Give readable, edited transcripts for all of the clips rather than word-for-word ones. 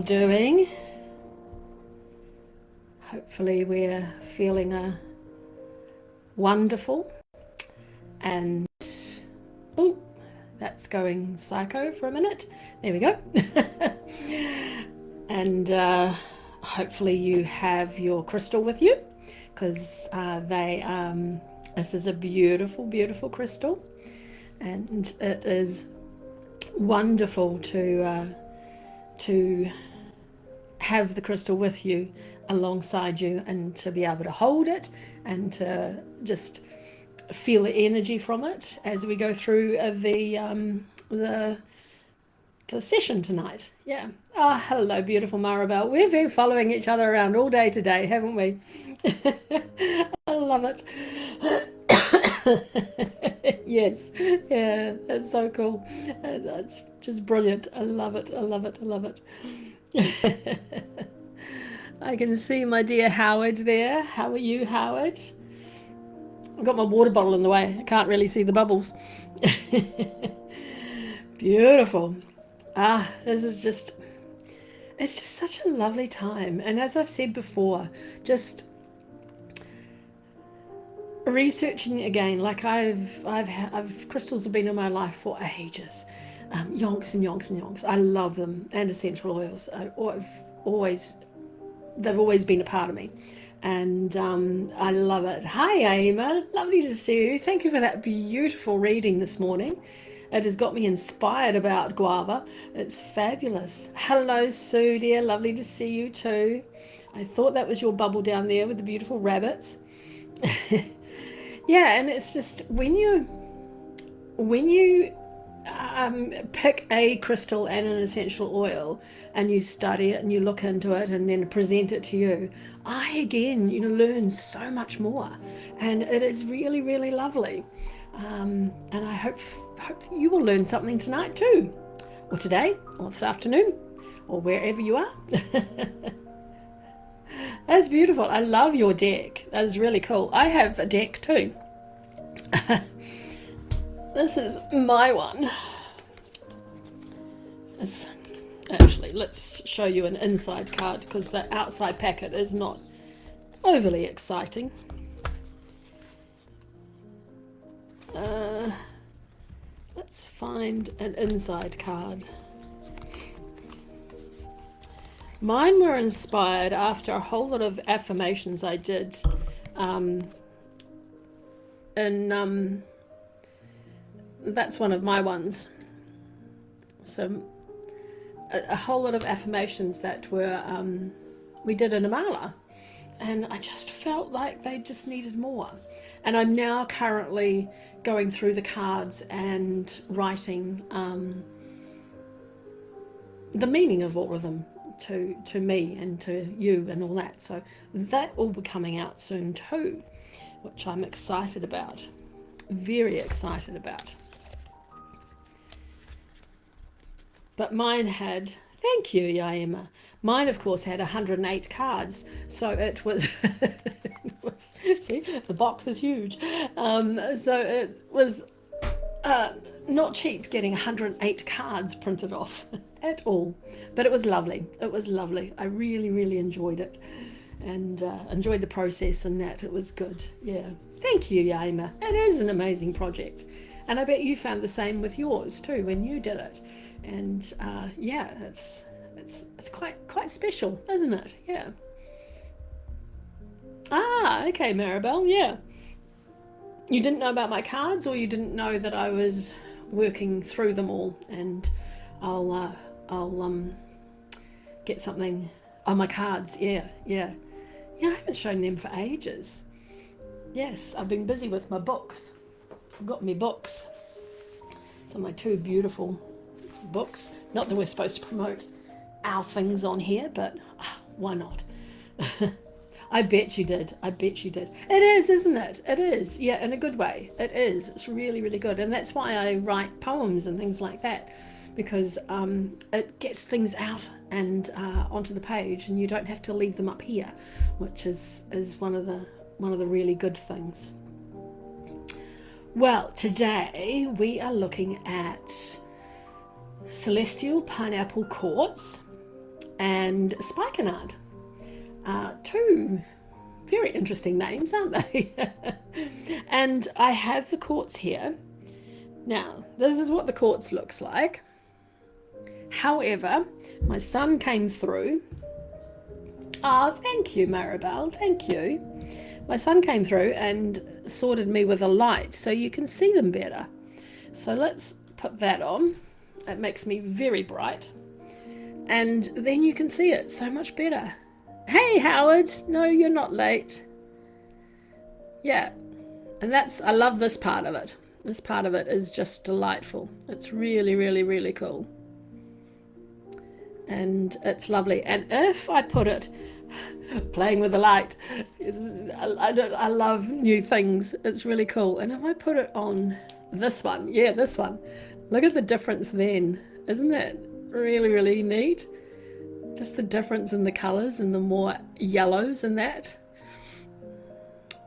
doing? Hopefully we're feeling wonderful. And oh, that's going psycho for a minute. There we go. And hopefully you have your crystal with you, because this is a beautiful, beautiful crystal, and it is wonderful to have the crystal with you, alongside you, and to be able to hold it and to just feel the energy from it as we go through the session tonight. Yeah. Oh, hello, beautiful Maribel. We've been following each other around all day today, haven't we? I love it. Yes. Yeah, that's so cool. That's just brilliant. I love it. I love it. I love it. I can see my dear Howard there. How are you, Howard? I've got my water bottle in the way. I can't really see the bubbles. Beautiful. This is it's just such a lovely time. And as I've said before, just researching again, like crystals have been in my life for ages. Yonks and yonks and yonks. I love them, and essential oils. They've always been a part of me, and I love it. Hi, Aima. Lovely to see you. Thank you for that beautiful reading this morning. It has got me inspired about guava. It's fabulous. Hello, Sue, dear. Lovely to see you too. I thought that was your bubble down there with the beautiful rabbits. Yeah, and it's just when you pick a crystal and an essential oil, and you study it and you look into it and then present it to you, learn so much more, and it is really, really lovely. And I hope that you will learn something tonight too, or today, or this afternoon, or wherever you are. That's beautiful. I love your deck. That is really cool. I have a deck too. This is my one. Actually, let's show you an inside card, because the outside packet is not overly exciting. Let's find an inside card. Mine were inspired after a whole lot of affirmations I did that's one of my ones. So a whole lot of affirmations that were we did in a mala, and I just felt like they just needed more. And I'm now currently going through the cards and writing the meaning of all of them to me and to you and all that. So that will be coming out soon too, which I'm excited about, very excited about. But mine had, thank you, Yaima. Mine, of course, had 108 cards, so it was, see, the box is huge. So it was not cheap getting 108 cards printed off at all, but it was lovely. It was lovely. I really, really enjoyed it, and enjoyed the process, and that it was good. Yeah, thank you, Yaima. It is an amazing project, and I bet you found the same with yours too when you did it. And yeah, it's quite special, isn't it? Yeah. Okay, Maribel. Yeah. You didn't know about my cards, or you didn't know that I was working through them all, and I'll get something on my cards. Yeah. I haven't shown them for ages. Yes, I've been busy with my books. I've got me books. So my two beautiful books. Not that we're supposed to promote our things on here, but why not? I bet you did. It is, isn't it? It is. Yeah, in a good way. It is. It's really, really good. And that's why I write poems and things like that, because it gets things out and onto the page, and you don't have to leave them up here, which is one of the really good things. Well, today we are looking at Celestial Pineapple Quartz, and Spikenard. Two very interesting names, aren't they? And I have the quartz here. Now, this is what the quartz looks like. However, my son came through. Oh, thank you, Maribel. Thank you. My son came through and sorted me with a light so you can see them better. So let's put that on. It makes me very bright. And then you can see it so much better. Hey, Howard. No, you're not late. Yeah. And I love this part of it. This part of it is just delightful. It's really, really, really cool. And it's lovely. And if I put it, playing with the light, I love new things. It's really cool. And if I put it on this one, yeah, this one, look at the difference then. Isn't that really, really neat? Just the difference in the colors and the more yellows and that.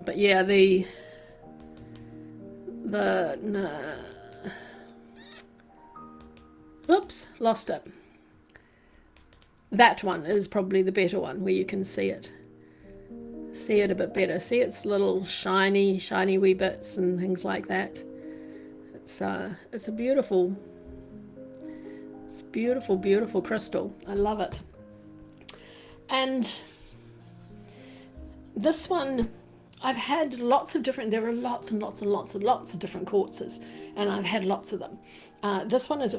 But yeah, oops, lost it. That one is probably the better one, where you can see it a bit better. See its little shiny wee bits and things like that. It's a beautiful crystal. I love it. And this one, I've had lots of different, there are lots and lots and lots and lots of different quartzes, and I've had lots of them. This one is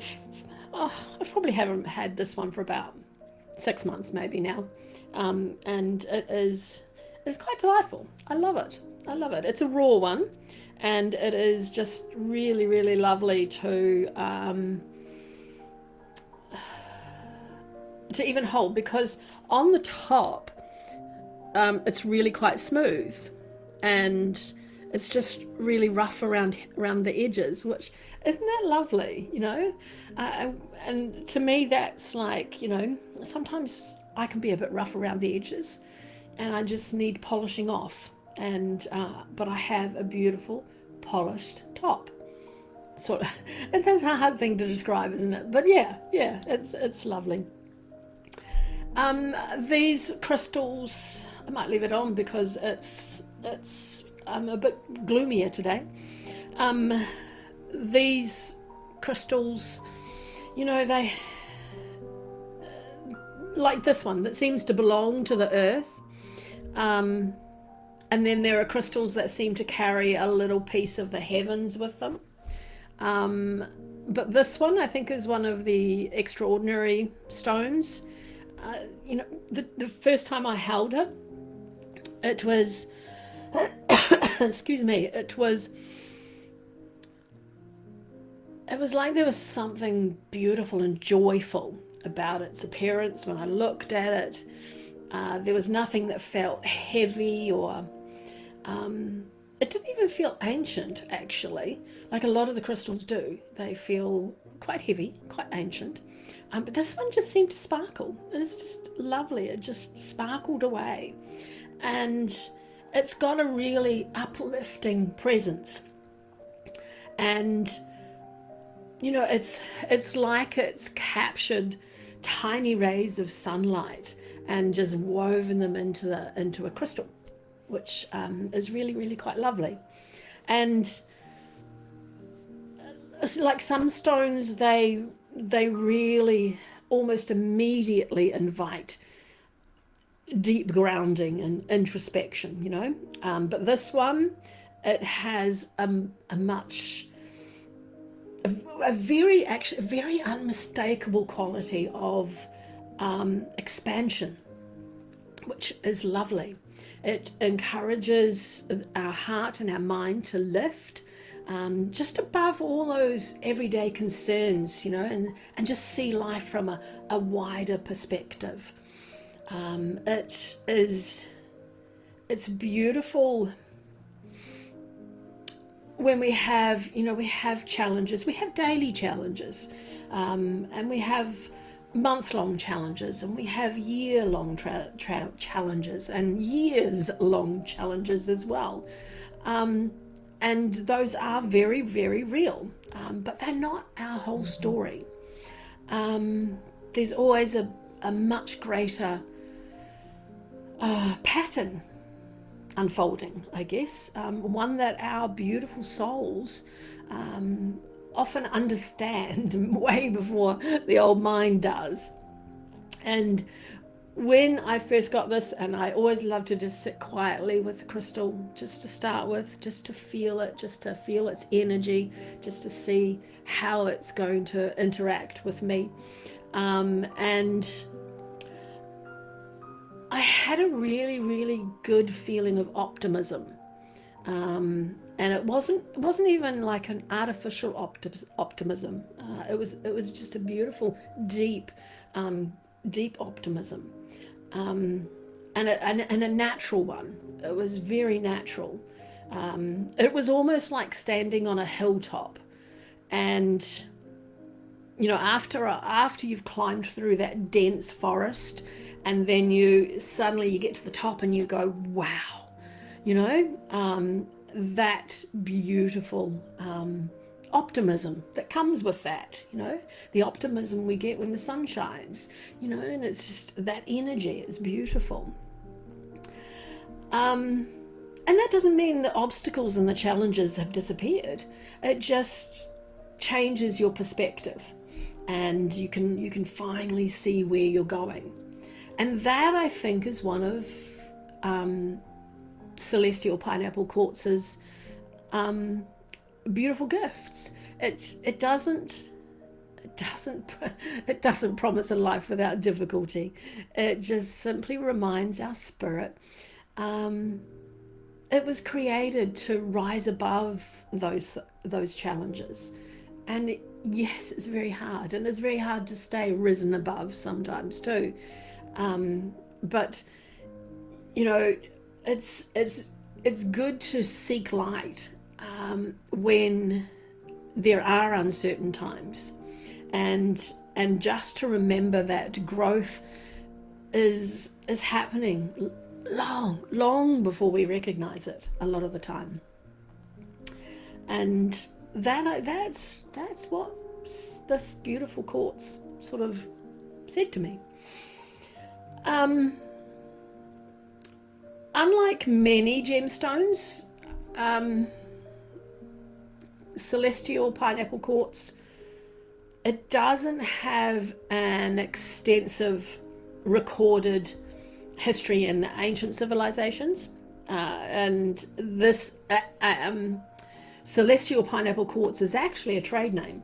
I probably haven't had this one for about 6 months maybe now, and it's quite delightful. I love it. It's a raw one, and it is just really, really lovely to even hold, because on the top it's really quite smooth, and it's just really rough around the edges, which isn't that lovely, you know? And to me, that's like, you know, sometimes I can be a bit rough around the edges, and I just need polishing off. And but I have a beautiful polished top. Sort of, and that's a hard thing to describe, isn't it? But yeah, it's lovely. These crystals, I might leave it on because it's a bit gloomier today. These crystals, you know, they like this one that seems to belong to the earth, and then there are crystals that seem to carry a little piece of the heavens with them. But this one, I think, is one of the extraordinary stones. You know, the first time I held it, it was excuse me, it was like there was something beautiful and joyful about its appearance when I looked at it. There was nothing that felt heavy, or it didn't even feel ancient, actually, like a lot of the crystals do. They feel quite heavy, quite ancient. But this one just seemed to sparkle. It's just lovely. It just sparkled away. And it's got a really uplifting presence. And, you know, it's like it's captured tiny rays of sunlight and just woven them into a crystal, which is really, really quite lovely. And it's like some stones, they really almost immediately invite deep grounding and introspection, you know. But this one, it has a very unmistakable quality of expansion, which is lovely. It encourages our heart and our mind to lift, just above all those everyday concerns, you know, and just see life from a wider perspective. It's beautiful when we have challenges. We have daily challenges, and we have month-long challenges, and we have year-long challenges, and years-long challenges as well. And those are very, very real, but they're not our whole story. There's always a a much greater pattern unfolding, I guess, one that our beautiful souls often understand way before the old mind does. And when I first got this, and I always love to just sit quietly with the crystal, just to start with, just to feel it, just to feel its energy, just to see how it's going to interact with me. And I had a really, really good feeling of optimism. And it wasn't even like an artificial optimism. It was just a beautiful, deep optimism, and a natural one. It was very natural. It was almost like standing on a hilltop, and after you've climbed through that dense forest, and then you get to the top and you go, wow. That beautiful optimism that comes with that, the optimism we get when the sun shines, and it's just that energy is beautiful. And that doesn't mean the obstacles and the challenges have disappeared. It just changes your perspective, and you can finally see where you're going. And that, I think, is one of celestial pineapple quartz's beautiful gifts. It doesn't promise a life without difficulty. It just simply reminds our spirit it was created to rise above those challenges. And yes, it's very hard, and it's very hard to stay risen above sometimes too. But it's good to seek light when there are uncertain times, and just to remember that growth is happening long before we recognize it a lot of the time. And that's what this beautiful quartz sort of said to me. Unlike many gemstones, celestial pineapple quartz, it doesn't have an extensive recorded history in the ancient civilizations, and this celestial pineapple quartz is actually a trade name,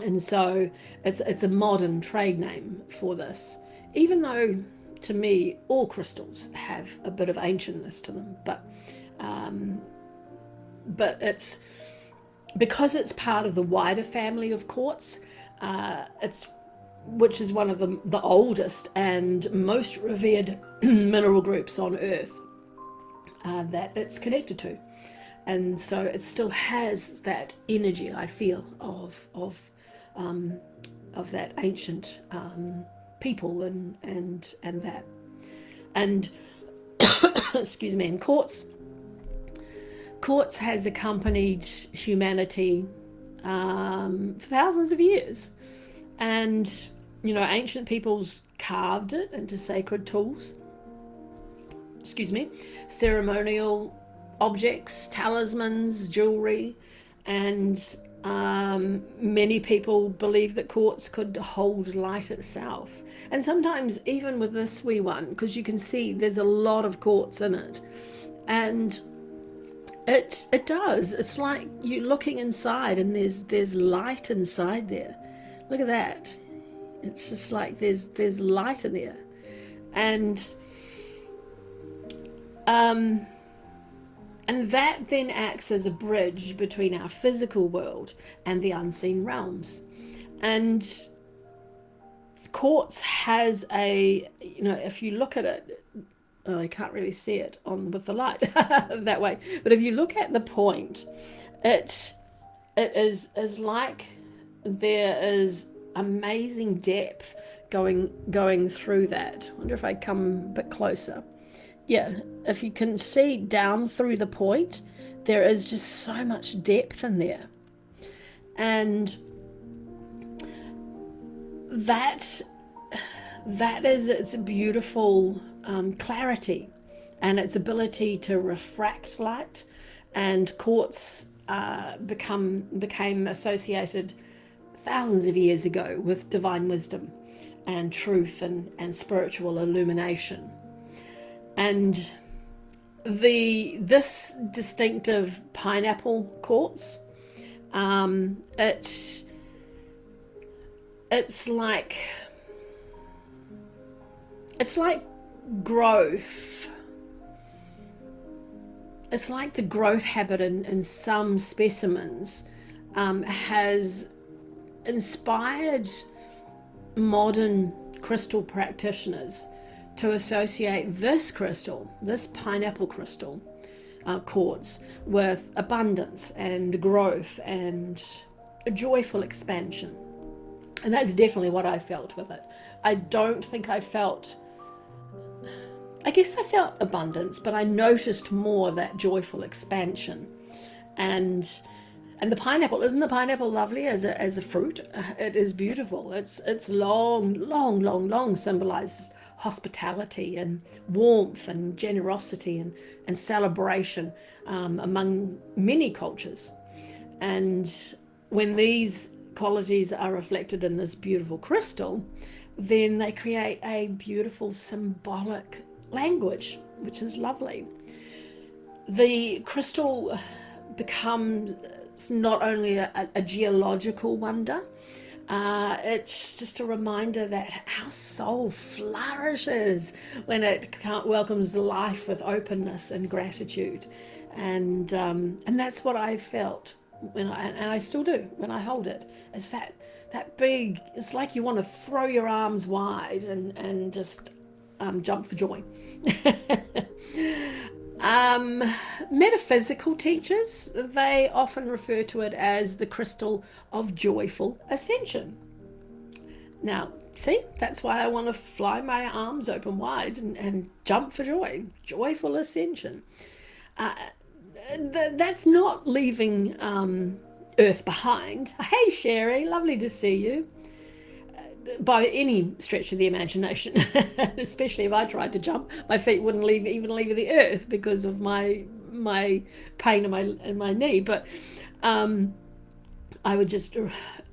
and so it's a modern trade name for this, even though to me all crystals have a bit of ancientness to them, but it's because it's part of the wider family of quartz, which is one of the oldest and most revered mineral groups on Earth that it's connected to, and so it still has that energy, I feel, of that ancient people and that, and excuse me. And quartz has accompanied humanity for thousands of years, and ancient peoples carved it into sacred tools, ceremonial objects, talismans, jewelry, and many people believe that quartz could hold light itself. And sometimes even with this wee one, because you can see there's a lot of quartz in it, and it does. It's like you're looking inside and there's light inside there. Look at that. It's just like there's light in there. And that then acts as a bridge between our physical world and the unseen realms. And quartz has if you look at it, I can't really see it with the light that way, but if you look at the point, it is like there is amazing depth going through that. I wonder if I come a bit closer. Yeah, if you can see down through the point, there is just so much depth in there. And that is its beautiful clarity and its ability to refract light. And quartz became associated thousands of years ago with divine wisdom and truth and spiritual illumination. And this distinctive pineapple quartz, it's like growth. It's like the growth habit in some specimens has inspired modern crystal practitioners to associate this crystal, this pineapple crystal, quartz, with abundance and growth and a joyful expansion. And that's definitely what I felt with it. I don't think I felt, I guess I felt abundance, but I noticed more that joyful expansion. And the pineapple, isn't the pineapple lovely as a fruit? It is beautiful. It's long symbolizes hospitality and warmth and generosity and celebration among many cultures. And when these qualities are reflected in this beautiful crystal, then they create a beautiful symbolic language, which is lovely. The crystal becomes not only a geological wonder, it's just a reminder that our soul flourishes when it welcomes life with openness and gratitude, and that's what I felt and I still do when I hold it. It's that big. It's like you want to throw your arms wide and just jump for joy. Metaphysical teachers, they often refer to it as the crystal of joyful ascension. Now, see, that's why I want to fly my arms open wide and jump for joy. Joyful ascension. That's not leaving Earth behind. Hey, Sherry, lovely to see you. By any stretch of the imagination, especially if I tried to jump, my feet wouldn't even leave the earth because of my pain in my knee. But I would just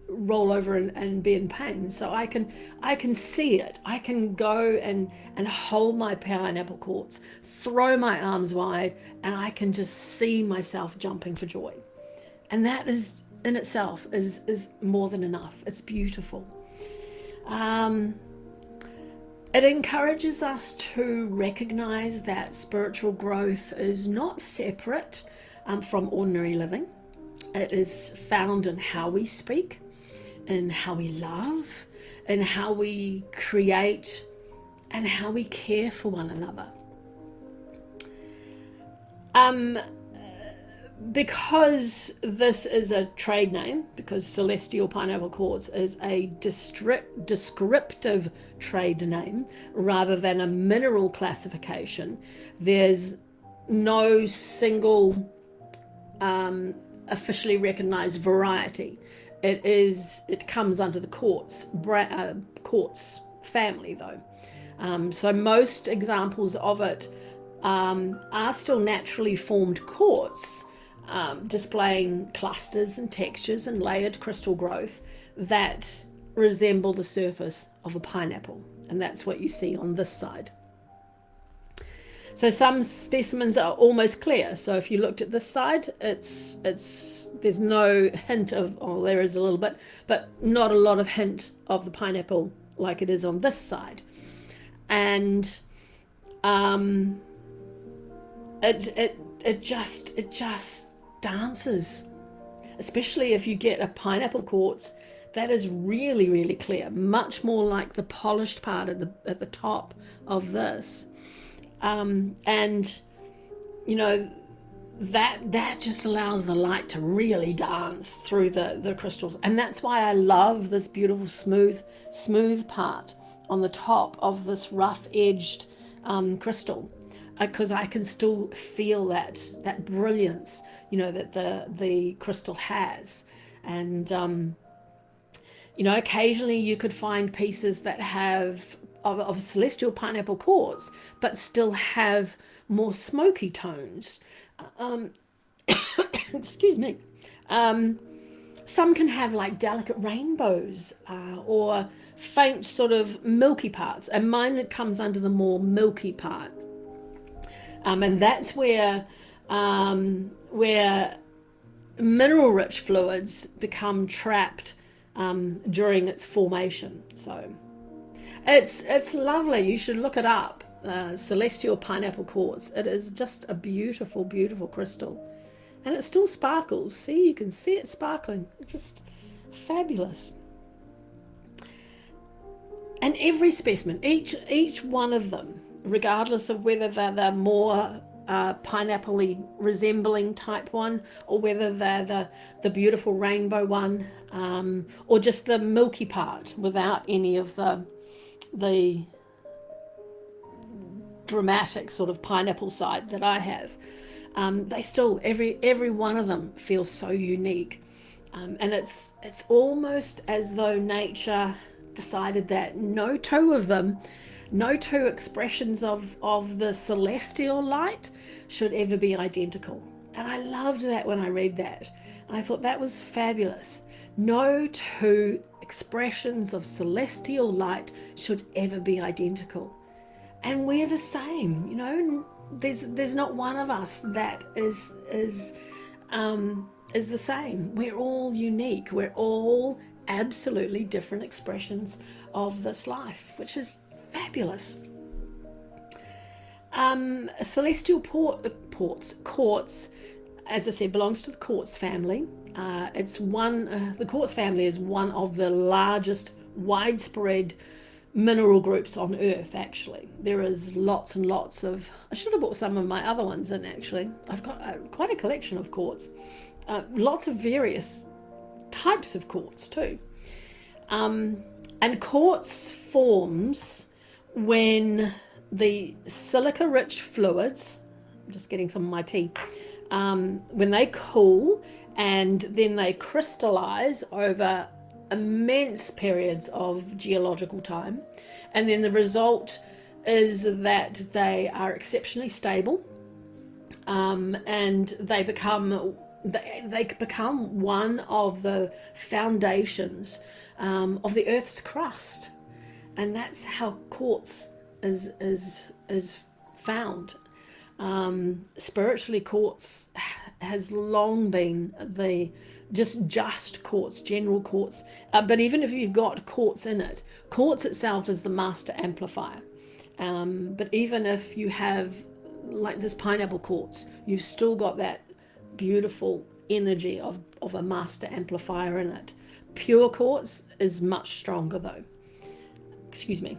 roll over and be in pain. So I can see it. I can go and hold my pineapple quartz, throw my arms wide, and I can just see myself jumping for joy. And that is in itself is more than enough. It's beautiful. It encourages us to recognize that spiritual growth is not separate from ordinary living. It is found in how we speak, in how we love, in how we create, and how we care for one another. Because this is a trade name, because Celestial Pineapple Quartz is a descriptive trade name rather than a mineral classification, there's no single officially recognized variety. It comes under the quartz family though. So most examples of it are still naturally formed quartz, displaying clusters and textures and layered crystal growth that resemble the surface of a pineapple. And that's what you see on this side. So some specimens are almost clear. So if you looked at this side, there's no hint of, oh, there is a little bit, but not a lot of hint of the pineapple like it is on this side. And it just dances, especially if you get a pineapple quartz that is really, really clear, much more like the polished part at the top of this. And you know, that just allows the light to really dance through the crystals. And that's why I love this beautiful smooth part on the top of this rough edged crystal, because I can still feel that brilliance, you know, that the crystal has. And you know, occasionally you could find pieces that have of celestial pineapple quartz, but still have more smoky tones. Um, excuse me. Some can have like delicate rainbows or faint sort of milky parts, and mine comes under the more milky part. And that's where mineral-rich fluids become trapped during its formation. So it's lovely. You should look it up. Celestial pineapple quartz. It is just a beautiful, beautiful crystal, and it still sparkles. See, you can see it sparkling. It's just fabulous. And every specimen, each one of them, regardless of whether they're the more pineapple-y resembling type one, or whether they're the beautiful rainbow one, or just the milky part without any of the dramatic sort of pineapple side that I have, they still, every one of them feels so unique, and it's almost as though nature decided that no two of them, no two expressions of the celestial light should ever be identical. And I loved that when I read that. And I thought that was fabulous. No two expressions of celestial light should ever be identical. And we're the same, you know. There's not one of us that is the same. We're all unique. We're all absolutely different expressions of this life, which is fabulous. Celestial quartz, as I said, belongs to the quartz family. The quartz family is one of the largest widespread mineral groups on Earth. Actually, there is lots and lots of. I should have brought some of my other ones in. Actually, I've got quite a collection of quartz. Lots of various types of quartz too. And quartz forms when the silica-rich fluids, I'm just getting some of my tea, when they cool and then they crystallize over immense periods of geological time, and then the result is that they are exceptionally stable, and they become one of the foundations of the Earth's crust, and that's how quartz is found. Spiritually, quartz has long been the just quartz, general quartz. But even if you've got quartz in it, quartz itself is the master amplifier. But even if you have like this pineapple quartz, you've still got that beautiful energy of a master amplifier in it. Pure quartz is much stronger though. Excuse me.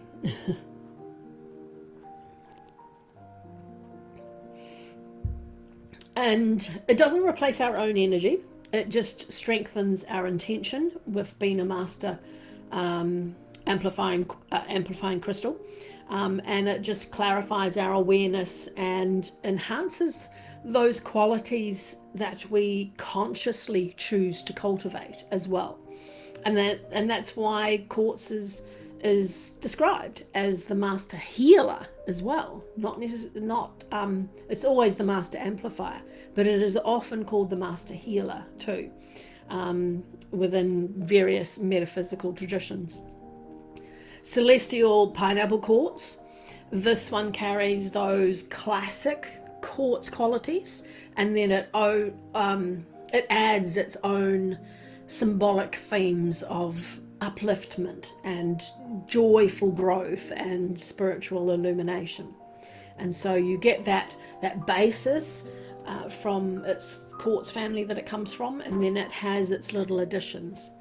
And it doesn't replace our own energy. It just strengthens our intention with being a master amplifying crystal. And it just clarifies our awareness and enhances those qualities that we consciously choose to cultivate as well. And that's why quartz is described as the master healer as well. It's always the master amplifier, but it is often called the master healer too, within various metaphysical traditions. Celestial pineapple quartz, this one carries those classic quartz qualities, and then it adds its own symbolic themes of upliftment and joyful growth and spiritual illumination. And so you get that basis from its quartz family that it comes from, and then it has its little additions,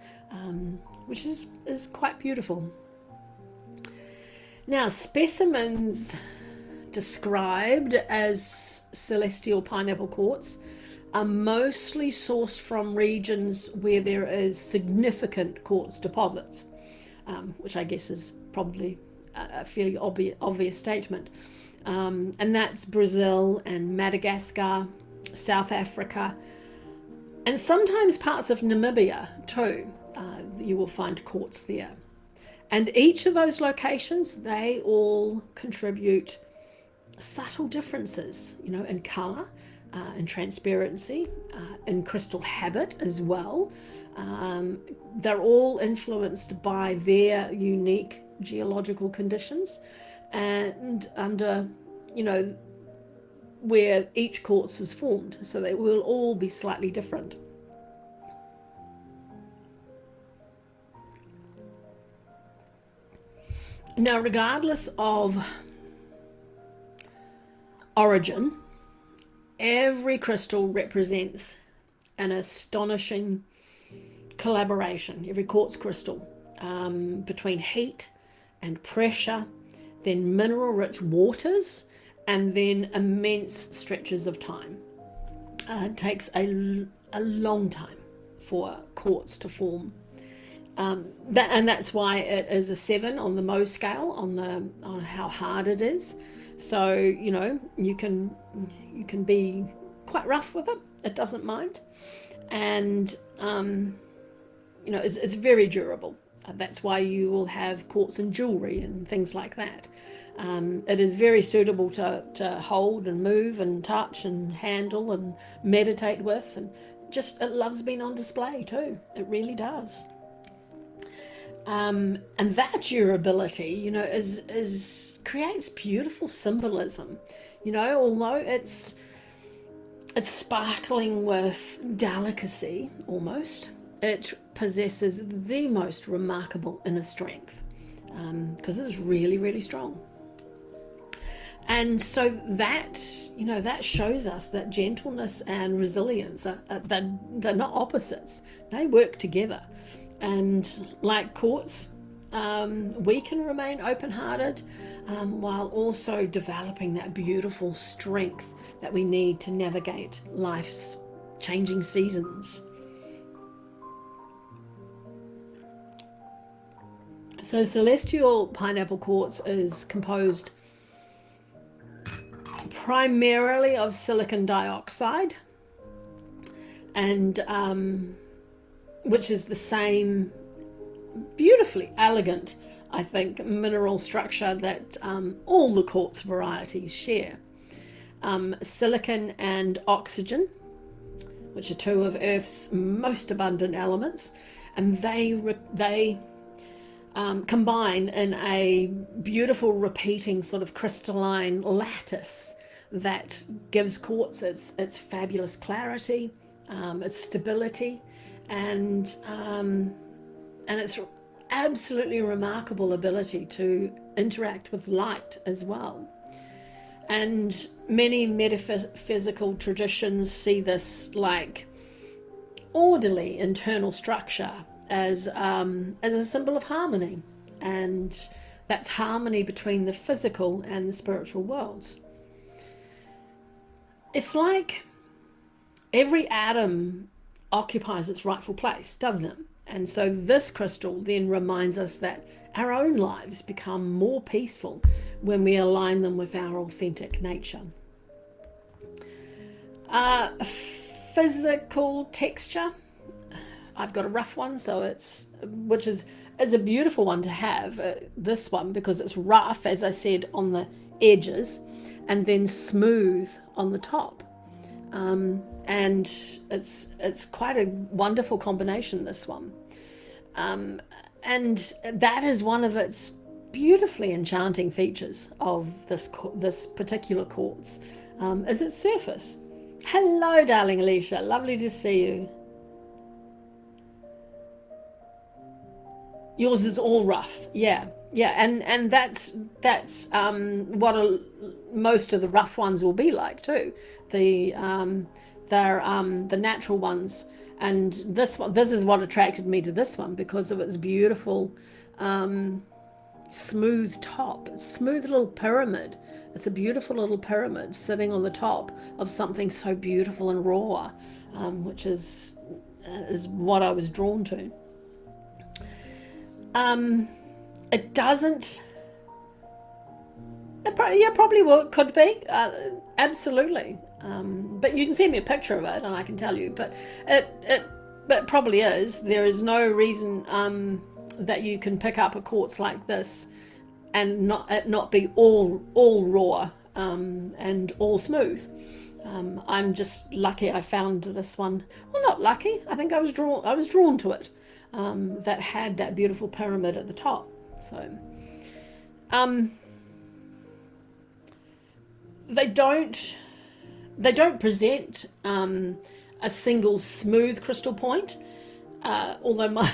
which is quite beautiful. Now, specimens described as celestial pineapple quartz are mostly sourced from regions where there is significant quartz deposits, which I guess is probably a fairly obvious statement. And that's Brazil and Madagascar, South Africa, and sometimes parts of Namibia too. You will find quartz there. And each of those locations, they all contribute subtle differences, in colour, in transparency, in crystal habit as well. They're all influenced by their unique geological conditions and under, where each quartz is formed. So they will all be slightly different. Now, regardless of origin, every crystal represents an astonishing collaboration, every quartz crystal, between heat and pressure, then mineral-rich waters, and then immense stretches of time. It takes a long time for quartz to form. And that's why it is a 7 on the Mohs scale, on how hard it is. So you can be quite rough with it. It doesn't mind, and it's very durable. That's why you will have quartz in jewelry and things like that. It is very suitable to hold and move and touch and handle and meditate with, and just it loves being on display too. It really does. And that durability, is creates beautiful symbolism. Although it's sparkling with delicacy almost, it possesses the most remarkable inner strength, because it is really, really strong. And so that shows us that gentleness and resilience they're not opposites. They work together. And like quartz, we can remain open-hearted while also developing that beautiful strength that we need to navigate life's changing seasons. So celestial pineapple quartz is composed primarily of silicon dioxide, and which is the same beautifully elegant, I think, mineral structure that all the quartz varieties share. Silicon and oxygen, which are two of Earth's most abundant elements, and they combine in a beautiful repeating sort of crystalline lattice that gives quartz its fabulous clarity, its stability, and its absolutely remarkable ability to interact with light as well. And many metaphysical traditions see this like orderly internal structure as a symbol of harmony, and that's harmony between the physical and the spiritual worlds. It's like every atom occupies its rightful place, doesn't it? And so this crystal then reminds us that our own lives become more peaceful when we align them with our authentic nature. Physical texture. I've got a rough one, which is a beautiful one to have. This one, because it's rough, as I said, on the edges, and then smooth on the top. And it's quite a wonderful combination, this one. And that is one of its beautifully enchanting features of this particular quartz, is its surface. Hello, darling Alicia, lovely to see you. Yours is all rough, yeah, and that's what most of the rough ones will be like too. They're the natural ones, and this is what attracted me to this one, because of its beautiful smooth top, smooth little pyramid. It's a beautiful little pyramid sitting on the top of something so beautiful and raw, which is what I was drawn to. It doesn't. Probably could be. Absolutely. But you can send me a picture of it, and I can tell you. But it probably is. There is no reason that you can pick up a quartz like this and not be all raw and all smooth. I'm just lucky I found this one. Well, not lucky. I think I was drawn to it. That had that beautiful pyramid at the top. So they don't present a single smooth crystal point. Although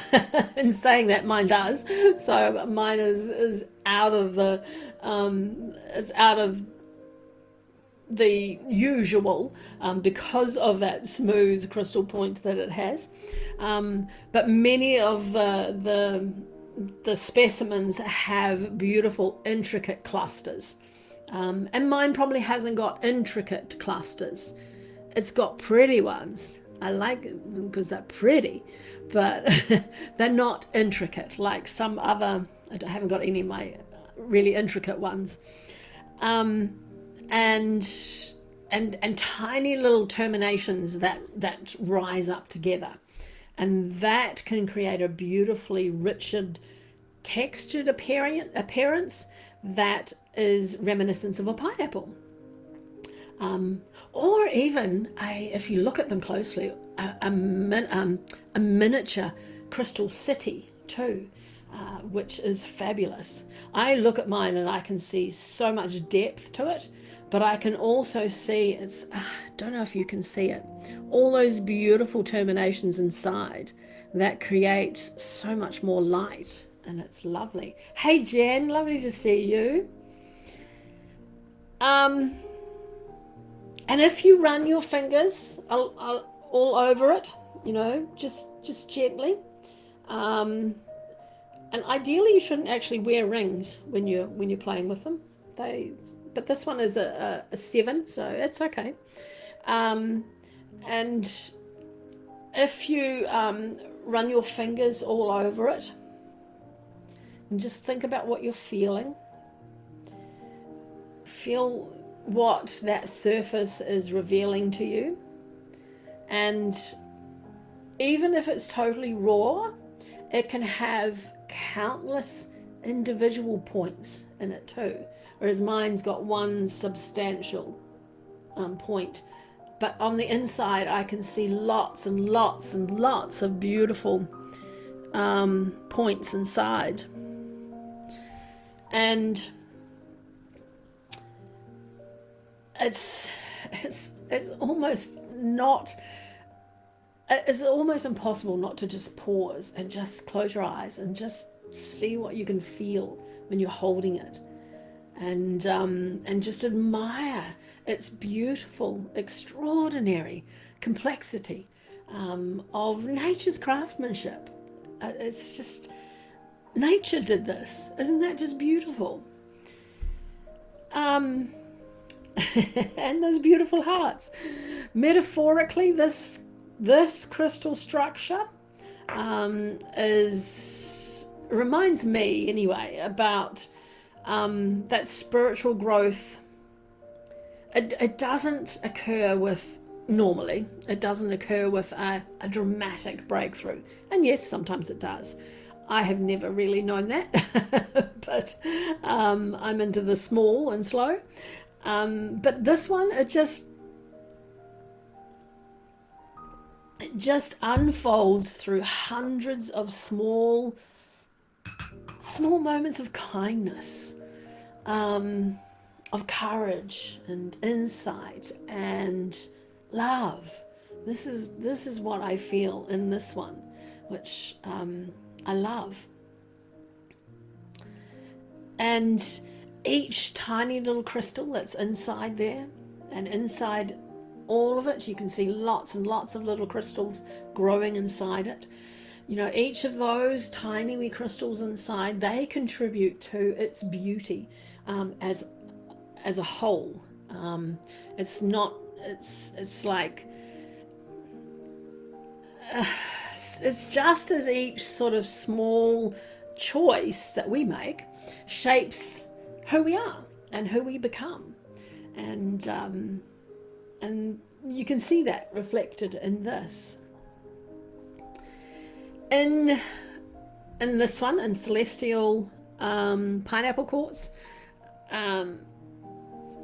in saying that, mine does. So mine is out of the it's out of the usual because of that smooth crystal point that it has. But many of the specimens have beautiful intricate clusters. And mine probably hasn't got intricate clusters. It's got pretty ones. I like them because they're pretty, but they're not intricate like some other. I haven't got any of my really intricate ones. And tiny little terminations that rise up together, and that can create a beautifully richard, textured appearance that is reminiscent of a pineapple. Or even if you look at them closely, a miniature crystal city too, which is fabulous. I look at mine and I can see so much depth to it, but I can also see I don't know if you can see it, all those beautiful terminations inside that create so much more light, and it's lovely. Hey Jen, lovely to see you. And if you run your fingers all over it, just gently, and ideally you shouldn't actually wear rings when you're playing with them. But this one is a 7, so it's okay. And if you run your fingers all over it and just think about what you're feeling, feel what that surface is revealing to you. And even if it's totally raw, it can have countless individual points in it too, whereas mine's got one substantial point. But on the inside I can see lots and lots and lots of beautiful points inside. And it's almost impossible not to just pause and just close your eyes and just see what you can feel when you're holding it, and just admire its beautiful, extraordinary complexity of nature's craftsmanship. It's just, nature did this. Isn't that just beautiful? And those beautiful hearts. Metaphorically, this crystal structure reminds me anyway about that spiritual growth. It doesn't occur normally it doesn't occur with a dramatic breakthrough, and yes, sometimes it does. I have never really known that, but I'm into the small and slow. But this one, it just unfolds through hundreds of small moments of kindness, of courage and insight and love. This is what I feel in this one, which I love. And each tiny little crystal that's inside there, and inside all of it, you can see lots and lots of little crystals growing inside it. Each of those tiny wee crystals inside, they contribute to its beauty as a whole. It's just as each sort of small choice that we make shapes who we are and who we become, and you can see that reflected in this. In in this one, in Celestial Pineapple Quartz,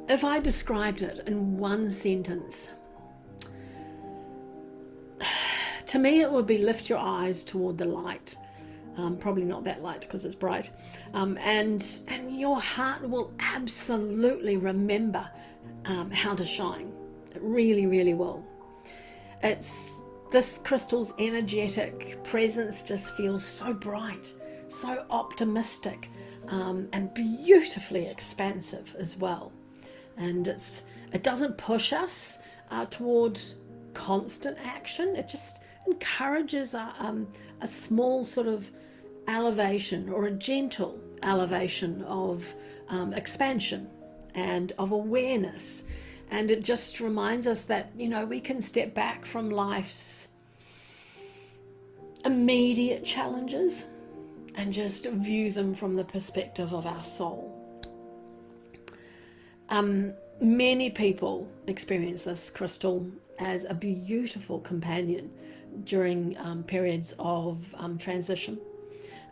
if I described it in one sentence, to me it would be lift your eyes toward the light. Probably not that light because it's bright, and your heart will absolutely remember how to shine. It really, really will. It's this crystal's energetic presence just feels so bright, so optimistic, and beautifully expansive as well. And it doesn't push us toward constant action. It just encourages a small sort of elevation, or a gentle elevation of expansion and of awareness. And it just reminds us that, we can step back from life's immediate challenges and just view them from the perspective of our soul. Many people experience this crystal as a beautiful companion during periods of transition.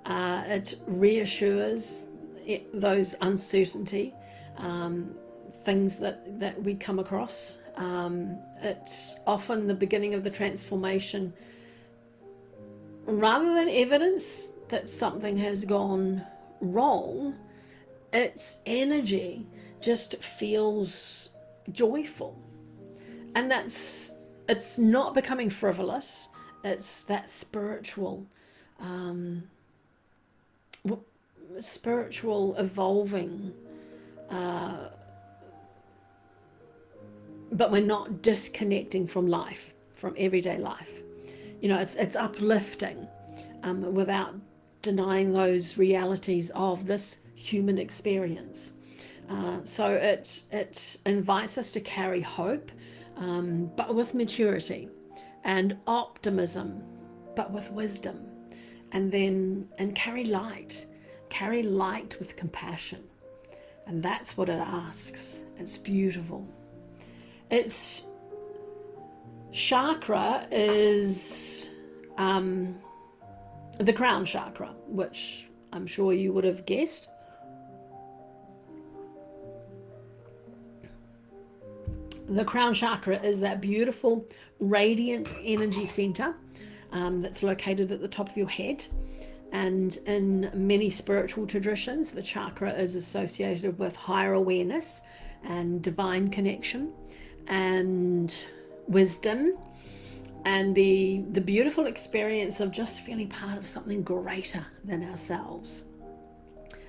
It reassures those uncertainty, things that we come across. It's often the beginning of the transformation, rather than evidence that something has gone wrong. Its energy just feels joyful, and it's not becoming frivolous. It's that spiritual evolving, but we're not disconnecting from life, from everyday life. It's uplifting, without denying those realities of this human experience. So it invites us to carry hope, but with maturity, and optimism, but with wisdom, and carry light with compassion. And that's what it asks. It's beautiful. Its chakra is the crown chakra, which I'm sure you would have guessed. The crown chakra is that beautiful, radiant energy center that's located at the top of your head. And in many spiritual traditions, the chakra is associated with higher awareness and divine connection and wisdom, and the beautiful experience of just feeling part of something greater than ourselves.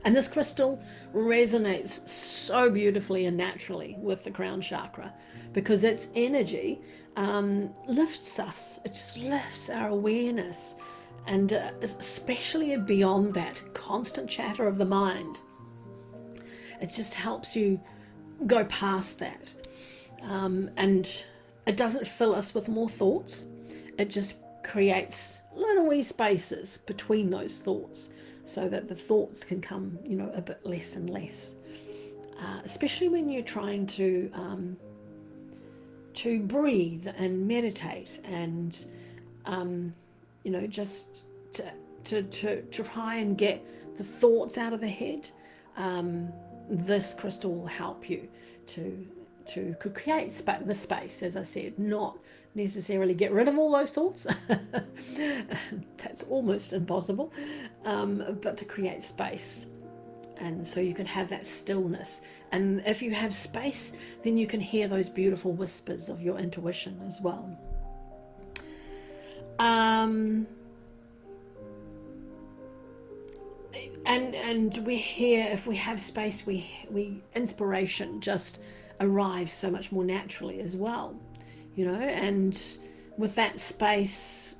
And this crystal resonates so beautifully and naturally with the crown chakra, because its energy lifts us. It just lifts our awareness, and especially beyond that constant chatter of the mind. It just helps you go past that. And it doesn't fill us with more thoughts. It just creates little wee spaces between those thoughts, so that the thoughts can come, a bit less and less. Especially when you're trying to breathe and meditate, and just to try and get the thoughts out of the head. This crystal will help you to create the space, as I said, not necessarily get rid of all those thoughts. That's almost impossible, but to create space. And so you can have that stillness. And if you have space, then you can hear those beautiful whispers of your intuition as well. And we're here, if we have space, we inspiration just arrives so much more naturally as well, and with that space,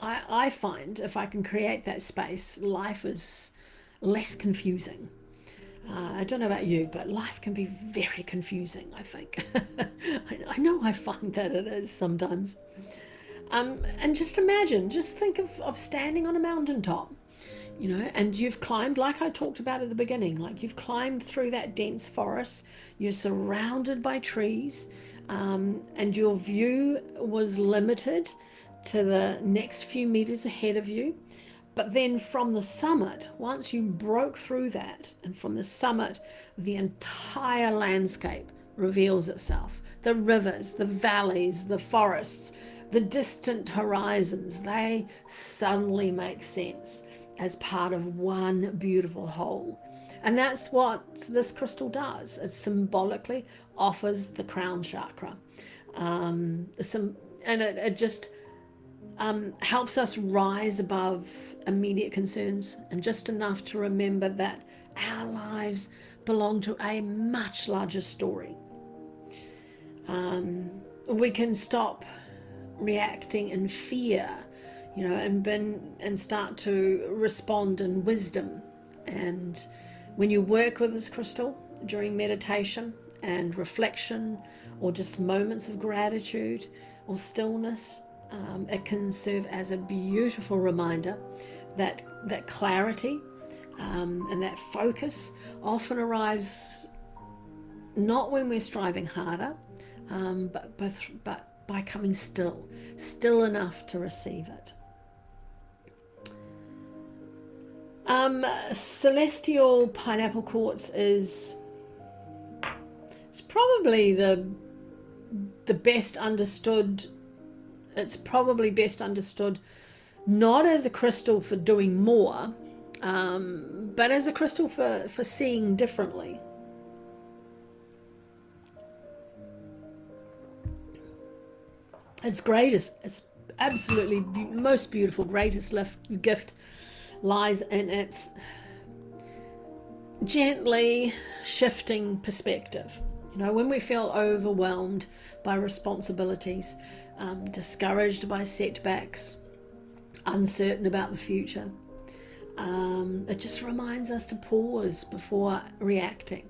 I find if I can create that space, life is less confusing. I don't know about you, but life can be very confusing, I think. I know I find that it is sometimes. And just think of standing on a mountaintop, and you've climbed, like I talked about at the beginning, like you've climbed through that dense forest, you're surrounded by trees, and your view was limited, to the next few meters ahead of you. But then from the summit, once you broke through that, and from the summit, the entire landscape reveals itself. The rivers, the valleys, the forests, the distant horizons, they suddenly make sense as part of one beautiful whole. And that's what this crystal does. It symbolically offers the crown chakra. And it just helps us rise above immediate concerns, and just enough to remember that our lives belong to a much larger story. We can stop reacting in fear, and start to respond in wisdom. And when you work with this crystal during meditation and reflection, or just moments of gratitude or stillness, it can serve as a beautiful reminder that clarity and that focus often arrives not when we're striving harder, but by coming still enough to receive it. Celestial pineapple quartz it's probably the best understood. It's probably best understood not as a crystal for doing more, but as a crystal for seeing differently. Its greatest, its absolutely most beautiful, greatest gift lies in its gently shifting perspective. When we feel overwhelmed by responsibilities, discouraged by setbacks, uncertain about the future, it just reminds us to pause before reacting.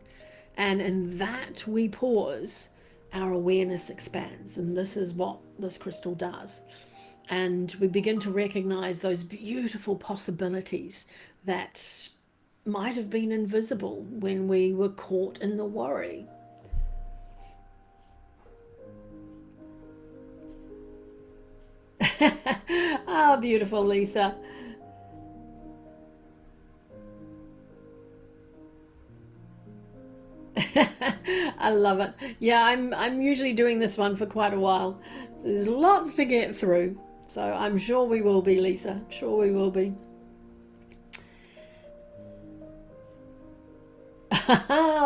And in that we pause, our awareness expands. And this is what this crystal does. And we begin to recognize those beautiful possibilities that might have been invisible when we were caught in the worry. Oh, beautiful, Lisa. I love it. Yeah, I'm usually doing this one for quite a while. There's lots to get through. So I'm sure we will be, Lisa. Sure we will be.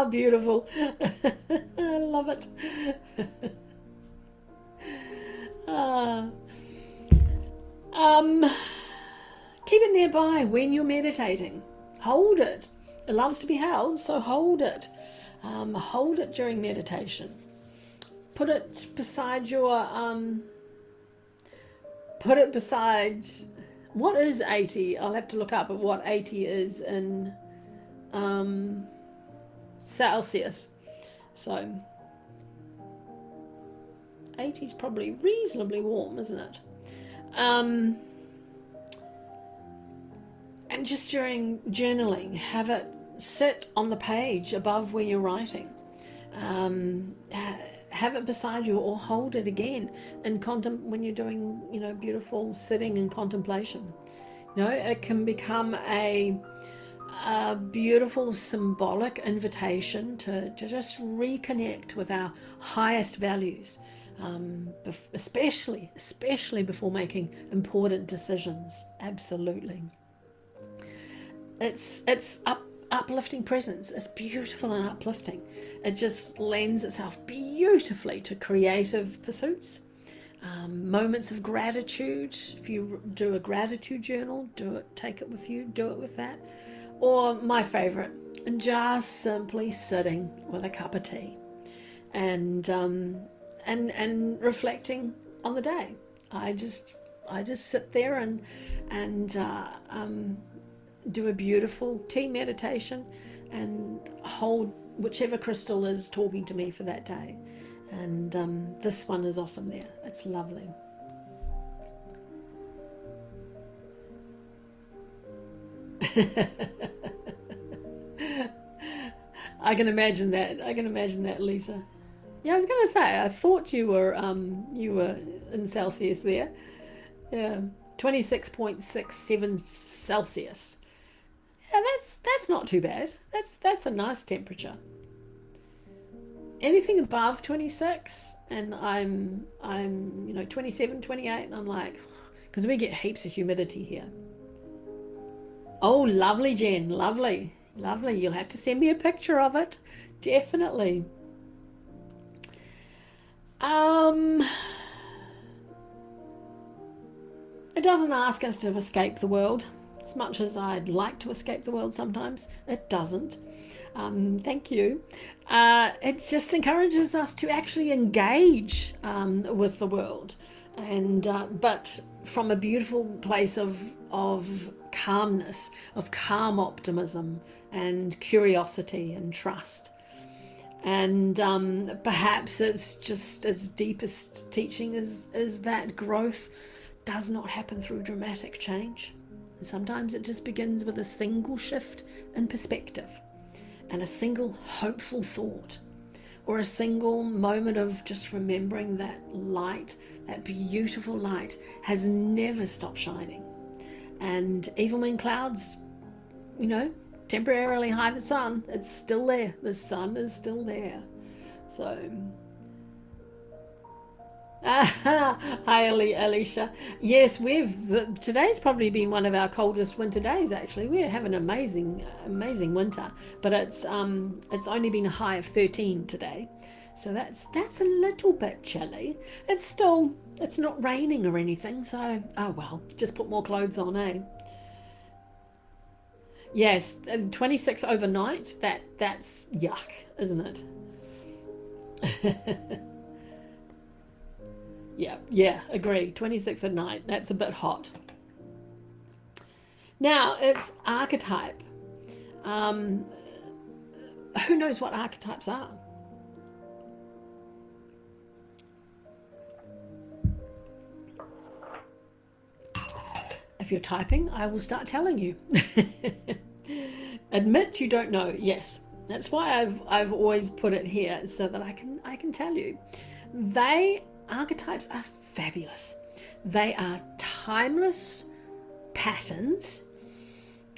Beautiful. I love it. Keep it nearby when you're meditating. Hold it. It loves to be held, so hold it. Hold it during meditation. Put it beside your what is 80? I'll have to look up at what 80 is in Celsius. So 80 is probably reasonably warm, isn't it? And just during journaling, have it sit on the page above where you're writing. Have it beside you, or hold it again and when you're doing, beautiful sitting and contemplation. It can become a beautiful symbolic invitation to just reconnect with our highest values, especially before making important decisions. Absolutely. It's uplifting presence. It's beautiful and uplifting. It just lends itself beautifully to creative pursuits, moments of gratitude. If you do a gratitude journal, take it with you, do it with that. Or my favorite, just simply sitting with a cup of tea and reflecting on the day. I just sit there and do a beautiful tea meditation and hold whichever crystal is talking to me for that day. And this one is often there. It's lovely. I can imagine that, Lisa. Yeah, I was going to say, I thought you were in Celsius there. Yeah, 26.67 Celsius. Yeah, that's not too bad. That's a nice temperature. Anything above 26 and I'm 27, 28 and I'm like, because we get heaps of humidity here. Oh, lovely, Jen. Lovely. Lovely. You'll have to send me a picture of it. Definitely. Um, it doesn't ask us to escape the world. As much as I'd like to escape the world sometimes, it doesn't. Thank you. It just encourages us to actually engage with the world, and but from a beautiful place of calmness, of calm optimism, and curiosity and trust. And perhaps it's just its deepest teaching is that growth does not happen through dramatic change. Sometimes it just begins with a single shift in perspective and a single hopeful thought, or a single moment of just remembering that light, that beautiful light, has never stopped shining. And even when clouds, temporarily hide the sun, it's still there. The sun is still there. So hi Alicia. Yes, today's probably been one of our coldest winter days. Actually, we're having an amazing winter, but it's only been a high of 13 today, so that's a little bit chilly. It's not raining or anything, so oh well, just put more clothes on, eh? Yes, 26 overnight. That's yuck, isn't it? Yeah, agree. 26 at night. That's a bit hot. Now, it's archetype. Who knows what archetypes are? If you're typing, I will start telling you. Admit you don't know. Yes, that's why I've always put it here so that I can tell you. Archetypes are fabulous. They are timeless patterns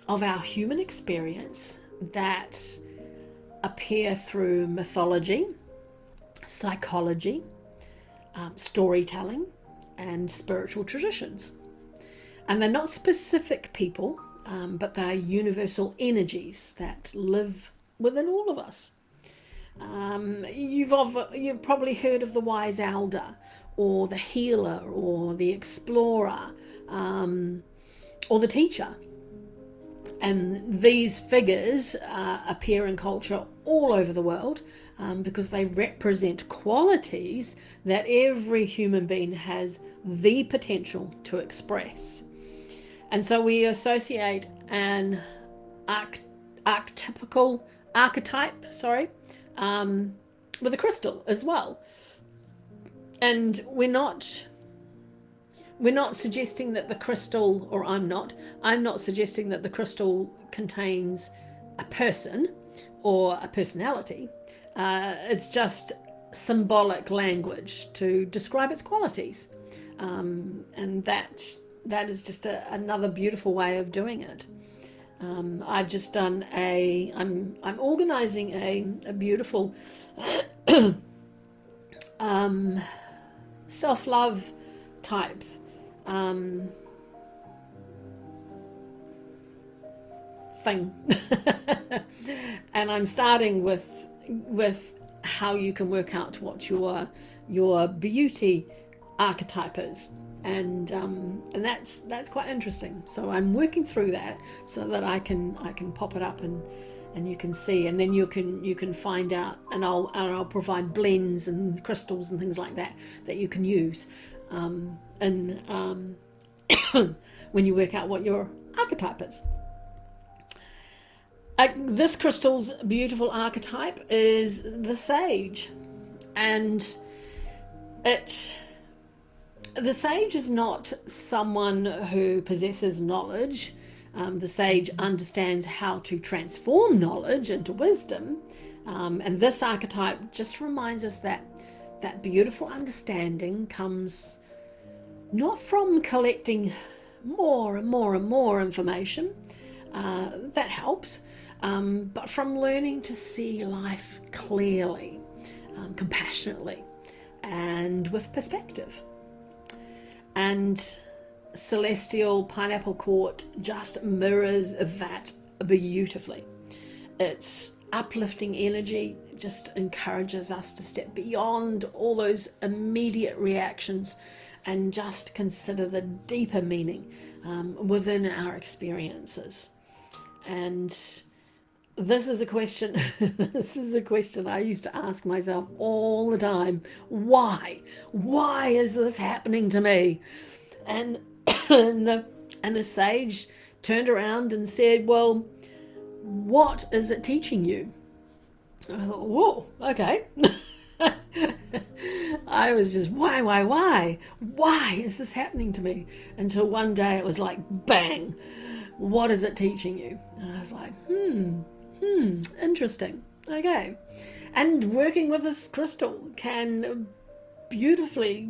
of our human experience that appear through mythology, psychology, storytelling, and spiritual traditions. And they're not specific people, but they're universal energies that live within all of us. You've probably heard of the wise elder, or the healer, or the explorer, or the teacher. And these figures appear in culture all over the world because they represent qualities that every human being has the potential to express. And so we associate an archetype, with a crystal as well. And we're not suggesting that the crystal, or I'm not suggesting that the crystal contains a person or a personality. It's just symbolic language to describe its qualities. And that is just another beautiful way of doing it. I've just done I'm organizing a beautiful self-love type thing. And I'm starting with how you can work out what your beauty archetype is. And that's quite interesting. So I'm working through that so that I can pop it up and you can see, and then you can find out, and I'll provide blends and crystals and things like that you can use, and when you work out what your archetype is. This crystal's beautiful archetype is the sage, and the sage is not someone who possesses knowledge. The sage understands how to transform knowledge into wisdom. And this archetype just reminds us that beautiful understanding comes not from collecting more and more and more information, that helps, but from learning to see life clearly, compassionately, and with perspective. And celestial pineapple quart just mirrors that beautifully. Its uplifting energy just encourages us to step beyond all those immediate reactions and just consider the deeper meaning within our experiences. And this is a question this is a question I used to ask myself all the time. Why is this happening to me? And and the sage turned around and said, well, what is it teaching you? I thought, whoa, okay. I was just, why is this happening to me? Until one day it was like, bang, what is it teaching you? And I was like, interesting. Okay. And working with this crystal can beautifully,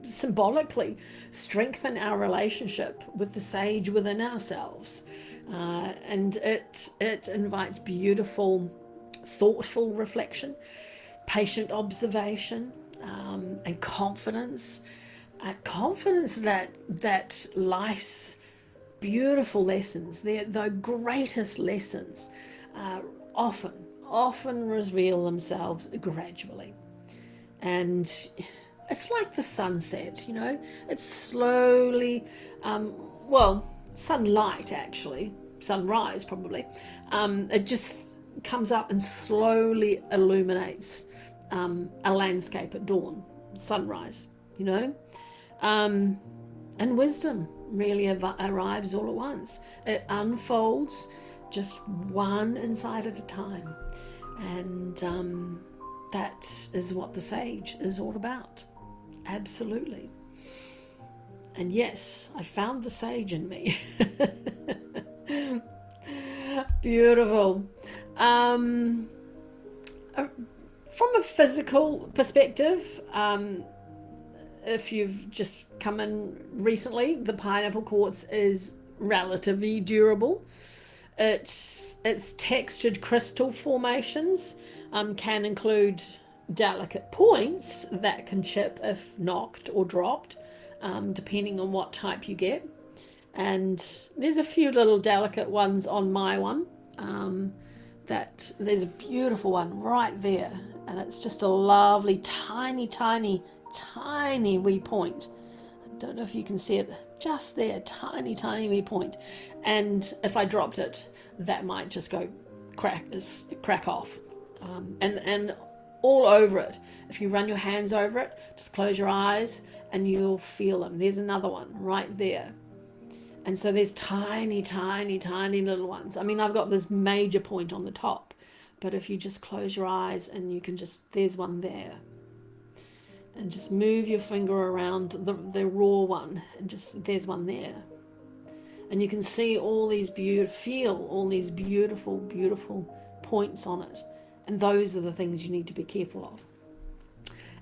symbolically strengthen our relationship with the sage within ourselves. And it invites beautiful, thoughtful reflection, patient observation, and confidence. Confidence that life's beautiful lessons, the greatest lessons, often reveal themselves gradually. And it's like the sunset, it's slowly, sunlight actually, sunrise probably, it just comes up and slowly illuminates a landscape at dawn, sunrise, and wisdom really arrives all at once. It unfolds just one insight at a time, and that is what the sage is all about. Absolutely. And yes, I found the sage in me. Beautiful. From a physical perspective, if you've just come in recently, the pineapple quartz is relatively durable. Its textured crystal formations can include delicate points that can chip if knocked or dropped, depending on what type you get. And there's a few little delicate ones on my one. That there's a beautiful one right there, and it's just a lovely tiny wee point. I don't know if you can see it just there, tiny wee point. And if I dropped it, that might just go crack off. And all over it, if you run your hands over it, just close your eyes and you'll feel them. There's another one right there. And so there's tiny little ones. I mean, I've got this major point on the top, but if you just close your eyes and you can there's one there. And just move your finger around the raw one, and there's one there. And you can see feel all these beautiful points on it. And those are the things you need to be careful of.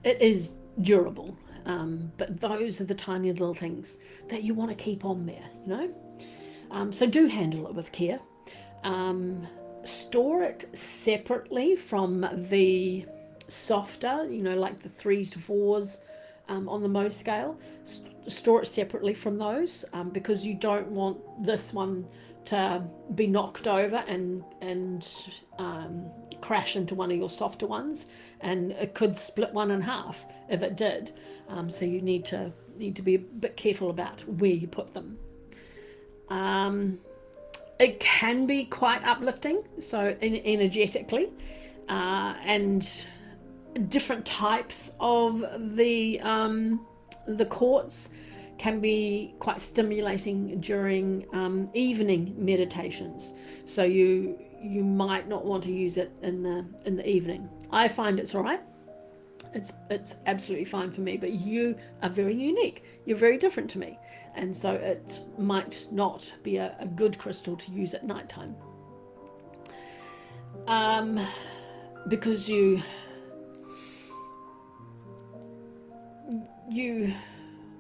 It is durable. But those are the tiny little things that you want to keep on there, So do handle it with care. Store it separately from the softer, like the 3s to 4s on the Mohs scale. Store it separately from those because you don't want this one to be knocked over and crash into one of your softer ones, and it could split one in half if it did. So you need to be a bit careful about where you put them. It can be quite uplifting, so energetically, and different types of the quartz can be quite stimulating during evening meditations. So you might not want to use it in the evening. I find it's all right. It's absolutely fine for me, but you are very unique. You're very different to me, and so it might not be a good crystal to use at nighttime. Because you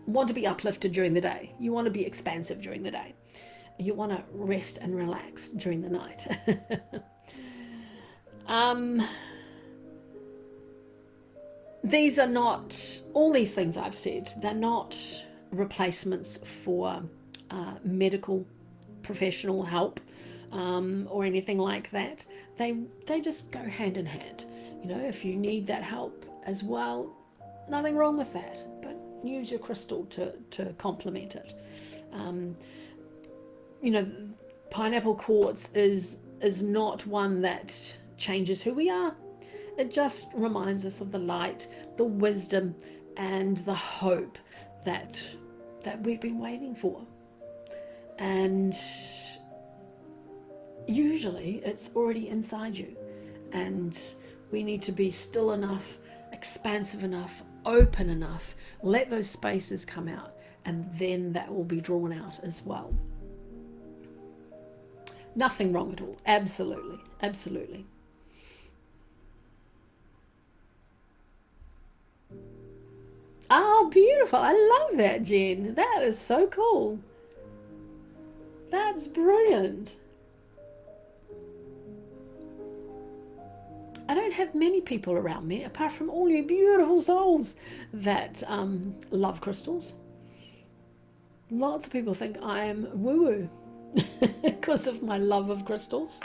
want to be uplifted during the day. You want to be expansive during the day. You want to rest and relax during the night. These are not, all these things I've said, they're not replacements for medical professional help or anything like that. They just go hand in hand. You know, if you need that help as well, nothing wrong with that, but use your crystal to complement it. You know, pineapple quartz is not one that changes who we are. It just reminds us of the light, the wisdom, and the hope that we've been waiting for. And usually it's already inside you, and we need to be still enough, expansive enough, open enough, let those spaces come out, and then that will be drawn out as well. Nothing wrong at all. Absolutely, absolutely. Oh, beautiful. I love that, Jen. That is so cool. That's brilliant. I don't have many people around me, apart from all you beautiful souls that love crystals. Lots of people think I am woo-woo because of my love of crystals.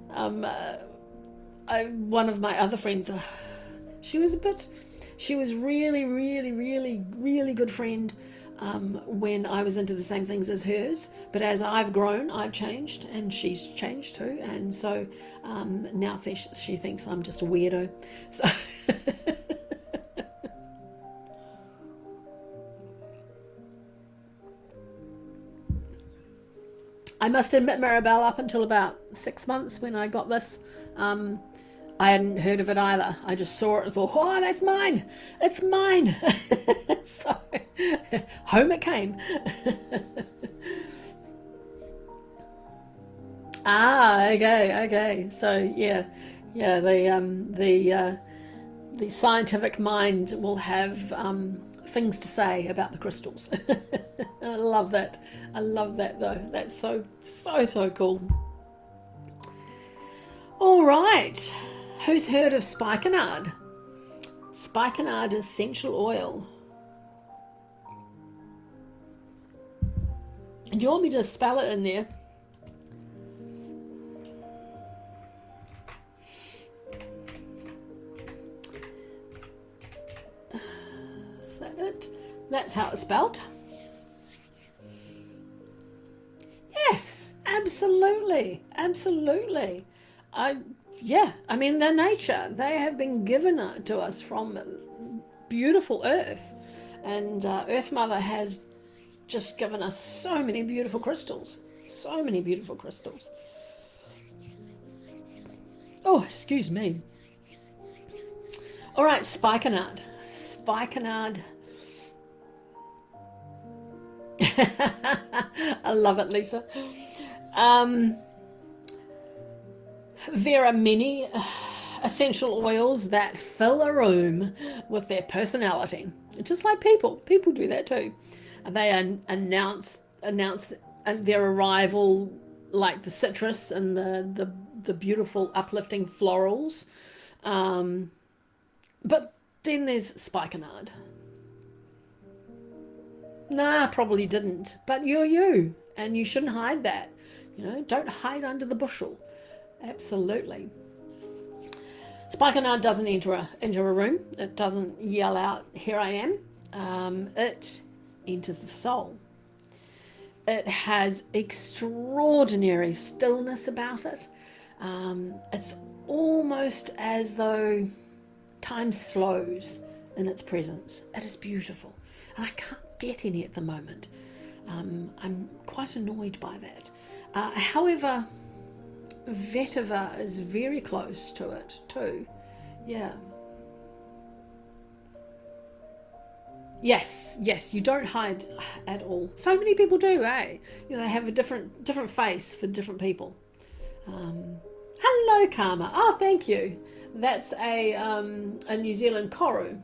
One of my other friends, she was really, really, really, really good friend when I was into the same things as hers. But as I've grown, I've changed, and she's changed too. And so now she thinks I'm just a weirdo. So I must admit, Maribel, up until about 6 months when I got this, I hadn't heard of it either. I just saw it and thought, oh, that's mine. It's mine. So home it came. Okay. So yeah, the scientific mind will have things to say about the crystals. I love that. I love that though. That's so cool. All right. Who's heard of Spikenard? Spikenard essential oil. Do you want me to spell it in there? Is that it? That's how it's spelled. Yes, absolutely. I mean, they're nature. They have been given to us from beautiful earth. And Earth Mother has just given us so many beautiful crystals. So many beautiful crystals. Oh, excuse me. All right, Spikenard. Spikenard. I love it, Lisa. There are many essential oils that fill a room with their personality, just like people. People do that too. They announce their arrival, like the citrus and the beautiful uplifting florals. But then there's Spikenard. Nah, probably didn't. But you're you, and you shouldn't hide that. You know, don't hide under the bushel. Absolutely. Spikenard doesn't enter a room. It doesn't yell out, "Here I am." It enters the soul. It has extraordinary stillness about it. It's almost as though time slows in its presence. It is beautiful, and I can't get any at the moment. I'm quite annoyed by that. However, vetiver is very close to it too. Yeah. Yes, you don't hide at all. So many people do, eh? You know, they have a different face for different people. Hello, Karma. Oh, thank you. That's a New Zealand koru,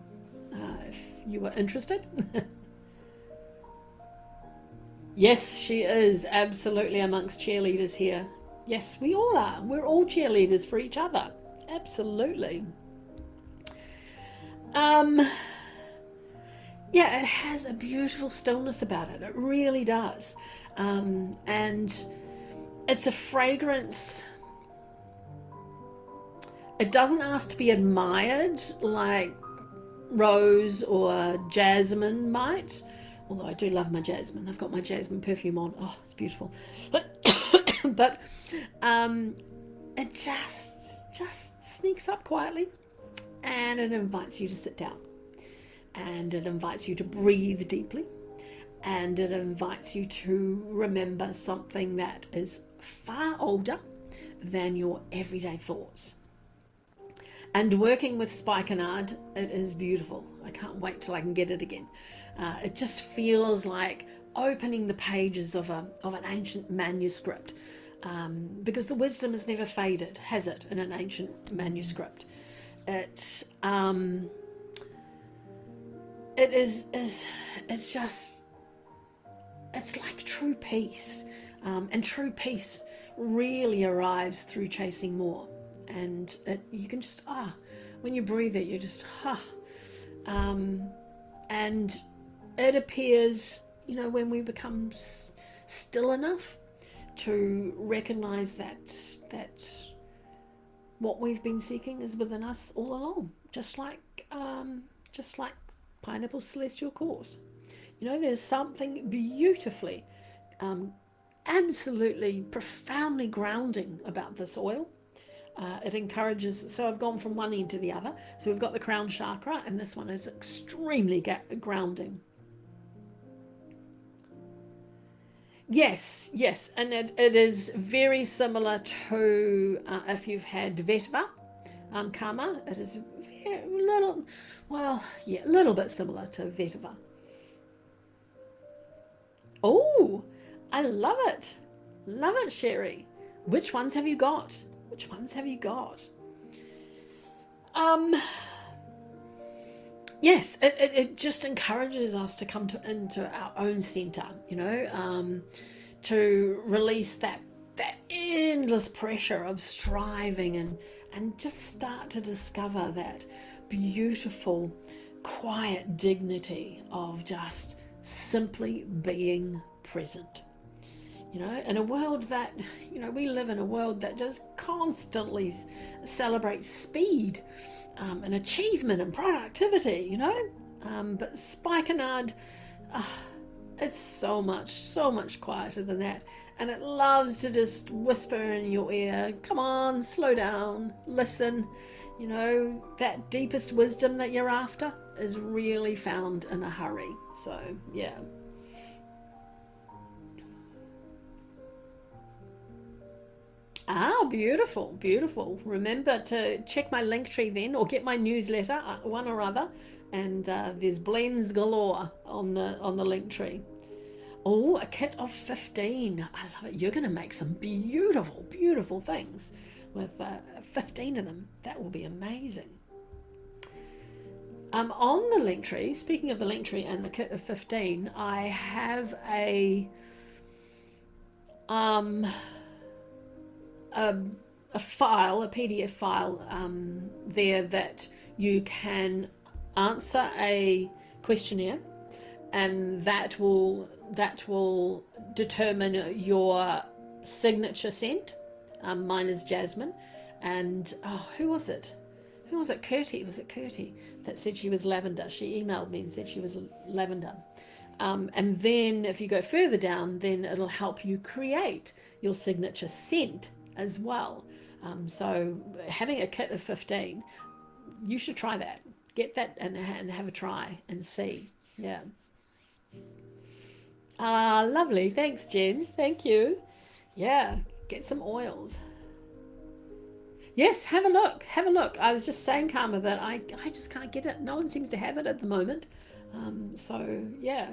if you were interested. Yes, she is absolutely amongst cheerleaders here. Yes, we all are. We're all cheerleaders for each other. Absolutely. Um, yeah, it has a beautiful stillness about it. It really does. And it's a fragrance. It doesn't ask to be admired like rose or jasmine might. Although I do love my jasmine. I've got my jasmine perfume on. Oh, it's beautiful. But it just sneaks up quietly, and it invites you to sit down, and it invites you to breathe deeply, and it invites you to remember something that is far older than your everyday thoughts. And working with Spikenard, it is beautiful. I can't wait till I can get it again. It just feels like opening the pages of an ancient manuscript, because the wisdom has never faded, has it, in an ancient manuscript? It it is it's just, it's like true peace, and true peace really arrives through chasing more. And you can just when you breathe it, you just and it appears, when we become still enough to recognize that what we've been seeking is within us all along, just like pineapple celestial course. There's something beautifully, absolutely profoundly grounding about this oil. It encourages, so I've gone from one end to the other. So we've got the crown chakra, and this one is extremely grounding. Yes, yes, and it is very similar to if you've had vetiver karma. It is very little, well, yeah, a little bit similar to vetiver. Oh, I love it, Sherry. Which ones have you got? Which ones have you got? Um, yes, it just encourages us to come into our own center, to release that endless pressure of striving, and just start to discover that beautiful, quiet dignity of just simply being present. In a world that, we live in a world that just constantly celebrates speed, and achievement and productivity, but Spikenard, it's so much quieter than that. And it loves to just whisper in your ear, come on, slow down, listen. That deepest wisdom that you're after is really found in a hurry. So, yeah. Beautiful, beautiful. Remember to check my link tree then, or get my newsletter, one or other. And there's blends galore on the link tree. Oh, a kit of 15. I love it. You're going to make some beautiful, beautiful things with 15 of them. That will be amazing. On the link tree, speaking of the link tree and the kit of 15, I have a file, a PDF file, there that you can answer a questionnaire, and that will determine your signature scent. Mine is jasmine, and who was it? Who was it? Curtie. Was it Curtie that said she was lavender? She emailed me and said she was lavender. And then if you go further down, then it'll help you create your signature scent as well. So having a kit of 15, you should try that. Get that and have a try and see. Yeah. Lovely. Thanks, Jen. Thank you. Yeah, get some oils. Yes, have a look. Have a look. I was just saying, Karma, that I just can't get it. No one seems to have it at the moment. So, yeah.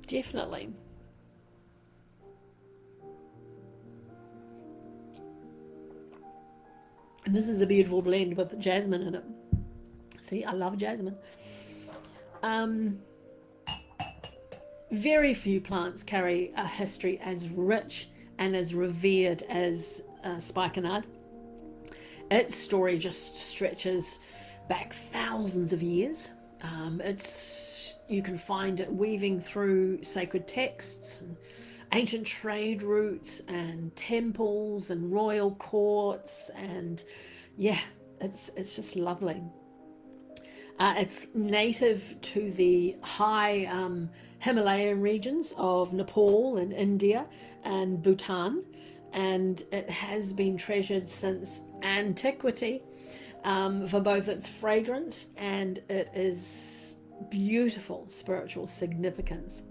Definitely. And this is a beautiful blend with jasmine in it. See, I love jasmine. Very few plants carry a history as rich and as revered as spikenard. Its story just stretches back thousands of years. You can find it weaving through sacred texts and ancient trade routes and temples and royal courts, and yeah, it's just lovely. It's native to the high Himalayan regions of Nepal and India and Bhutan, and it has been treasured since antiquity for both its fragrance and it is beautiful spiritual significance.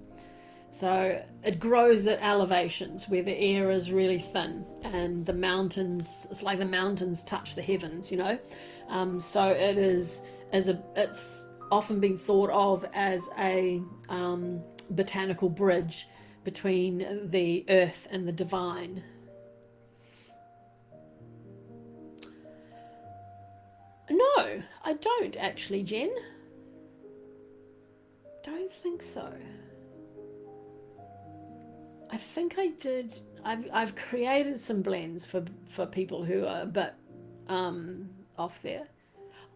So it grows at elevations where the air is really thin and the mountains, it's like the mountains touch the heavens, you know. So it's often been thought of as a botanical bridge between the earth and the divine. No, I don't actually, Jen. Don't think so. I think I did. I've created some blends for people who are a bit off there.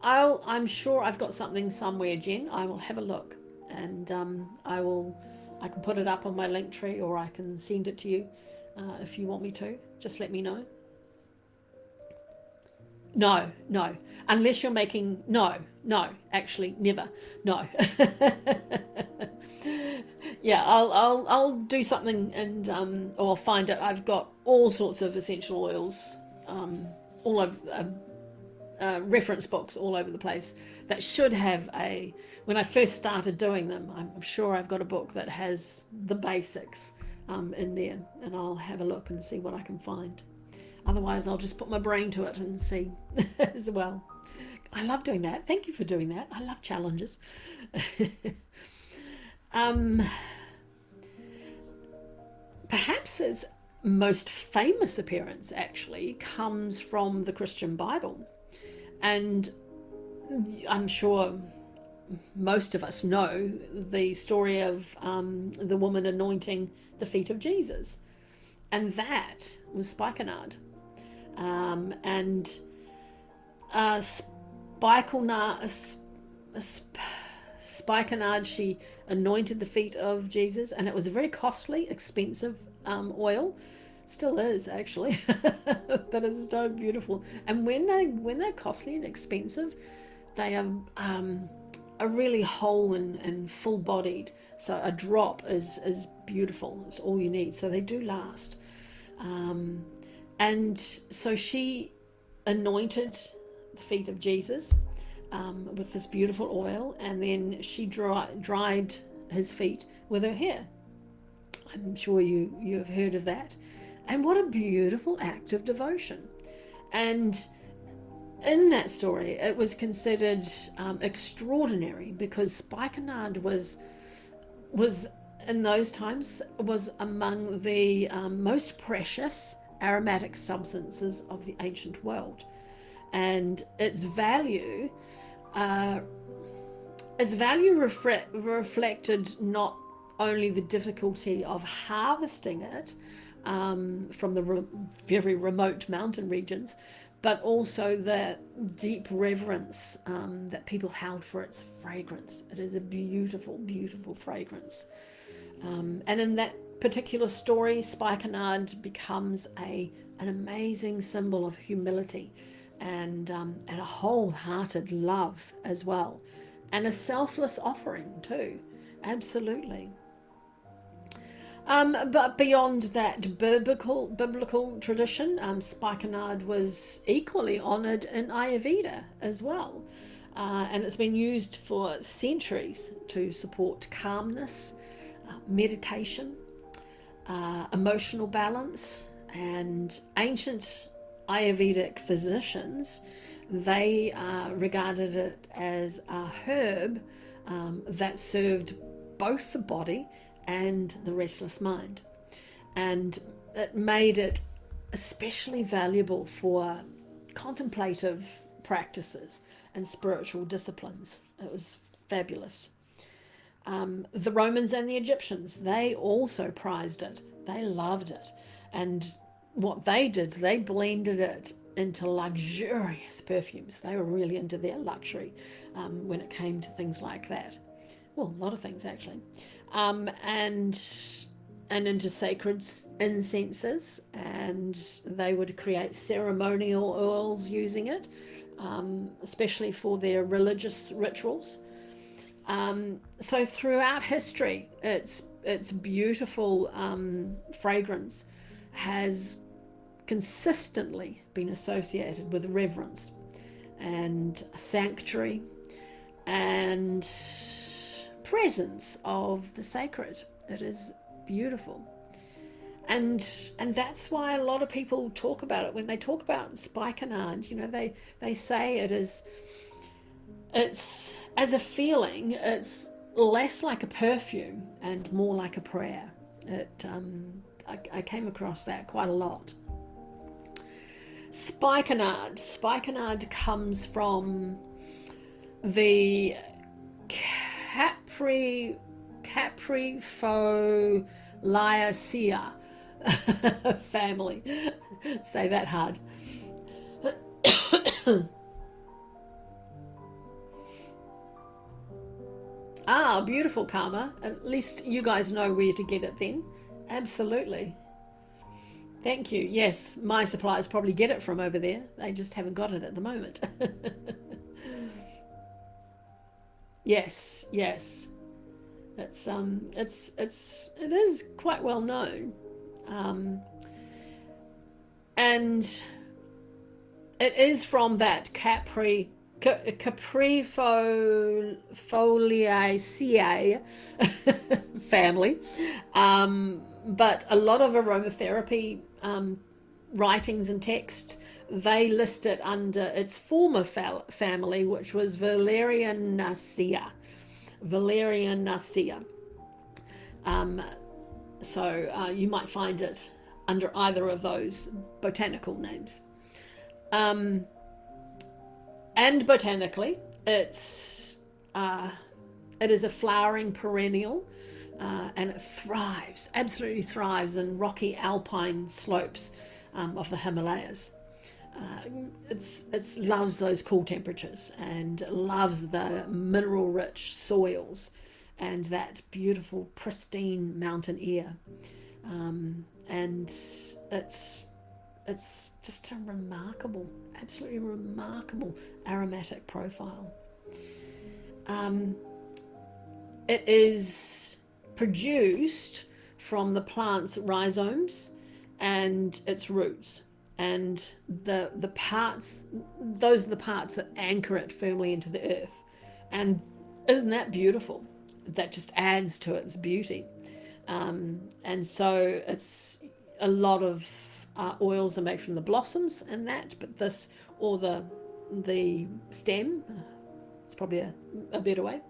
I'm sure I've got something somewhere, Jen. I will have a look, and I can put it up on my link tree, or I can send it to you if you want me to. Just let me know. No, unless you're making no, actually never, no. Yeah, I'll do something and or find it. I've got all sorts of essential oils, all over reference books all over the place that should have a. When I first started doing them, I'm sure I've got a book that has the basics in there, and I'll have a look and see what I can find. Otherwise, I'll just put my brain to it and see as well. I love doing that. Thank you for doing that. I love challenges. Perhaps its most famous appearance actually comes from the Christian Bible. And I'm sure most of us know the story of the woman anointing the feet of Jesus. And that was Spikenard. And Spikenard, she anointed the feet of Jesus, and it was a very costly, expensive oil. Still is actually, but it's so beautiful. And when they're costly and expensive, they are really whole and full-bodied. So a drop is beautiful. It's all you need. So they do last. And so she anointed the feet of Jesus with this beautiful oil, and then she dried his feet with her hair. I'm sure you have heard of that. And what a beautiful act of devotion. And in that story, it was considered extraordinary because spikenard was in those times was among the most precious aromatic substances of the ancient world, and its value reflected not only the difficulty of harvesting it from the very remote mountain regions, but also the deep reverence that people held for its fragrance. It is a beautiful, beautiful fragrance. And in that particular story, spikenard becomes an amazing symbol of humility and a wholehearted love as well, and a selfless offering too. Absolutely. But beyond that biblical tradition, spikenard was equally honoured in Ayurveda as well, and it's been used for centuries to support calmness, meditation, emotional balance. And ancient Ayurvedic physicians, they regarded it as a herb that served both the body and the restless mind, and it made it especially valuable for contemplative practices and spiritual disciplines. It was fabulous. The Romans and the Egyptians, they also prized it. They loved it. And what they did, they blended it into luxurious perfumes. They were really into their luxury when it came to things like that. Well, a lot of things actually. And into sacred incenses, and they would create ceremonial oils using it, especially for their religious rituals. So throughout history, its beautiful fragrance has consistently been associated with reverence and sanctuary and presence of the sacred. It is beautiful. And that's why a lot of people talk about it. When they talk about Spikenard, they say it's as a feeling, it's less like a perfume and more like a prayer. I came across that quite a lot. Spikenard comes from the Caprifoliaceae family. Say that hard. Beautiful, Karma. At least you guys know where to get it then. Absolutely. Thank you. Yes, my suppliers probably get it from over there. They just haven't got it at the moment. Yes. It is quite well known. And it is from that Caprifoliaceae family. But a lot of aromatherapy writings and text, they list it under its former family, which was Valerianaceae. So you might find it under either of those botanical names. And botanically, it is a flowering perennial, and it absolutely thrives in rocky alpine slopes of the Himalayas. It loves those cool temperatures and loves the mineral-rich soils and that beautiful, pristine mountain air. And it's just a absolutely remarkable aromatic profile. It is produced from the plant's rhizomes and its roots, and the parts, those are the parts that anchor it firmly into the earth. And isn't that beautiful? That just adds to its beauty. And so it's a lot of oils are made from the blossoms and that, but this, or the stem, it's probably a better way.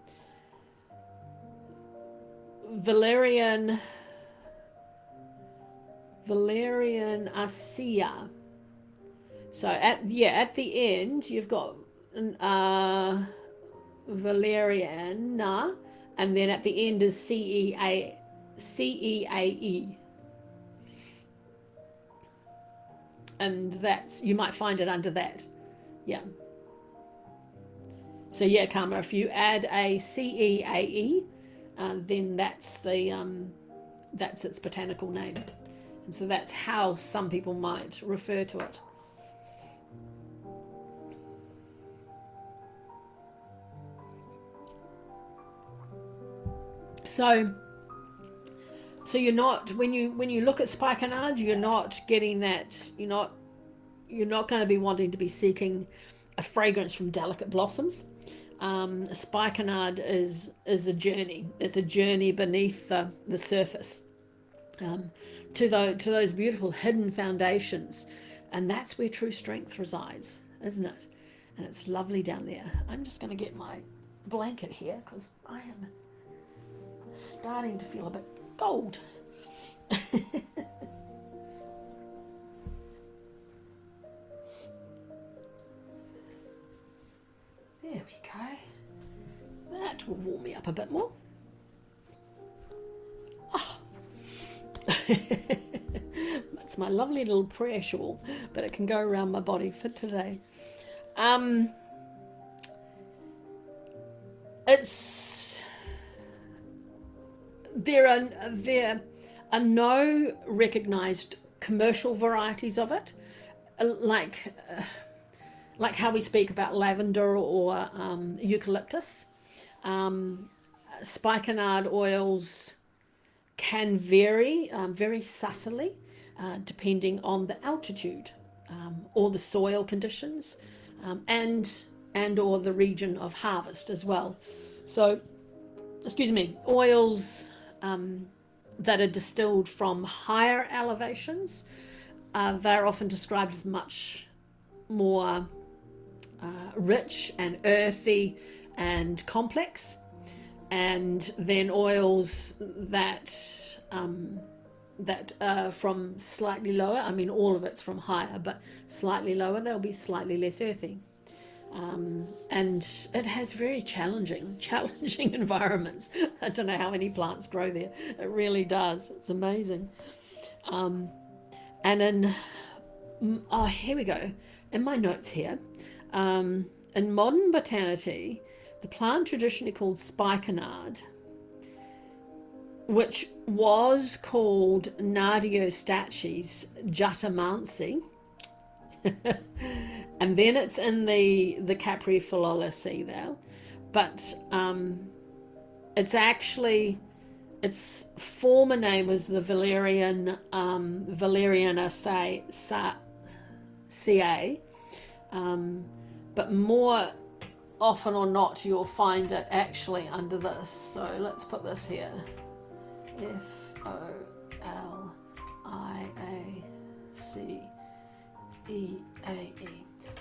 Valerianaceae. So at the end you've got Valeriana, and then at the end is CEAE. And that's, you might find it under that. Yeah. So yeah, Karma, if you add a CEAE, then that's its botanical name. And so that's how some people might refer to it. So you're not, when you look at Spikenard, you're not getting that, you're not going to be wanting to be seeking a fragrance from delicate blossoms. Spikenard is a journey. It's a journey beneath the surface, to those beautiful hidden foundations, and that's where true strength resides, isn't it? And it's lovely down there. I'm just going to get my blanket here because I am starting to feel a bit cold. There we go. That will warm me up a bit more. It's my lovely little prayer shawl, but it can go around my body for today. It's there are no recognized commercial varieties of it, like how we speak about lavender or eucalyptus. Spikenard oils can vary very subtly depending on the altitude or the soil conditions and or the region of harvest as well. So, oils that are distilled from higher elevations, they're often described as much more rich and earthy and complex. And then oils that are from slightly lower, I mean all of it's from higher, but slightly lower, they'll be slightly less earthy. And it has very challenging environments. I don't know how many plants grow there. It really does. It's amazing. And in here we go. In my notes here, in modern botanity, the plant traditionally called spikenard, which was called Nardiostachys jutamansi, and then it's in the Capreolalaceae there, but it's actually, its former name was the Valerianaceae, but more often or not you'll find it actually under this. So let's put this here, Foliaceae.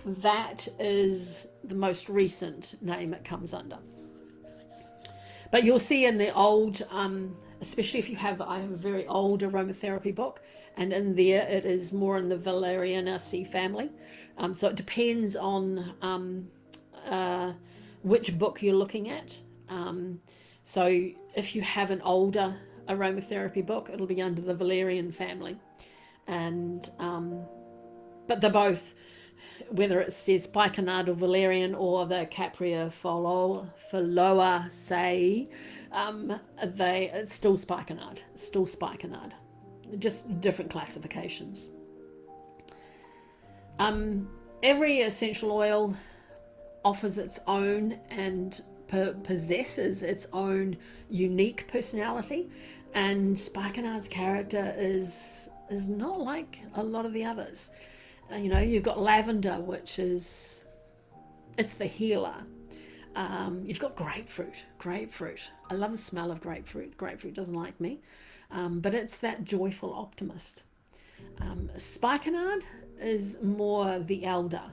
That is the most recent name it comes under. But you'll see in the old, especially if I have a very old aromatherapy book, and in there it is more in the Valerianaceae family. So it depends on which book you're looking at. So if you have an older aromatherapy book, it'll be under the Valerian family. And but they're both, whether it says Spikenard or Valerian or the Capreolalaceae, it's still Spikenard, just different classifications. Every essential oil offers its own and possesses its own unique personality, and Spikenard's character is not like a lot of the others. You've got lavender, which is, it's the healer. You've got grapefruit. I love the smell of grapefruit. Grapefruit doesn't like me, but it's that joyful optimist. Spikenard is more the elder,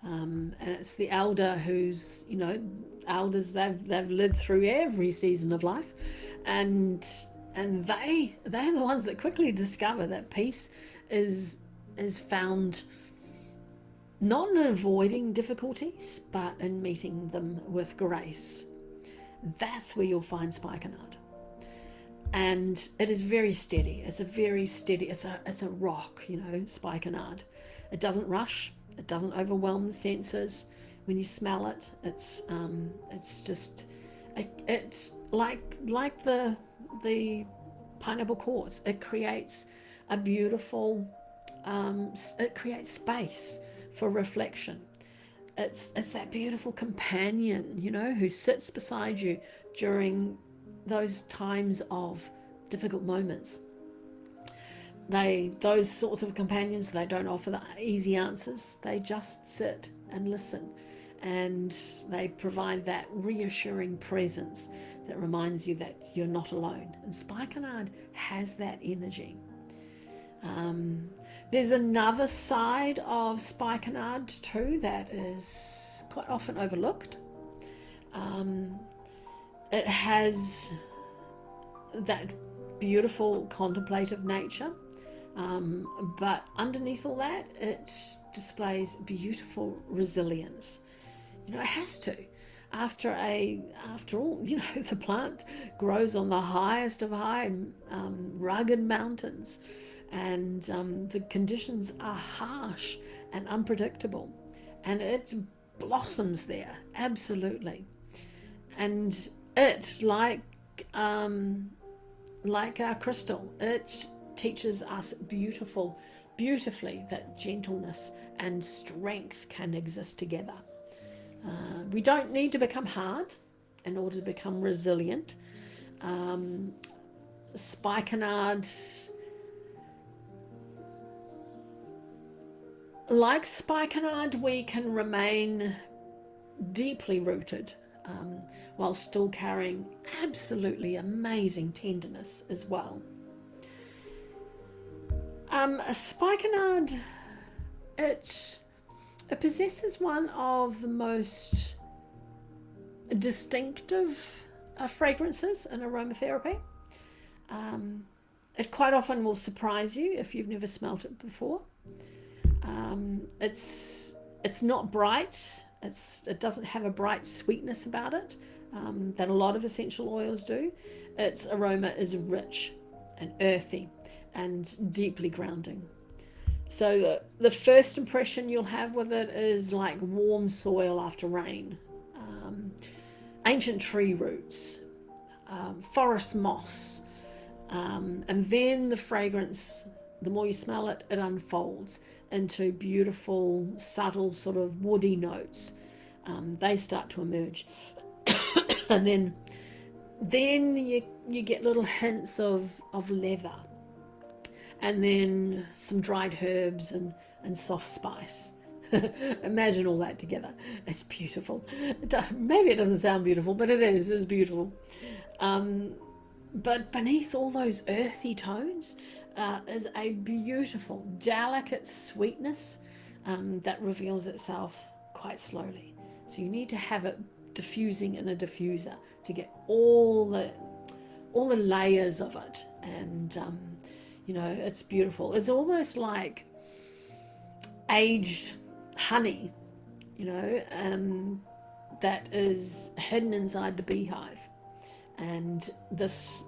and it's the elder who's, elders, they've lived through every season of life, and they're the ones that quickly discover that peace is found not in avoiding difficulties, but in meeting them with grace. That's where you'll find Spikenard. And it is very steady. It's a rock, Spikenard. It doesn't rush. It doesn't overwhelm the senses. When you smell it, it's like the pineapple quartz. It creates a beautiful, it creates space for reflection. It's that beautiful companion, who sits beside you during those times of difficult moments. Those sorts of companions, they don't offer the easy answers. They just sit and listen, and they provide that reassuring presence that reminds you that you're not alone. And Spikenard has that energy. There's another side of Spikenard too that is quite often overlooked. It has that beautiful contemplative nature, but underneath all that, it displays beautiful resilience. It has to. after all, the plant grows on the highest of high, rugged mountains, and the conditions are harsh and unpredictable, and it blossoms there, absolutely. And it, like our crystal, it teaches us beautifully that gentleness and strength can exist together. We don't need to become hard in order to become resilient. Spikenard, like Spikenard, we can remain deeply rooted while still carrying absolutely amazing tenderness as well. Spikenard, it possesses one of the most distinctive fragrances in aromatherapy. It quite often will surprise you if you've never smelt it before. It's not bright. It doesn't have a bright sweetness about it that a lot of essential oils do. Its aroma is rich and earthy and deeply grounding. So the first impression you'll have with it is like warm soil after rain, ancient tree roots, forest moss, and then the fragrance, the more you smell it, it unfolds into beautiful, subtle, sort of woody notes. They start to emerge, and then you get little hints of leather, and then some dried herbs and soft spice. Imagine all that together. It's beautiful. Maybe it doesn't sound beautiful, but it is. It's beautiful. But beneath all those earthy tones is a beautiful, delicate sweetness that reveals itself quite slowly. So you need to have it diffusing in a diffuser to get all the layers of it, and it's beautiful. It's almost like aged honey, that is hidden inside the beehive, and this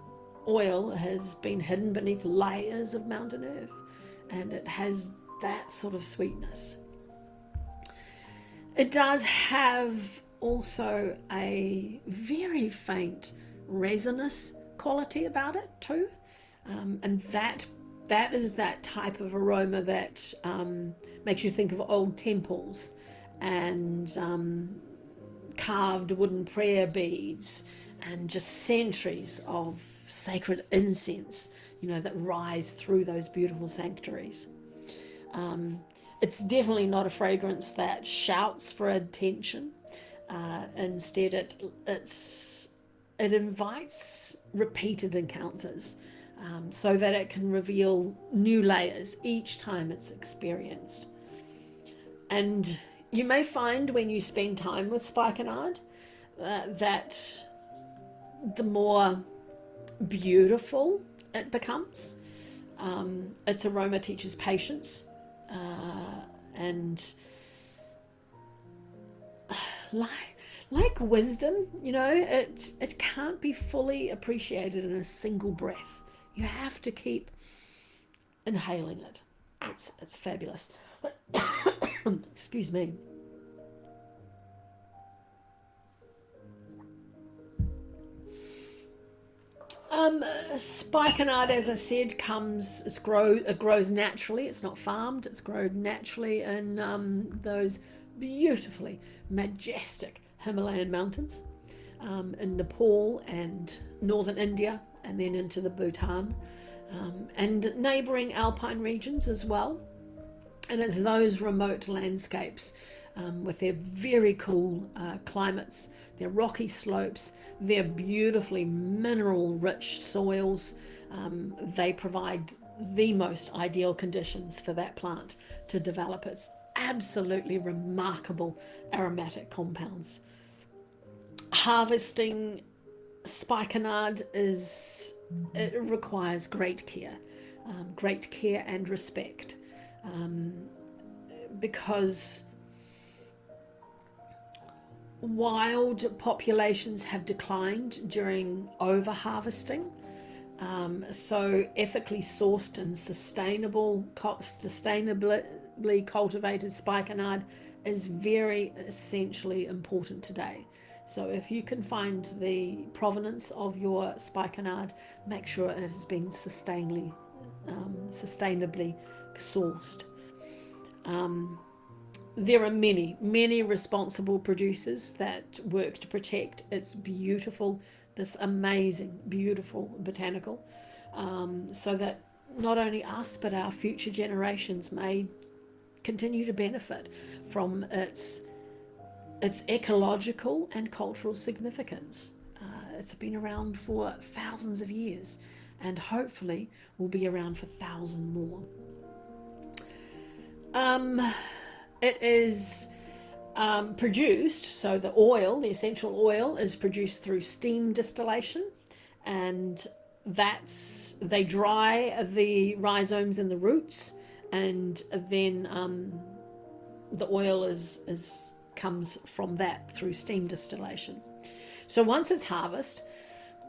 oil has been hidden beneath layers of mountain earth, and it has that sort of sweetness. It does have also a very faint resinous quality about it too, and that is that type of aroma that makes you think of old temples and carved wooden prayer beads and just centuries of sacred incense, that rise through those beautiful sanctuaries. It's definitely not a fragrance that shouts for attention. Instead, it invites repeated encounters, so that it can reveal new layers each time it's experienced. And you may find when you spend time with Spikenard that the more beautiful it becomes. Its aroma teaches patience, and like wisdom, it can't be fully appreciated in a single breath. You have to keep inhaling it. It's fabulous. Excuse me. Spikenard, as I said, it grows naturally. It's not farmed. It's grown naturally in those beautifully majestic Himalayan mountains in Nepal and northern India, and then into the Bhutan and neighbouring alpine regions as well. And it's those remote landscapes with their very cool climates, their rocky slopes, their beautifully mineral-rich soils. They provide the most ideal conditions for that plant to develop its absolutely remarkable aromatic compounds. Harvesting Spikenard it requires great care and respect, because wild populations have declined during over harvesting. So ethically sourced and sustainably cultivated spikenard is very essentially important today. So if you can find the provenance of your spikenard, make sure it has been sustainably sourced. There are many responsible producers that work to protect its this amazing, beautiful botanical, so that not only us but our future generations may continue to benefit from its ecological and cultural significance. It's been around for thousands of years, and hopefully will be around for thousands more. It is produced, so the essential oil is produced through steam distillation, and they dry the rhizomes and the roots, and then the oil comes from that through steam distillation. So once it's harvested,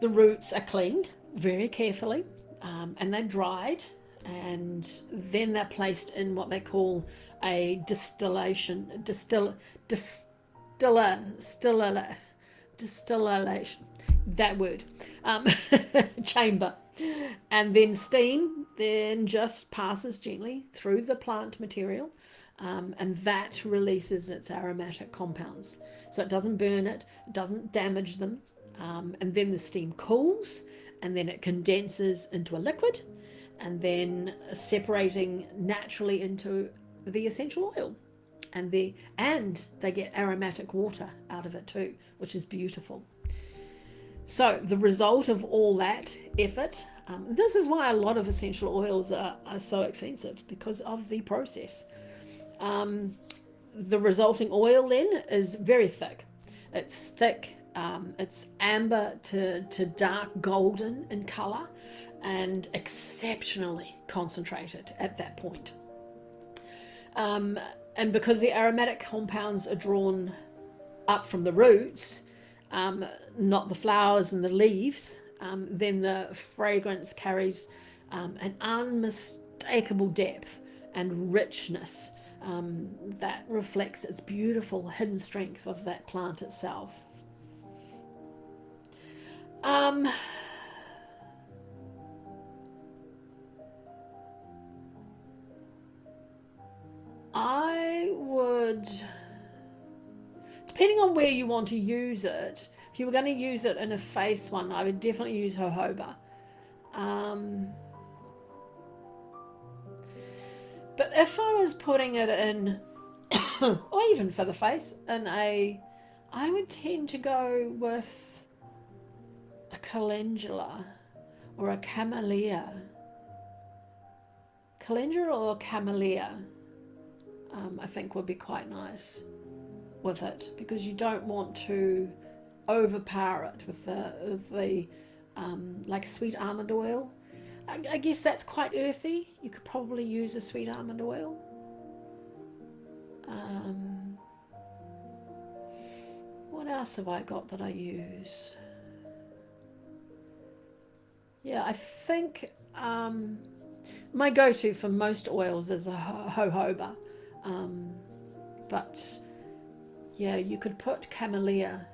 the roots are cleaned very carefully, and they're dried, and then they're placed in what they call a distillation that word chamber, and then steam then just passes gently through the plant material, and that releases its aromatic compounds. So it doesn't burn it doesn't damage them, and then the steam cools, and then it condenses into a liquid, and then separating naturally into the essential oil, and they get aromatic water out of it too, which is beautiful. So the result of all that effort, this is why a lot of essential oils are so expensive, because of the process. The resulting oil then is very thick. It's thick, it's amber to dark golden in colour, and exceptionally concentrated at that point. And because the aromatic compounds are drawn up from the roots, not the flowers and the leaves, then the fragrance carries an unmistakable depth and richness that reflects its beautiful hidden strength of that plant itself. I would, depending on where you want to use it, if you were going to use it in a face one, I would definitely use jojoba. But if I was putting it in, or even for the face, I would tend to go with a calendula or a camellia. Calendula or camellia, I think would be quite nice with it, because you don't want to overpower it with the like sweet almond oil. I guess that's quite earthy. You could probably use a sweet almond oil. What else have I got that I use? Yeah, I think my go-to for most oils is a jojoba. But yeah, you could put camellia,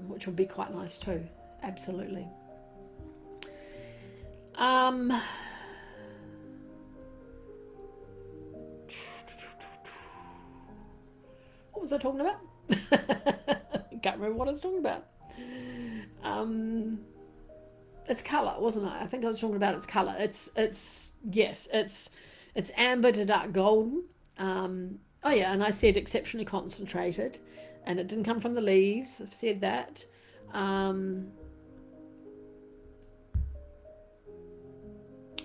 which would be quite nice too. Absolutely. What was I talking about? Can't remember what I was talking about. Its colour, wasn't I? I think I was talking about its colour. It's amber to dark golden. Oh yeah, and I said exceptionally concentrated, and it didn't come from the leaves. I've said that.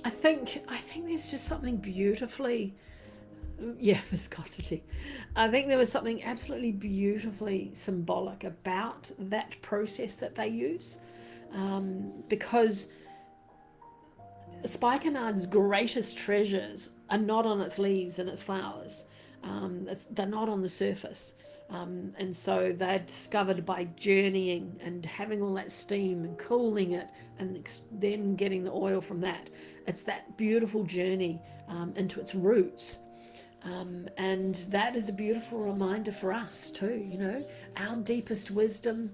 I think there's just something beautifully, viscosity. I think there was something absolutely beautifully symbolic about that process that they use, because spikenard's greatest treasures are not on its leaves and its flowers. They're not on the surface. And so they're discovered by journeying and having all that steam and cooling it, and then getting the oil from that. It's that beautiful journey into its roots. And that is a beautiful reminder for us too. Our deepest wisdom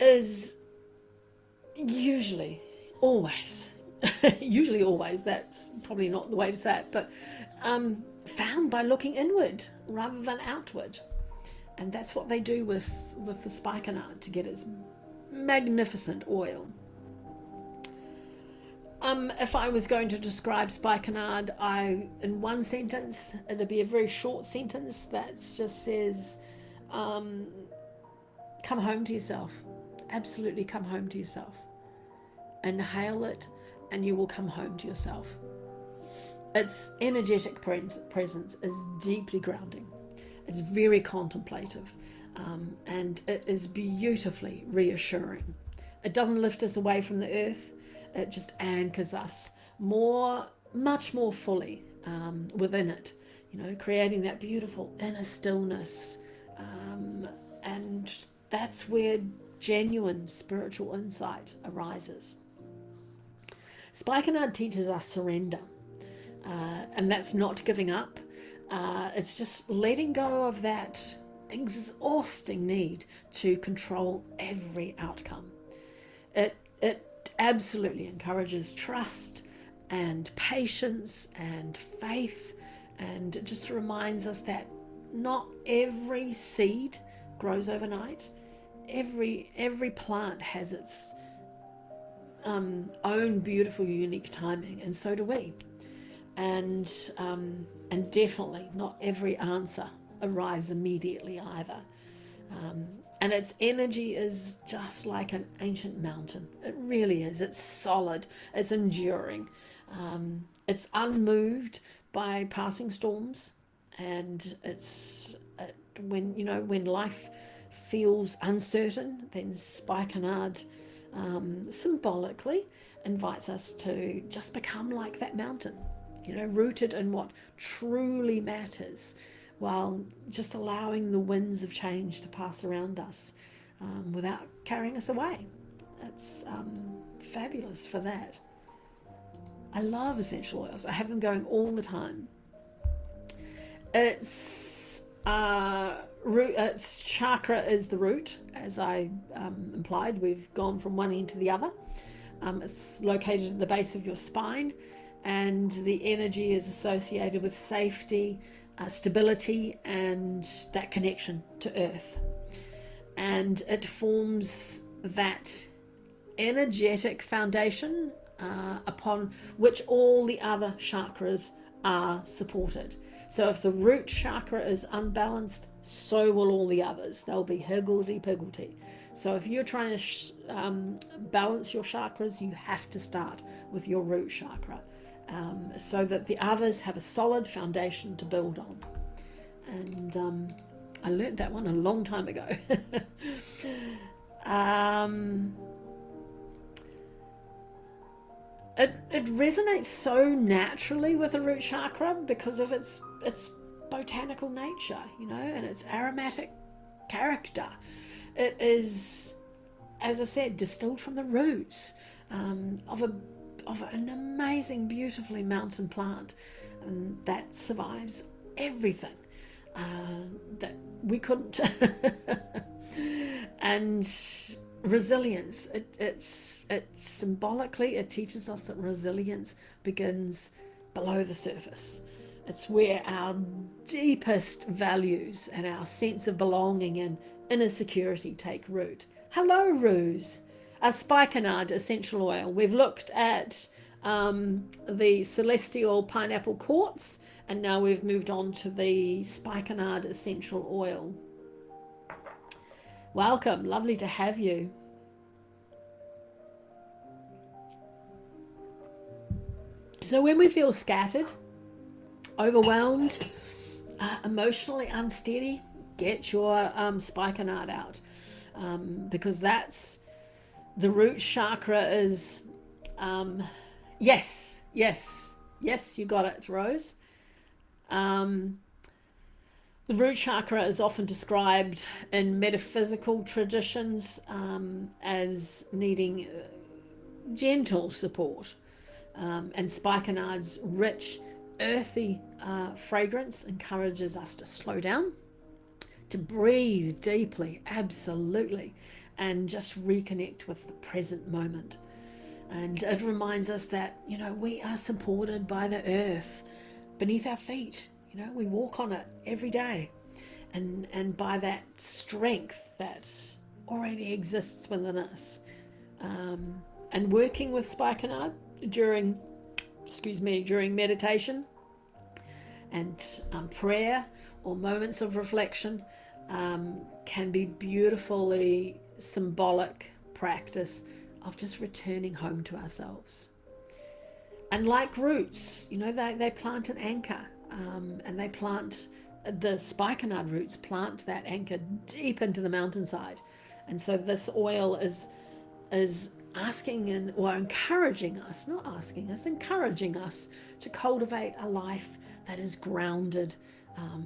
is usually always that's probably not the way to say it, but found by looking inward rather than outward. And that's what they do with the spikenard to get its magnificent oil. If I was going to describe spikenard, in one sentence, it'd be a very short sentence that just says, come home to yourself. Absolutely come home to yourself. Inhale it and you will come home to yourself. Its energetic presence is deeply grounding. It's very contemplative, and it is beautifully reassuring. It doesn't lift us away from the earth. It just anchors us much more fully within it, creating that beautiful inner stillness. And that's where genuine spiritual insight arises. Spikenard teaches us surrender, and that's not giving up. It's just letting go of that exhausting need to control every outcome. It absolutely encourages trust and patience and faith, and it just reminds us that not every seed grows overnight. Every plant has its own beautiful, unique timing, and so do we. And definitely not every answer arrives immediately either. And its energy is just like an ancient mountain. It really is. It's solid. It's enduring. It's unmoved by passing storms. And when life feels uncertain, then spikenard symbolically invites us to just become like that mountain, rooted in what truly matters, while just allowing the winds of change to pass around us without carrying us away. It's fabulous for that. I love essential oils. I have them going all the time. Its chakra is the root, as I implied. We've gone from one end to the other. It's located at the base of your spine, and the energy is associated with safety, stability, and that connection to earth. And it forms that energetic foundation upon which all the other chakras are supported. So if the root chakra is unbalanced, so will all the others. They'll be higgledy-piggledy. So if you're trying to balance your chakras, you have to start with your root chakra, so that the others have a solid foundation to build on. And I learned that one a long time ago. It resonates so naturally with the root chakra because of its botanical nature, and its aromatic character. It is, as I said, distilled from the roots of an amazing, beautifully mountain plant that survives everything that we couldn't. And resilience. It's symbolically, it teaches us that resilience begins below the surface. It's where our deepest values and our sense of belonging and inner security take root. Hello, Ruse. A spikenard essential oil. We've looked at the celestial pineapple quartz, and now we've moved on to the spikenard essential oil. Welcome, lovely to have you. So when we feel scattered, overwhelmed, emotionally unsteady, get your spikenard out, because that's the root chakra is, yes, you got it, Rose. Um, the root chakra is often described in metaphysical traditions as needing gentle support. And Spikenard's rich, earthy fragrance encourages us to slow down, to breathe deeply, absolutely, and just reconnect with the present moment. And it reminds us that, we are supported by the earth beneath our feet. We walk on it every day. And by that strength that already exists within us. And working with Spikenard during meditation and prayer or moments of reflection can be beautifully symbolic practice of just returning home to ourselves. And like roots, they plant an anchor, and the spikenard roots plant that anchor deep into the mountainside. And so this oil is encouraging us, not asking us, encouraging us to cultivate a life that is grounded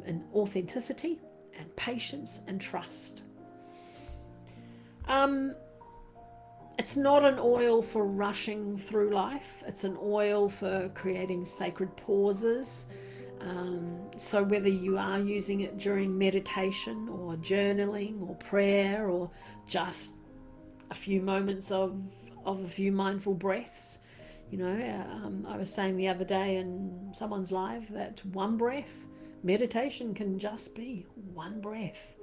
in authenticity and patience and trust. It's not an oil for rushing through life. It's an oil for creating sacred pauses. So whether you are using it during meditation or journaling or prayer or just a few moments of a few mindful breaths, I was saying the other day in someone's live that one breath, meditation can just be one breath,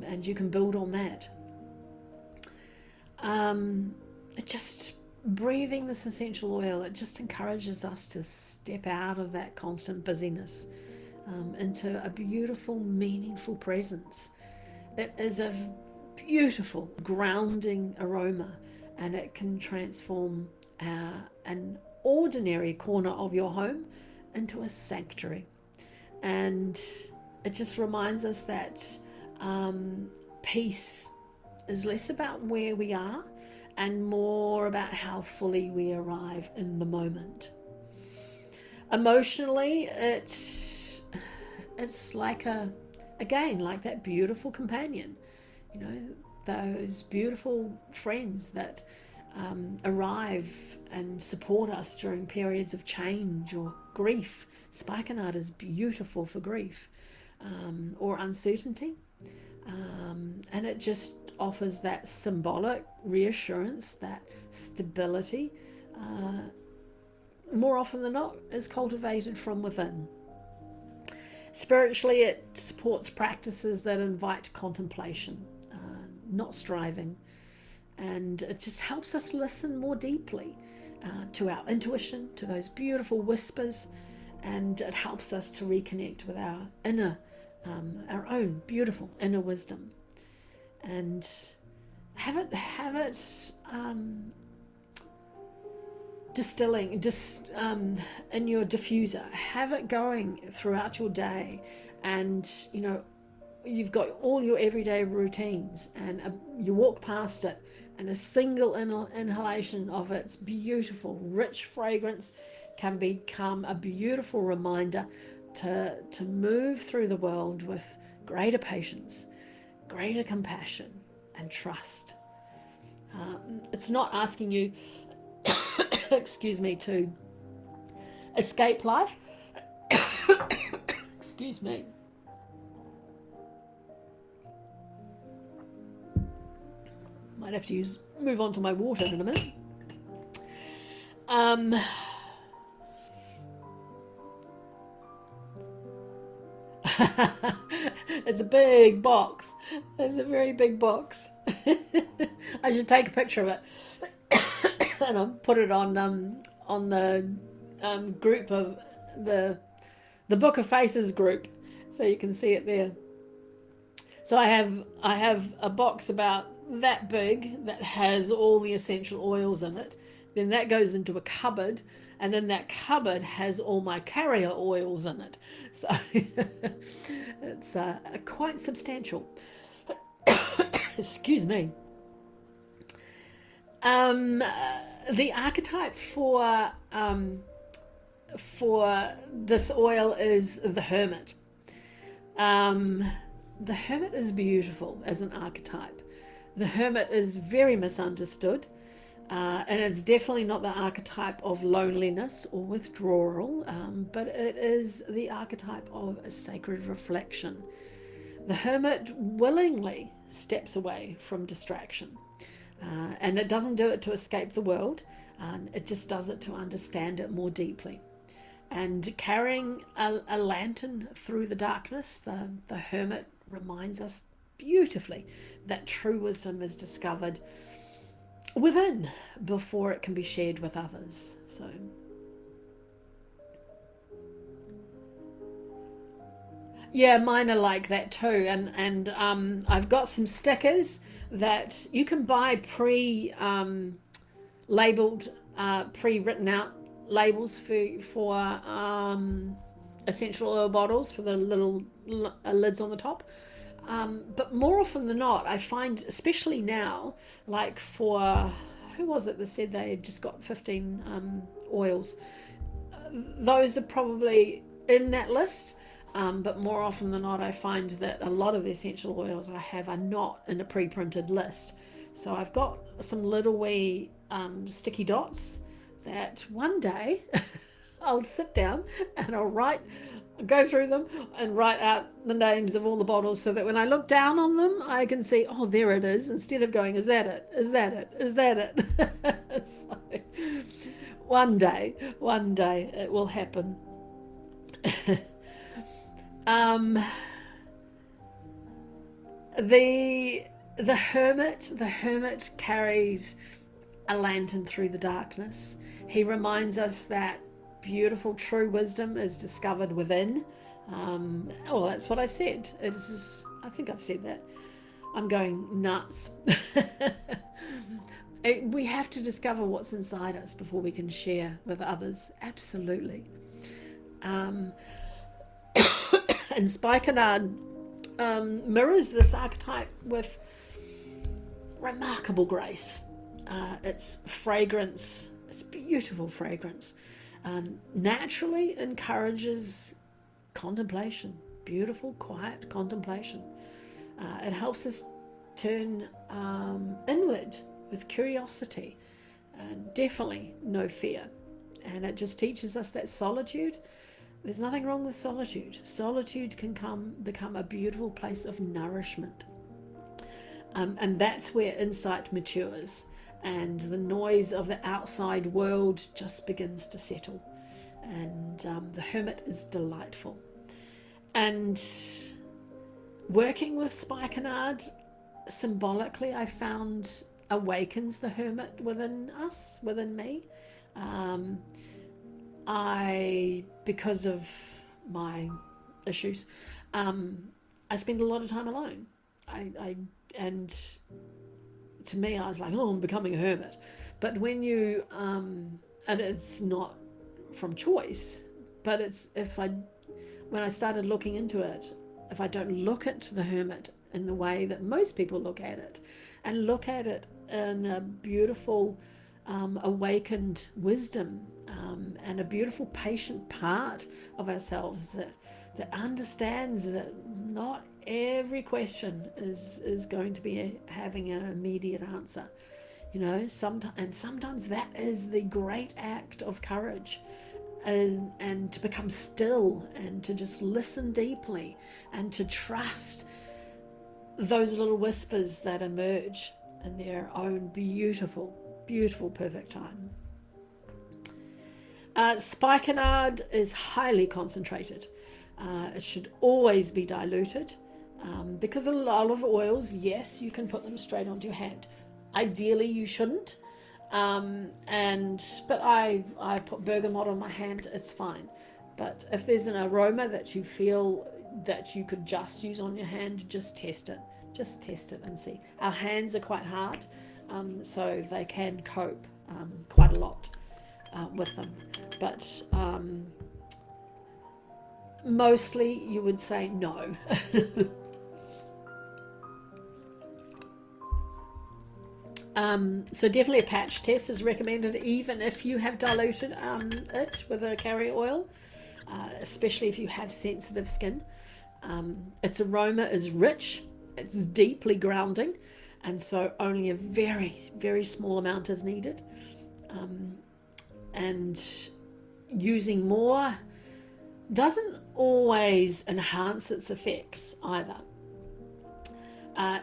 and you can build on that. Just breathing this essential oil, it just encourages us to step out of that constant busyness into a beautiful, meaningful presence. It is a beautiful, grounding aroma, and it can transform an ordinary corner of your home into a sanctuary. And it just reminds us that peace is less about where we are and more about how fully we arrive in the moment. Emotionally, it's like like that beautiful companion, those beautiful friends that arrive and support us during periods of change or grief. Spikenard is beautiful for grief or uncertainty. And it just offers that symbolic reassurance, that stability, more often than not, is cultivated from within. Spiritually, it supports practices that invite contemplation, not striving, and it just helps us listen more deeply to our intuition, to those beautiful whispers, and it helps us to reconnect with our our own beautiful inner wisdom, and have it distilling in your diffuser. Have it going throughout your day, and you've got all your everyday routines, and you walk past it, and a single inhalation of its beautiful rich fragrance can become a beautiful reminder to move through the world with greater patience, greater compassion, and trust. It's not asking you, excuse me, to escape life. Excuse me. Might have to move on to my water in a minute. It's a big box. It's a very big box. I should take a picture of it and I'll put it on the group of the Book of Faces group, so you can see it there. So I have a box about that big that has all the essential oils in it. Then that goes into a cupboard, and then that cupboard has all my carrier oils in it. So it's quite substantial. Excuse me. The archetype for for this oil is the Hermit. The Hermit is beautiful as an archetype. The Hermit is very misunderstood, and it's definitely not the archetype of loneliness or withdrawal, but it is the archetype of a sacred reflection. The Hermit willingly steps away from distraction, and it doesn't do it to escape the world, it just does it to understand it more deeply. And carrying a lantern through the darkness, the Hermit reminds us beautifully that true wisdom is discovered within before it can be shared with others. So yeah, mine are like that too, and I've got some stickers that you can buy labeled, pre-written out labels for essential oil bottles for the little lids on the top. But more often than not, I find, especially now, like for, who was it that said they had just got 15 oils? Those are probably in that list. But more often than not, I find that a lot of the essential oils I have are not in a pre-printed list. So I've got some little wee sticky dots that one day I'll sit down and I'll go through them and write out the names of all the bottles, so that when I look down on them, I can see, oh, there it is, instead of going, is that it? Is that it? Is that it? So one day it will happen. The hermit carries a lantern through the darkness. He reminds us that beautiful true wisdom is discovered within. Oh, that's what I said. I think I've said that. I'm going nuts. We have to discover what's inside us before we can share with others. Absolutely. And Spikenard mirrors this archetype with remarkable grace. Its fragrance, its beautiful fragrance, naturally encourages contemplation, beautiful, quiet contemplation. It helps us turn inward with curiosity, definitely no fear. And it just teaches us that solitude, there's nothing wrong with solitude. Solitude can become a beautiful place of nourishment. And that's where insight matures and the noise of the outside world just begins to settle. And the hermit is delightful. And working with Spikenard, symbolically, I found awakens the hermit within us, within me. Because of my issues, I spend a lot of time alone. And to me, I was like, oh, I'm becoming a hermit. But when you, and it's not from choice, but when I started looking into it, if I don't look at the hermit in the way that most people look at it, and look at it in a beautiful, awakened wisdom, and a beautiful patient part of ourselves that understands that not every question is going to be having an immediate answer, sometimes that is the great act of courage, and to become still and to just listen deeply and to trust those little whispers that emerge in their own beautiful perfect time. Spikenard is highly concentrated. It should always be diluted, because a lot of oils, yes, you can put them straight onto your hand. Ideally, you shouldn't. But I put bergamot on my hand, it's fine. But if there's an aroma that you feel that you could just use on your hand, just test it. Just test it and see. Our hands are quite hard, so they can cope quite a lot with them. But mostly you would say no. So definitely a patch test is recommended, even if you have diluted it with a carrier oil, especially if you have sensitive skin. Its aroma is rich, it's deeply grounding, and so only a very, very small amount is needed. And using more doesn't always enhance its effects either.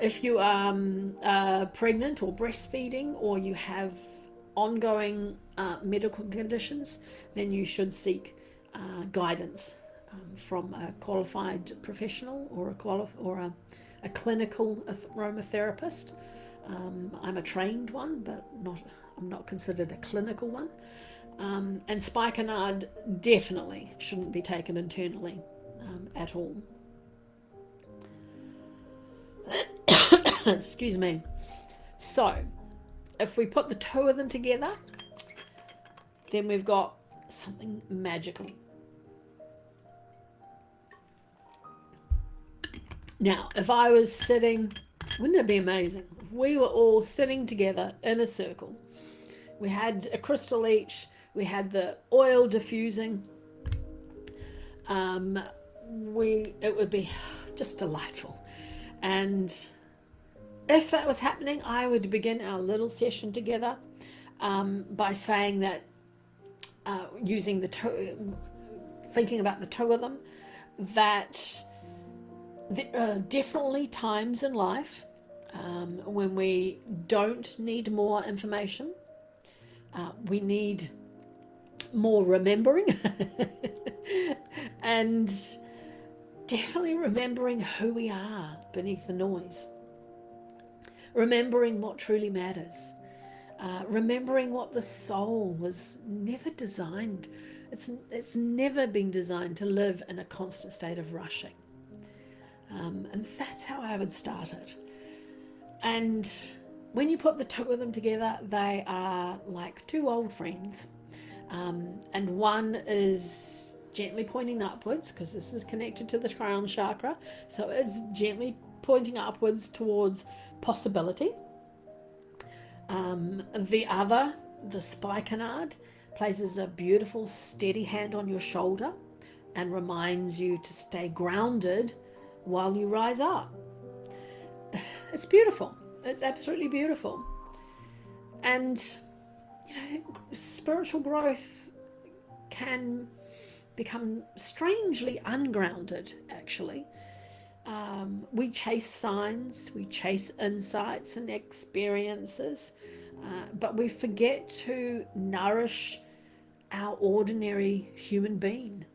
If you are pregnant or breastfeeding, or you have ongoing medical conditions, then you should seek guidance from a qualified professional or a clinical aromatherapist. I'm a trained one, but I'm not considered a clinical one. And Spikenard definitely shouldn't be taken internally at all. Excuse me. So, if we put the two of them together, then we've got something magical. Now, if I was sitting, wouldn't it be amazing if we were all sitting together in a circle? We had a crystal each, we had the oil diffusing. It would be just delightful. And if that was happening, I would begin our little session together by saying that, using the two, thinking about the two of them, that there are definitely times in life when we don't need more information. We need more remembering and definitely remembering who we are beneath the noise. Remembering what truly matters. Remembering what the soul was never designed. It's never been designed to live in a constant state of rushing. And that's how I would start it. And when you put the two of them together, they are like two old friends. And one is gently pointing upwards, because this is connected to the crown chakra. So it's gently pointing upwards towards possibility. The other, the Spikenard, places a beautiful steady hand on your shoulder and reminds you to stay grounded while you rise up. It's beautiful. It's absolutely beautiful. And spiritual growth can become strangely ungrounded, actually. We chase signs, we chase insights and experiences, but we forget to nourish our ordinary human being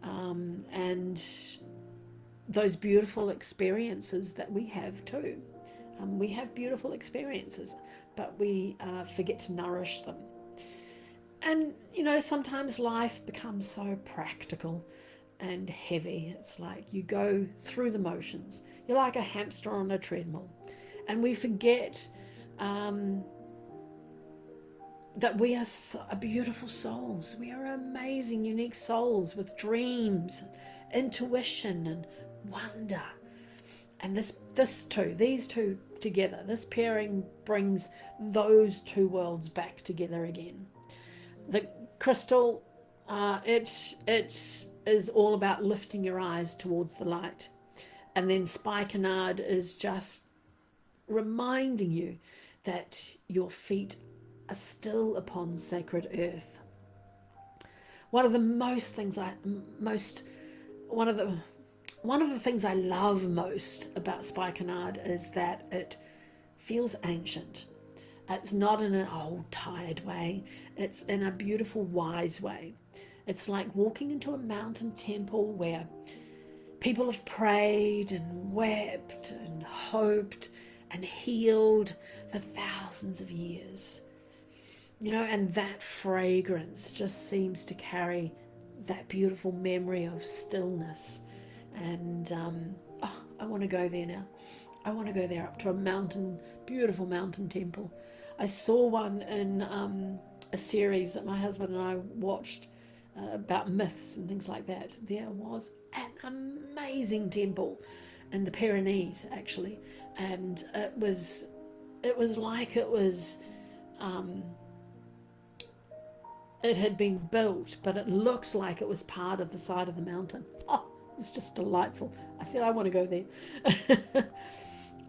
and those beautiful experiences that we have too. We have beautiful experiences, but we forget to nourish them. And, sometimes life becomes so practical and heavy. It's like you go through the motions. You're like a hamster on a treadmill. And we forget that we are beautiful souls. We are amazing, unique souls with dreams, intuition, and wonder. And these two together, this pairing brings those two worlds back together again. The crystal, it is all about lifting your eyes towards the light. And then Spikenard is just reminding you that your feet are still upon sacred earth. One of the things I love most about Spikenard is that it feels ancient. It's not in an old, tired way. It's in a beautiful, wise way. It's like walking into a mountain temple where people have prayed and wept and hoped and healed for thousands of years. And that fragrance just seems to carry that beautiful memory of stillness. And I want to go there now. I want to go there, up to a beautiful mountain temple. I saw one in a series that my husband and I watched about myths and things like that. There was an amazing temple in the Pyrenees, actually, and it was it was like it was, it had been built, but it looked like it was part of the side of the mountain. Oh, it was just delightful. I said, I want to go there.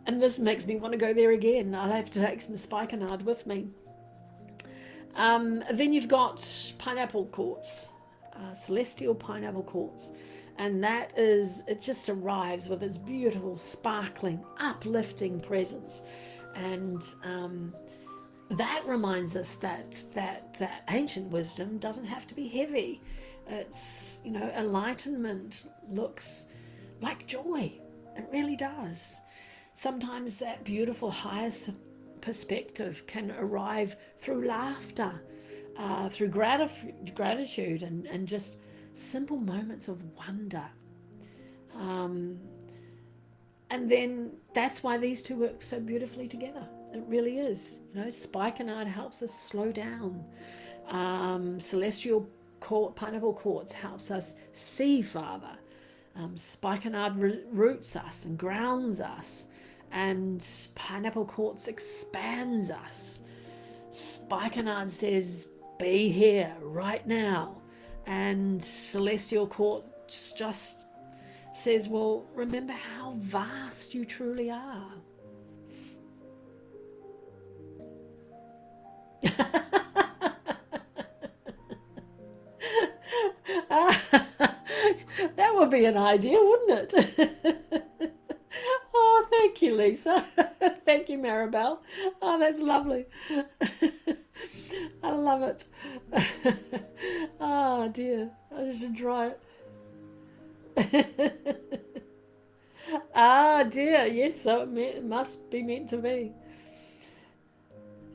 And this makes me want to go there again. I'll have to take some spikenard with me. Then you've got pineapple quartz, celestial pineapple quartz. And that is, it just arrives with its beautiful, sparkling, uplifting presence. And that reminds us that ancient wisdom doesn't have to be heavy. It's, enlightenment looks like joy. It really does. Sometimes that beautiful highest perspective can arrive through laughter, through gratitude and just simple moments of wonder. And then that's why these two work so beautifully together. It really is. Spikenard helps us slow down. Celestial pineapple quartz helps us see farther. Spikenard roots us and grounds us. And pineapple quartz expands us. Spikenard says, be here right now. And celestial quartz just says, well, remember how vast you truly are. That would be an idea, wouldn't it? Oh, thank you, Lisa. Thank you, Maribel. Oh, that's lovely. I love it. Oh, dear. I should try it. Ah, dear. Yes, so it must be meant to be.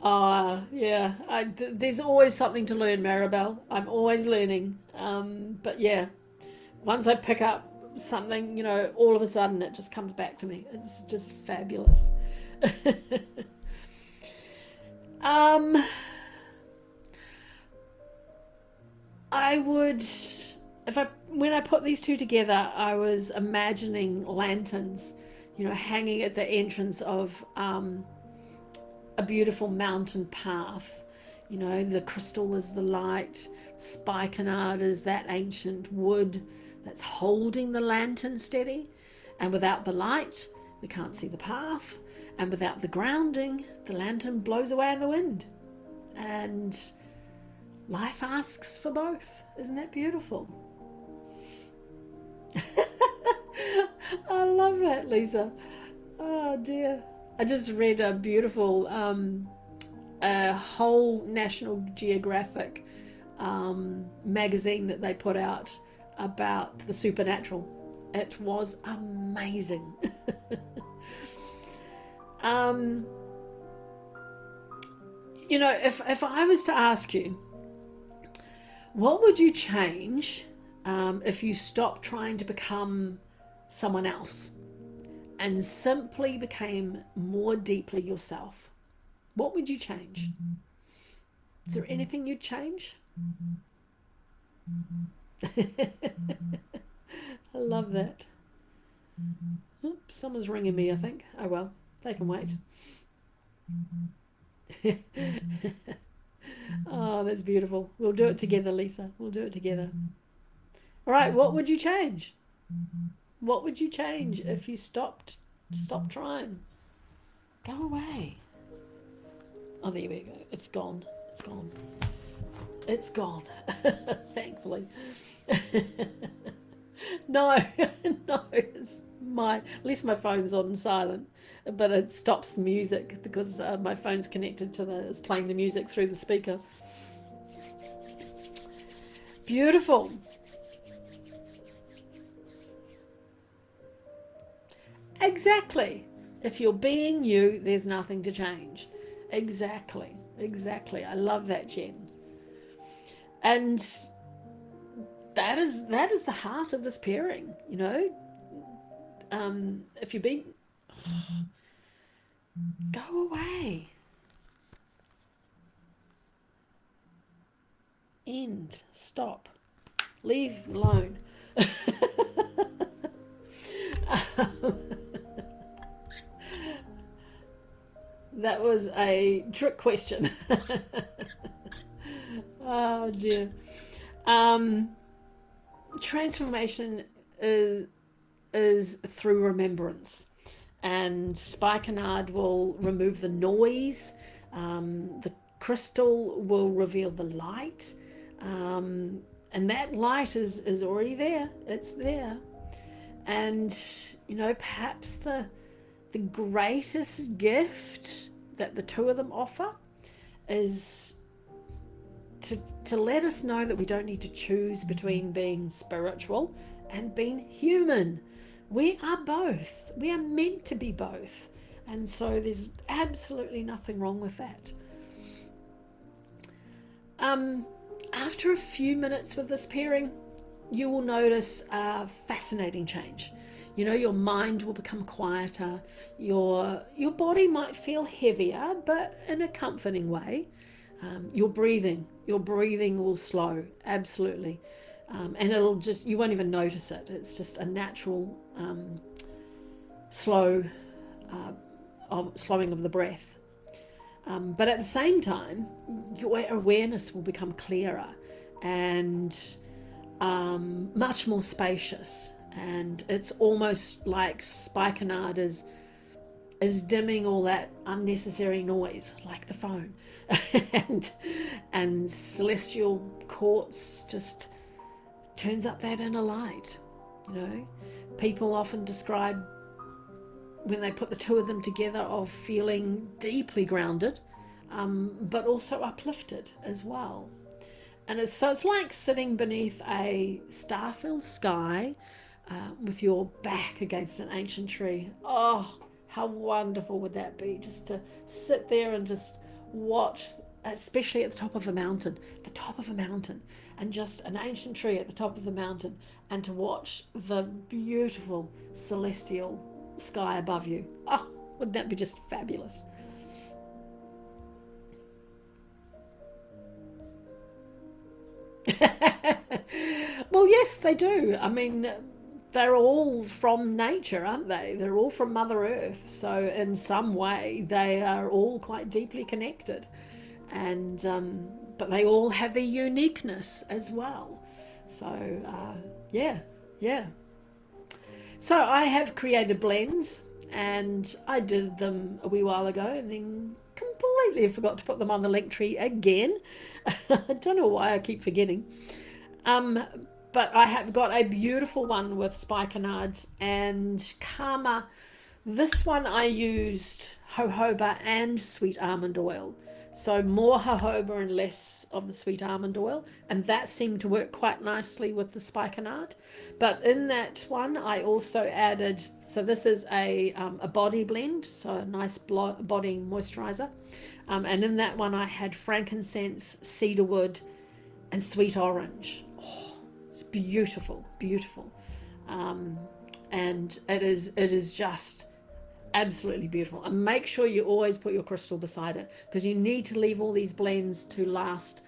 Yeah. There's always something to learn, Maribel. I'm always learning. But yeah, once I pick up something, all of a sudden it just comes back to me. It's just fabulous. I would, when I put these two together, I was imagining lanterns, hanging at the entrance of a beautiful mountain path. The crystal is the light, spikenard is that ancient wood that's holding the lantern steady. And without the light, we can't see the path. And without the grounding, the lantern blows away in the wind. And life asks for both. Isn't that beautiful? I love that, Lisa. Oh, dear. I just read a beautiful whole National Geographic magazine that they put out about the supernatural. It was amazing. If I was to ask you, what would you change if you stopped trying to become someone else and simply became more deeply yourself? What would you change? Is there anything you'd change? I love that. Oops, someone's ringing me, I think. Oh well, they can wait. Oh, that's beautiful. We'll do it together, Lisa. We'll do it together. All right, what would you change? What would you change if you stopped trying? Go away. Oh, there we go. It's gone. It's gone. It's gone. Thankfully. No, no. At least my phone's on silent, but it stops the music because my phone's connected to it's playing the music through the speaker. Beautiful. Exactly. If you're being you, there's nothing to change. Exactly. I love that, Jen. And that is the heart of this pairing, if you're being, go away. End. Stop. Leave alone. That was a trick question. Oh dear. Um, Transformation is through remembrance, and Spikenard will remove the noise. The crystal will reveal the light, and that light is already there. It's there, and perhaps the greatest gift that the two of them offer is to let us know that we don't need to choose between being spiritual and being human. We are both. We are meant to be both. And so there's absolutely nothing wrong with that. After a few minutes with this pairing, you will notice a fascinating change. Your mind will become quieter. Your body might feel heavier, but in a comforting way. Your breathing will slow, absolutely. And you won't even notice it. It's just a natural slowing of the breath. But at the same time, your awareness will become clearer and much more spacious. And it's almost like Spikenard is dimming all that unnecessary noise, like the phone. and celestial quartz just turns up that inner light. People often describe, when they put the two of them together, of feeling deeply grounded, but also uplifted as well. And it's like sitting beneath a star-filled sky with your back against an ancient tree. Oh, how wonderful would that be, just to sit there and just watch, especially at the top of a mountain, and just an ancient tree at the top of the mountain, and to watch the beautiful celestial sky above you. Oh, wouldn't that be just fabulous? Well, yes, they do. I mean, they're all from nature, aren't they? They're all from Mother Earth. So in some way, they are all quite deeply connected. And but they all have their uniqueness as well. So yeah. So I have created blends, and I did them a wee while ago, and then completely forgot to put them on the link tree again. I don't know why I keep forgetting. But I have got a beautiful one with Spikenard and Karma. This one I used jojoba and sweet almond oil. So more jojoba and less of the sweet almond oil. And that seemed to work quite nicely with the Spikenard. But in that one, I also added, so this is a body blend, so a nice body moisturizer. And in that one, I had frankincense, cedarwood, and sweet orange. It's beautiful, beautiful. And it is just absolutely beautiful. And make sure you always put your crystal beside it, because you need to leave all these blends to last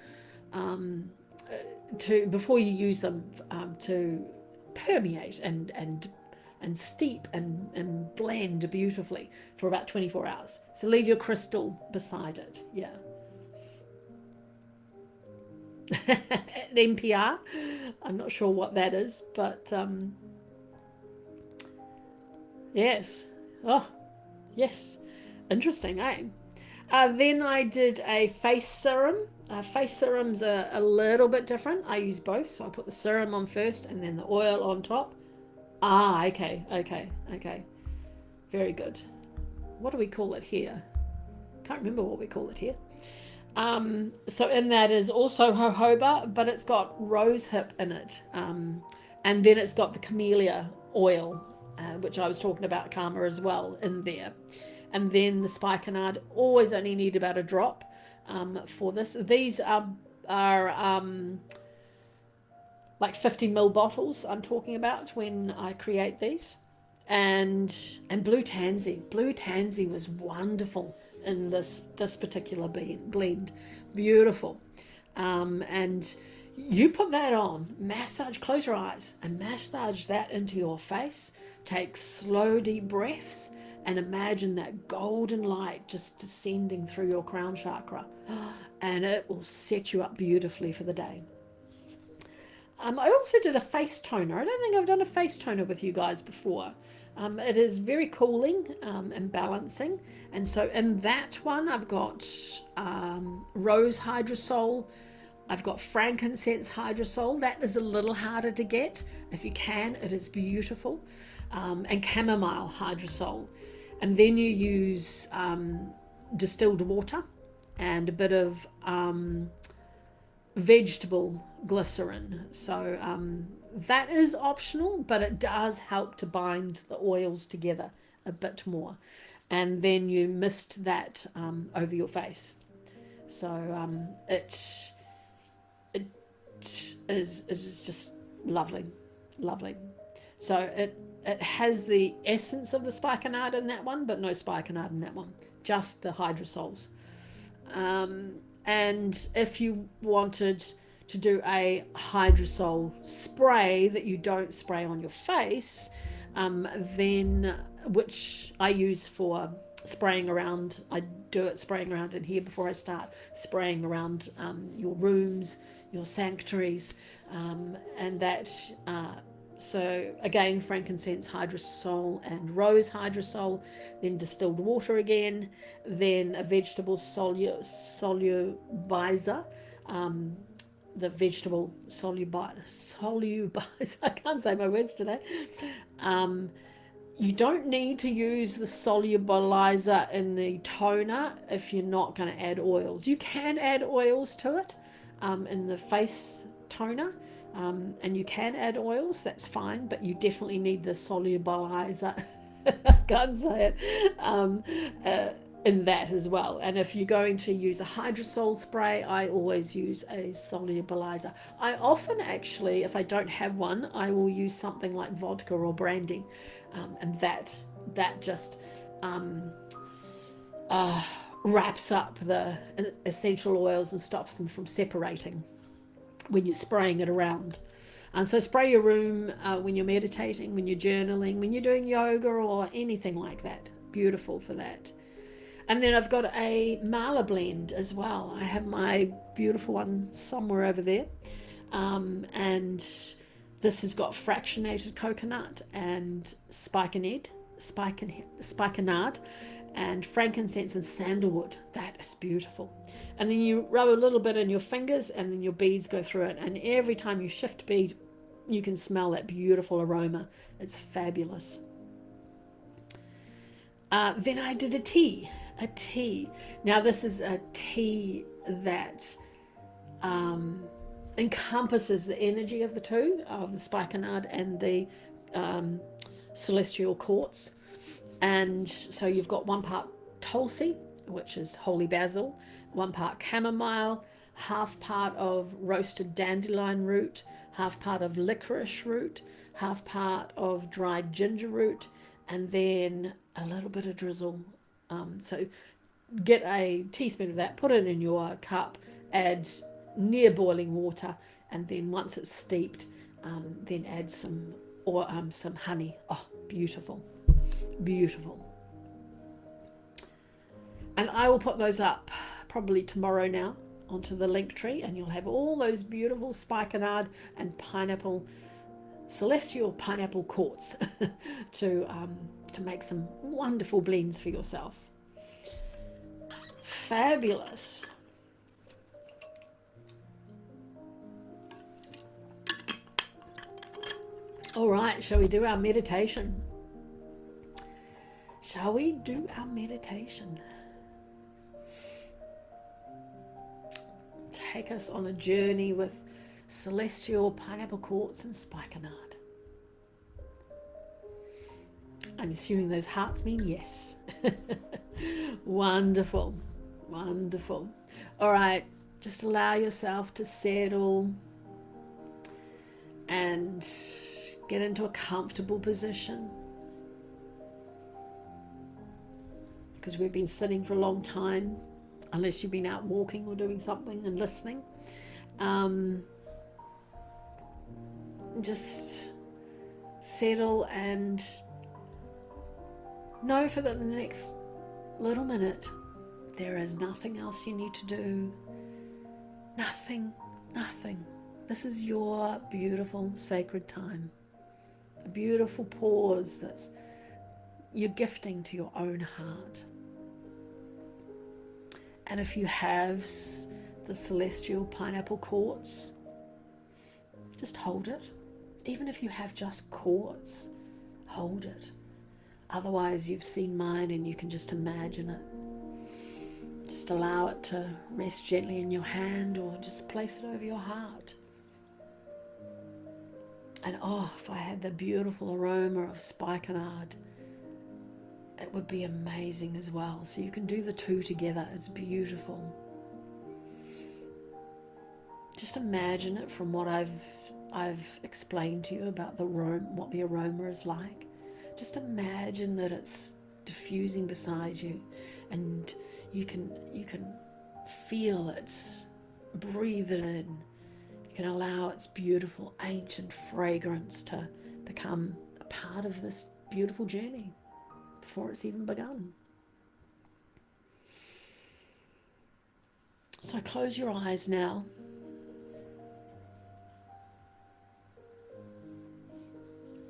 before you use them, to permeate and steep and blend beautifully for about 24 hours. So leave your crystal beside it. Yeah. At NPR, I'm not sure what that is, but yes. Oh, yes. Interesting, eh? Then I did a face serum. Face serums are a little bit different. I use both, so I put the serum on first and then the oil on top. Okay. Very good. What do we call it here? Can't remember what we call it here. So in that is also jojoba, but it's got rosehip in it. And then it's got the camellia oil, which I was talking about, Karma, as well, in there. And then the Spikenard, always only need about a drop for this. These are like 50ml bottles I'm talking about when I create these. And blue tansy was wonderful in this particular blend. Beautiful. And you put that on, close your eyes and massage that into your face. Take slow deep breaths and imagine that golden light just descending through your crown chakra, and it will set you up beautifully for the day. I also did a face toner. I don't think I've done a face toner with you guys before. It is very cooling and balancing. And so in that one, I've got rose hydrosol. I've got frankincense hydrosol. That is a little harder to get. If you can, it is beautiful. And chamomile hydrosol. And then you use distilled water and a bit of vegetable glycerin. So that is optional, but it does help to bind the oils together a bit more. And then you mist that over your face. So it is just lovely. So it has the essence of the spikenard in that one, but no spikenard in that one, just the hydrosols. And if you wanted to do a hydrosol spray that you don't spray on your face, then, which I use for spraying around, I do it spraying around in here before I start spraying around your rooms, your sanctuaries, and that, so again, frankincense hydrosol and rose hydrosol, then distilled water again, then a vegetable solubilizer, the vegetable solubilizer, I can't say my words today. You don't need to use the solubilizer in the toner if you're not going to add oils. You can add oils to it in the face toner, and you can add oils, that's fine, but you definitely need the solubilizer, I can't say it, in that as well. And if you're going to use a hydrosol spray, I always use a solubilizer. I often actually, if I don't have one, I will use something like vodka or brandy, and that just wraps up the essential oils and stops them from separating when you're spraying it around. And so spray your room when you're meditating, when you're journaling, when you're doing yoga or anything like that. Beautiful for that. And then I've got a mala blend as well. I have my beautiful one somewhere over there. And this has got fractionated coconut and spikenard, and frankincense and sandalwood. That is beautiful. And then you rub a little bit in your fingers, and then your beads go through it. And every time you shift bead, you can smell that beautiful aroma. It's fabulous. Then I did a tea. Now this is a tea that encompasses the energy of the two, of the spikenard and the celestial quartz. And so you've got 1 part tulsi, which is holy basil, 1 part chamomile, 1/2 part of roasted dandelion root, 1/2 part of licorice root, 1/2 part of dried ginger root, and then a little bit of drizzle. So get a teaspoon of that, put it in your cup, add near boiling water, and then once it's steeped, then add some honey. Oh, beautiful. And I will put those up probably tomorrow now onto the link tree, and you'll have all those beautiful spikenard and celestial pineapple quartz to make some wonderful blends for yourself. Fabulous. All right, shall we do our meditation? Take us on a journey with celestial pineapple quartz and spikenard. I'm assuming those hearts mean yes. Wonderful. All right, just allow yourself to settle and get into a comfortable position, because we've been sitting for a long time, unless you've been out walking or doing something and listening. Just settle and Know for the next little minute, there is nothing else you need to do. Nothing, nothing. This is your beautiful sacred time. A beautiful pause that's you're gifting to your own heart. And if you have the celestial pineapple quartz, just hold it. Even if you have just quartz, hold it. Otherwise, you've seen mine and you can just imagine it. Just allow it to rest gently in your hand or just place it over your heart. And if I had the beautiful aroma of spikenard, it would be amazing as well. So you can do the two together. It's beautiful. Just imagine it from what I've explained to you about what the aroma is like. Just imagine that it's diffusing beside you, and you can feel it. Breathe it in. You can allow its beautiful ancient fragrance to become a part of this beautiful journey before it's even begun. So close your eyes now.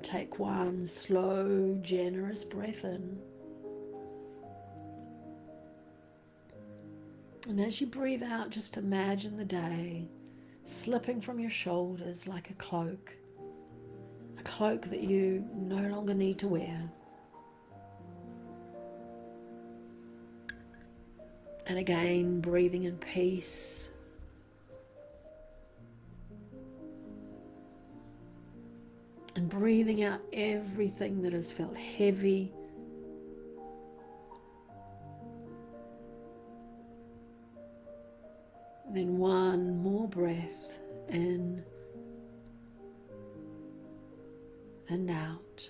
Take one slow, generous breath in. And as you breathe out, just imagine the day slipping from your shoulders like a cloak that you no longer need to wear. And again, breathing in peace. And breathing out everything that has felt heavy. Then one more breath in and out.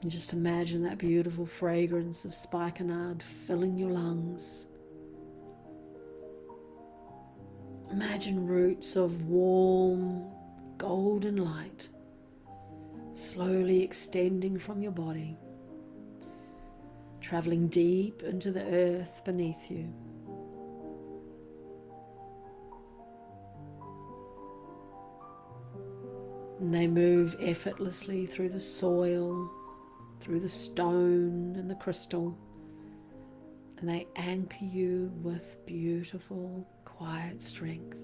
And just imagine that beautiful fragrance of spikenard filling your lungs. Imagine roots of warm, golden light slowly extending from your body, traveling deep into the earth beneath you. And they move effortlessly through the soil, through the stone and the crystal, and they anchor you with beautiful, quiet strength.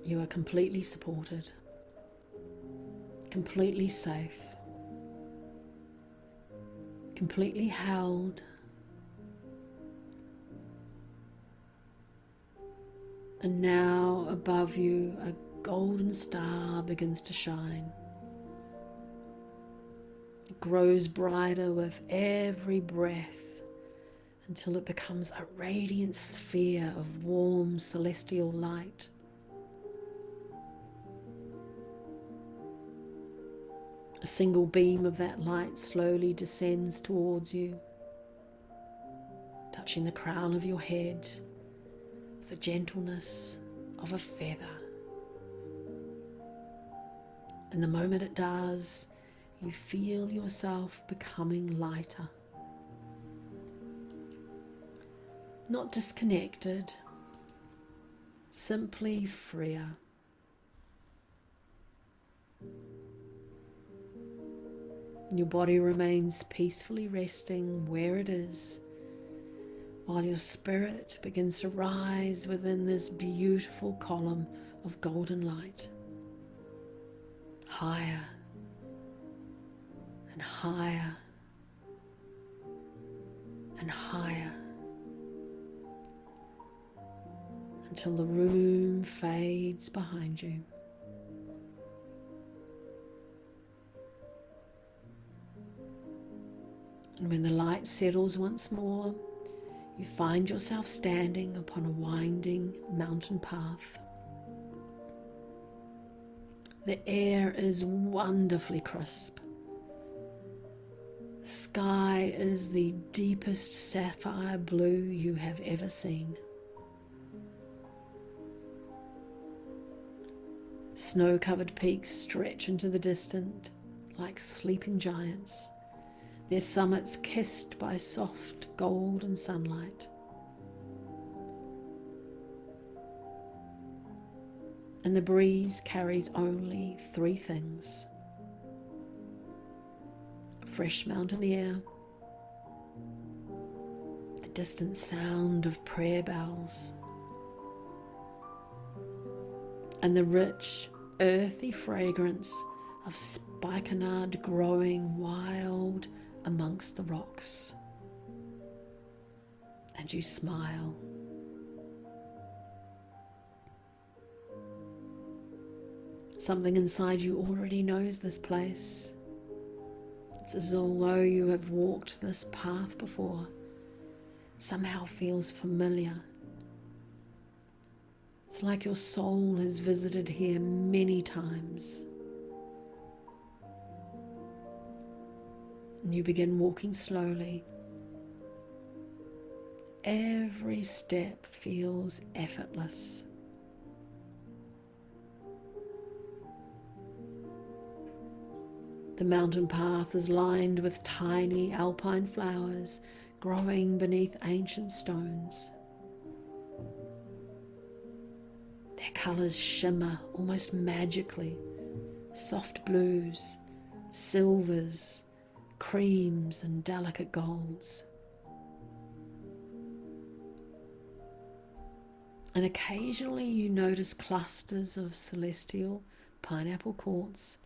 You are completely supported, completely safe, completely held, and now above you a golden star begins to shine. It grows brighter with every breath until it becomes a radiant sphere of warm celestial light. A single beam of that light slowly descends towards you, touching the crown of your head with the gentleness of a feather. And the moment it does, you feel yourself becoming lighter. Not disconnected, simply freer. And your body remains peacefully resting where it is, while your spirit begins to rise within this beautiful column of golden light. Higher and higher and higher, until the room fades behind you. And when the light settles once more, you find yourself standing upon a winding mountain path. The air is wonderfully crisp. The sky is the deepest sapphire blue you have ever seen. Snow-covered peaks stretch into the distant like sleeping giants, their summits kissed by soft golden sunlight. And the breeze carries only three things: fresh mountain air, the distant sound of prayer bells, and the rich, earthy fragrance of spikenard growing wild amongst the rocks. And you smile. Something inside you already knows this place. It's as though you have walked this path before. Somehow feels familiar. It's like your soul has visited here many times. And you begin walking slowly. Every step feels effortless. The mountain path is lined with tiny alpine flowers growing beneath ancient stones. Their colours shimmer almost magically: soft blues, silvers, creams and delicate golds. And occasionally you notice clusters of celestial pineapple quartz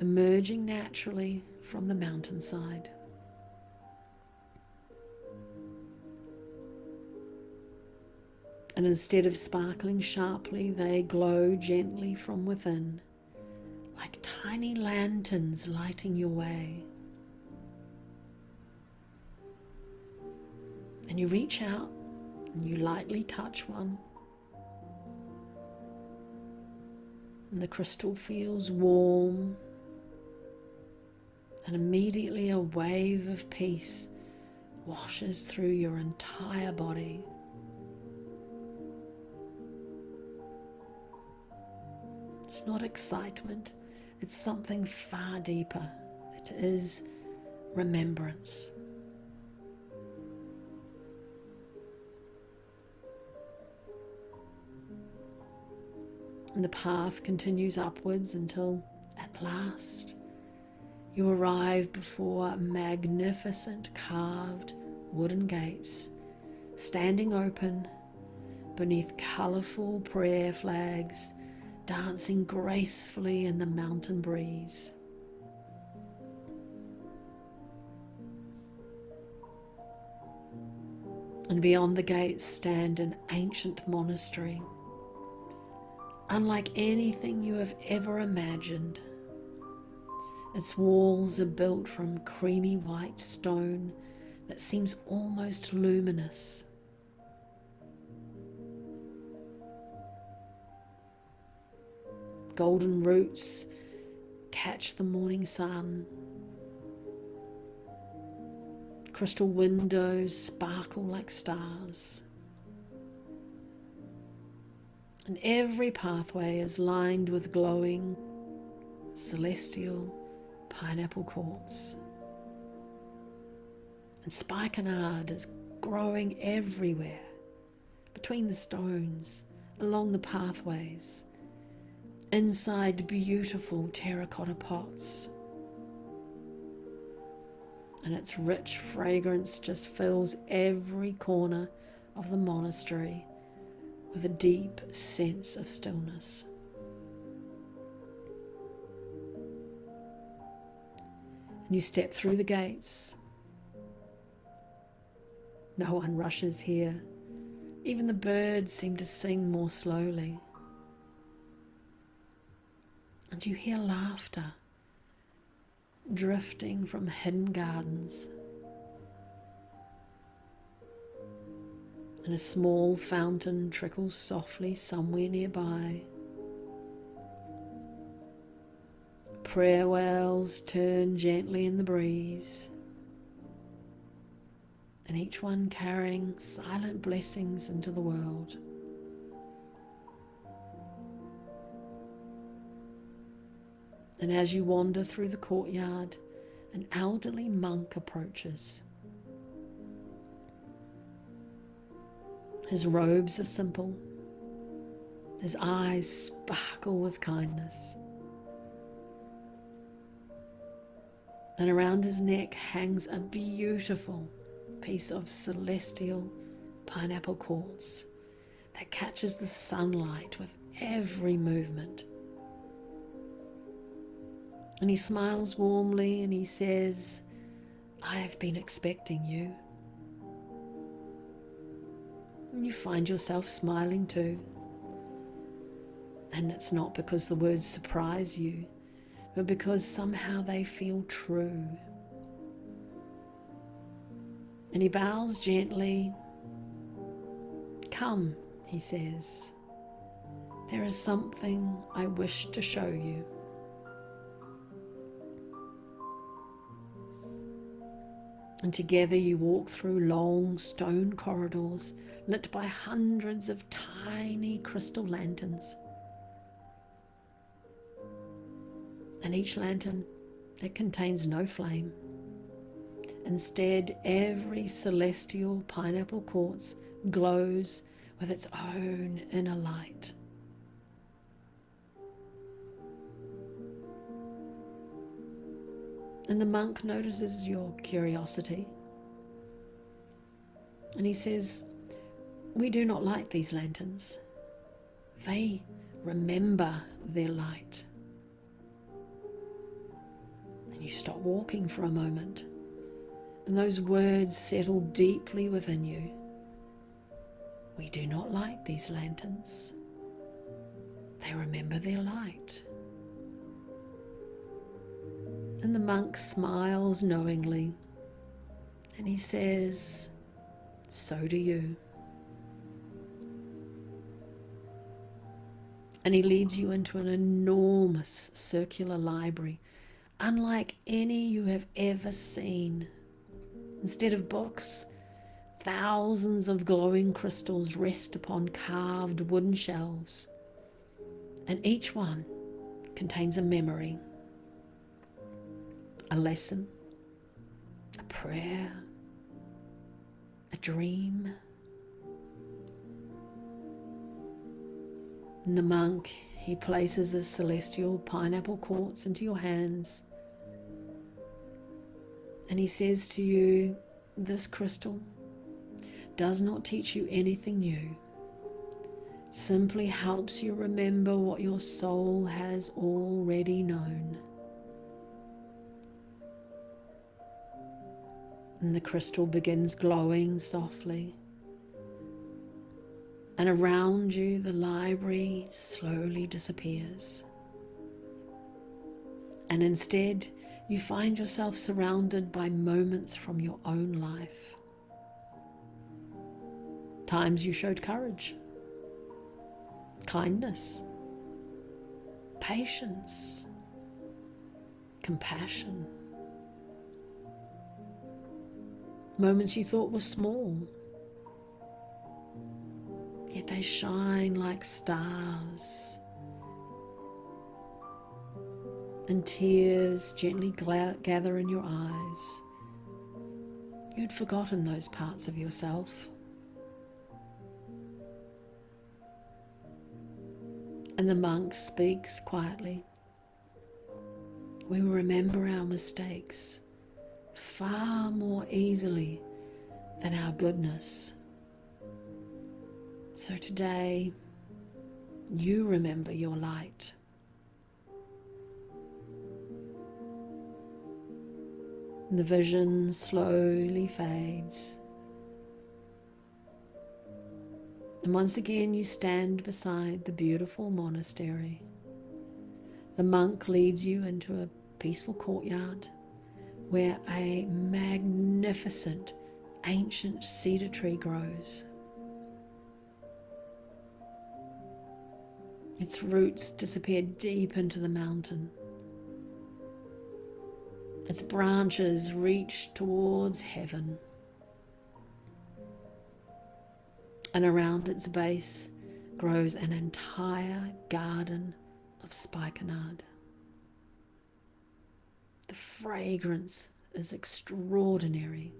emerging naturally from the mountainside. And instead of sparkling sharply, they glow gently from within, like tiny lanterns lighting your way. And you reach out and you lightly touch one. And the crystal feels warm. And immediately a wave of peace washes through your entire body. It's not excitement, it's something far deeper. It is remembrance. And the path continues upwards until at last you arrive before magnificent carved wooden gates, standing open beneath colourful prayer flags, dancing gracefully in the mountain breeze. And beyond the gates stand an ancient monastery, unlike anything you have ever imagined. Its walls are built from creamy white stone that seems almost luminous. Golden roots catch the morning sun. Crystal windows sparkle like stars. And every pathway is lined with glowing celestial pineapple quartz. And spikenard is growing everywhere, between the stones, along the pathways, inside beautiful terracotta pots. And its rich fragrance just fills every corner of the monastery with a deep sense of stillness. And you step through the gates. No one rushes here. Even the birds seem to sing more slowly. And you hear laughter drifting from hidden gardens. And a small fountain trickles softly somewhere nearby. Prayer wells turn gently in the breeze, and each one carrying silent blessings into the world. And as you wander through the courtyard, an elderly monk approaches. His robes are simple. His eyes sparkle with kindness. And around his neck hangs a beautiful piece of celestial pineapple quartz that catches the sunlight with every movement. And he smiles warmly and he says, "I have been expecting you." And you find yourself smiling too. And it's not because the words surprise you, but because somehow they feel true. And he bows gently. "Come," he says, "there is something I wish to show you." And together you walk through long stone corridors lit by hundreds of tiny crystal lanterns. And each lantern, it contains no flame. Instead, every celestial pineapple quartz glows with its own inner light. And the monk notices your curiosity. And he says, "We do not light these lanterns. They remember their light." And you stop walking for a moment, and those words settle deeply within you. We do not light these lanterns. They remember their light. And the monk smiles knowingly, and he says, "So do you." And he leads you into an enormous circular library, unlike any you have ever seen. Instead of books, thousands of glowing crystals rest upon carved wooden shelves, and each one contains a memory, a lesson, a prayer, a dream. And the monk, he places a celestial pineapple quartz into your hands, and he says to you, "This crystal does not teach you anything new. It simply helps you remember what your soul has already known." And the crystal begins glowing softly. And around you, the library slowly disappears. And instead, you find yourself surrounded by moments from your own life. Times you showed courage, kindness, patience, compassion. Moments you thought were small, yet they shine like stars. And tears gently gather in your eyes. You'd forgotten those parts of yourself. And the monk speaks quietly. We remember our mistakes far more easily than our goodness. So today, you remember your light. And the vision slowly fades. And once again, you stand beside the beautiful monastery. The monk leads you into a peaceful courtyard where a magnificent ancient cedar tree grows. Its roots disappear deep into the mountain. Its branches reach towards heaven. And around its base grows an entire garden of spikenard. fragrance is extraordinary.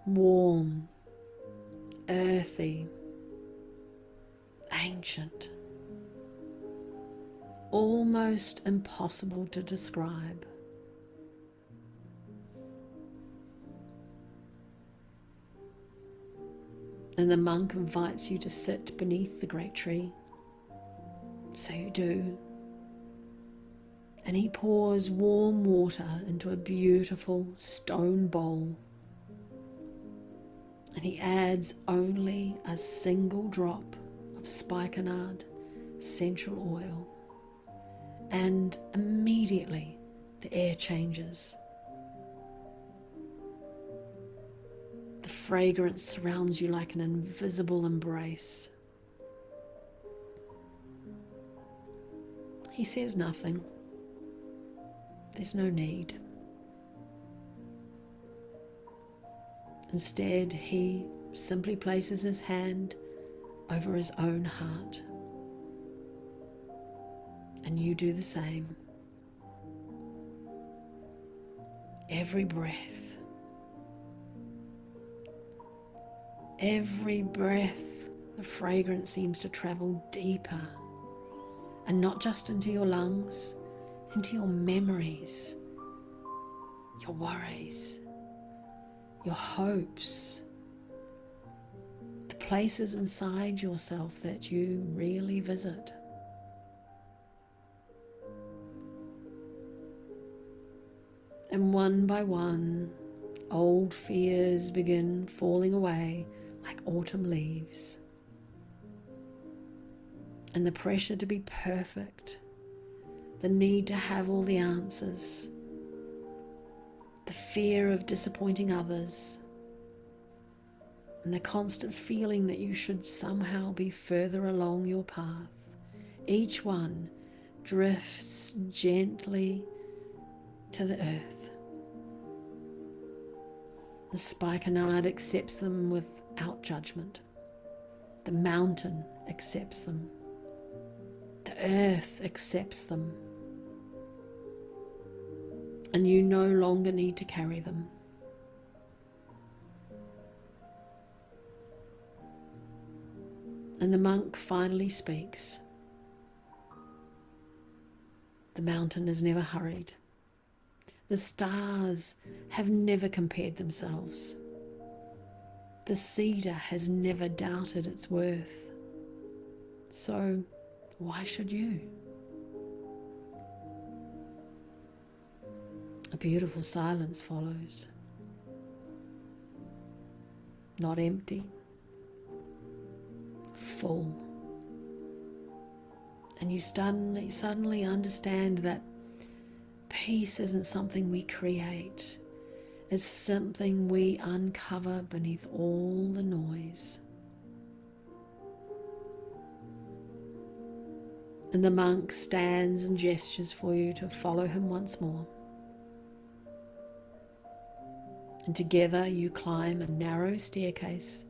Warm, earthy, ancient, almost impossible to describe. And the monk invites you to sit beneath the great tree. So you do. And he pours warm water into a beautiful stone bowl. And he adds only a single drop of spikenard essential oil. And immediately the air changes. The fragrance surrounds you like an invisible embrace. He says nothing. There's no need. Instead, he simply places his hand over his own heart. And you do the same. Every breath, the fragrance seems to travel deeper, and not just into your lungs, into your memories, your worries, your hopes, the places inside yourself that you really visit. And one by one, old fears begin falling away like autumn leaves. And the pressure to be perfect, the need to have all the answers, the fear of disappointing others, and the constant feeling that you should somehow be further along your path, each one drifts gently to the earth. The spikenard accepts them without judgment. The mountain accepts them. The earth accepts them. And you no longer need to carry them. And the monk finally speaks. The mountain has never hurried. The stars have never compared themselves. The cedar has never doubted its worth. So why should you? A beautiful silence follows. Not empty, full. And you suddenly understand that peace isn't something we create. It's something we uncover beneath all the noise. And the monk stands and gestures for you to follow him once more. And together you climb a narrow staircase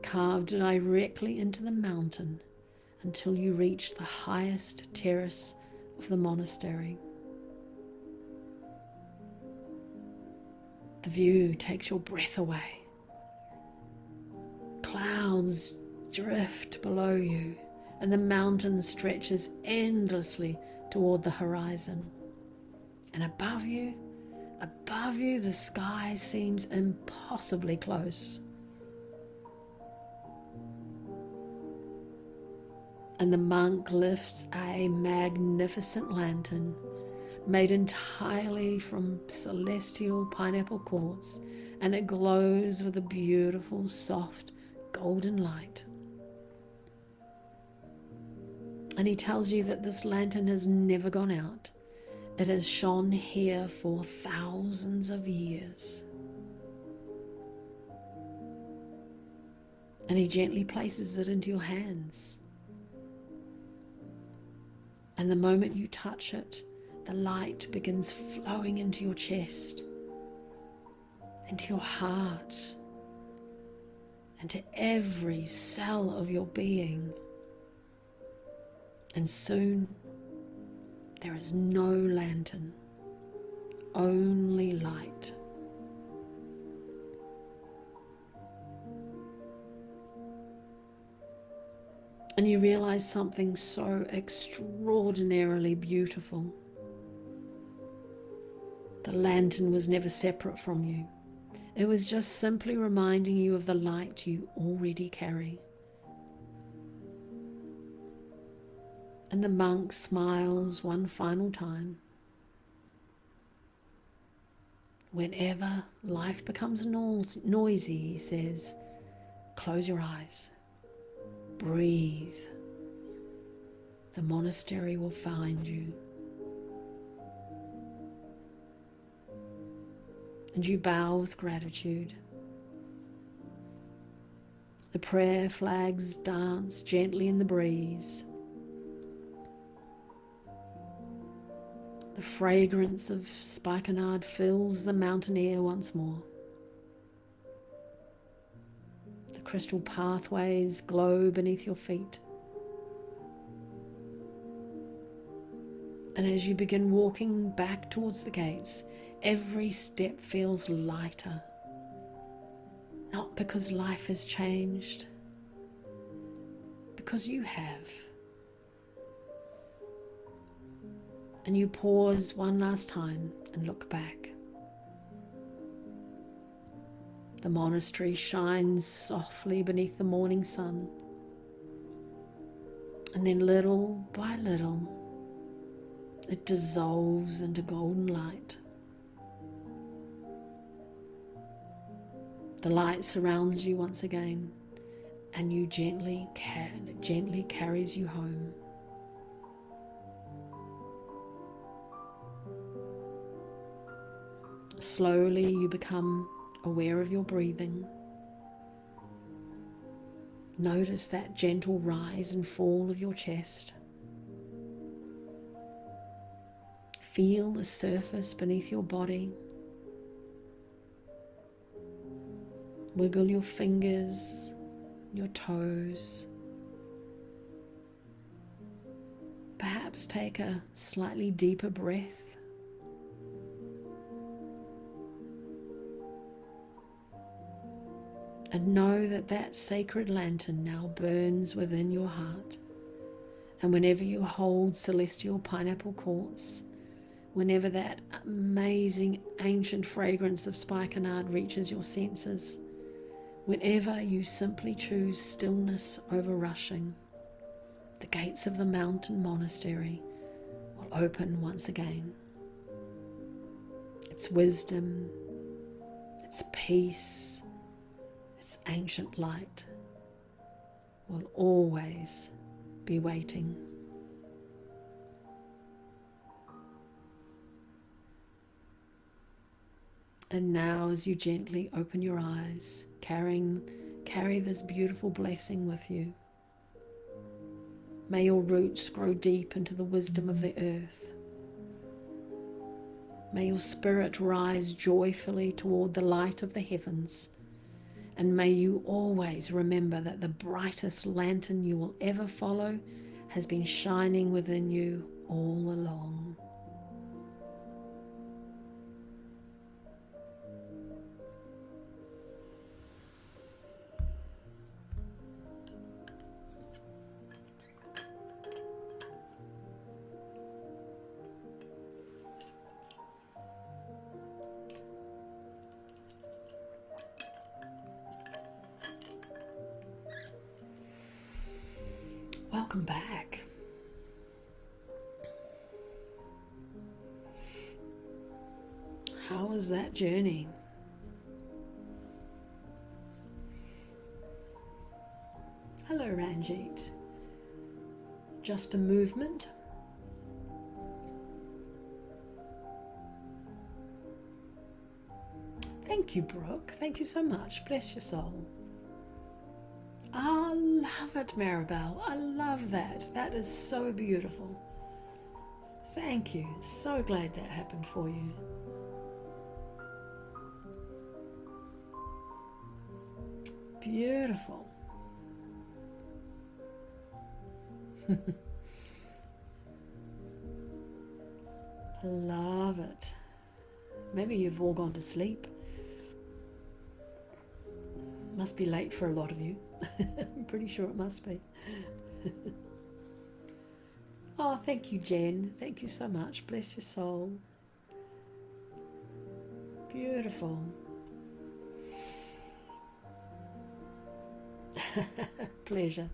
carved directly into the mountain until you reach the highest terrace of the monastery. The view takes your breath away. Clouds drift below you, and the mountain stretches endlessly toward the horizon. And above you, the sky seems impossibly close. And the monk lifts a magnificent lantern made entirely from celestial pineapple quartz, and it glows with a beautiful, soft, golden light. And he tells you that this lantern has never gone out. It has shone here for thousands of years. And he gently places it into your hands. And the moment you touch it, the light begins flowing into your chest, into your heart, into every cell of your being. And soon, There is no lantern, only light. And you realize something so extraordinarily beautiful. The lantern was never separate from you. It was just simply reminding you of the light you already carry. And the monk smiles one final time. Whenever life becomes noisy, he says, close your eyes. Breathe. The monastery will find you. And you bow with gratitude. The prayer flags dance gently in the breeze. The fragrance of Spikenard fills the mountain air once more. The crystal pathways glow beneath your feet. And as you begin walking back towards the gates, every step feels lighter. Not because life has changed, because you have. And you pause one last time and look back. The monastery shines softly beneath the morning sun. And then little by little, it dissolves into golden light. The light surrounds you once again, and you gently carries you home. Slowly you become aware of your breathing. Notice that gentle rise and fall of your chest. Feel the surface beneath your body. Wiggle your fingers, your toes. Perhaps take a slightly deeper breath. And know that that sacred lantern now burns within your heart. And whenever you hold celestial pineapple quartz, whenever that amazing ancient fragrance of Spikenard reaches your senses, whenever you simply choose stillness over rushing, the gates of the mountain monastery will open once again. Its wisdom, its peace, its ancient light will always be waiting. And now, as you gently open your eyes, carry this beautiful blessing with you. May your roots grow deep into the wisdom of the earth. May your spirit rise joyfully toward the light of the heavens. And may you always remember that the brightest lantern you will ever follow has been shining within you all along. Welcome back. How was that journey? Hello, Ranjit. Just a movement? Thank you, Brooke. Thank you so much. Bless your soul. I love it, Maribel. I love that. That is so beautiful. Thank you. So glad that happened for you. Beautiful. I love it. Maybe you've all gone to sleep. Must be late for a lot of you. I'm pretty sure it must be. Oh, thank you, Jen. Thank you so much. Bless your soul. Beautiful. Pleasure.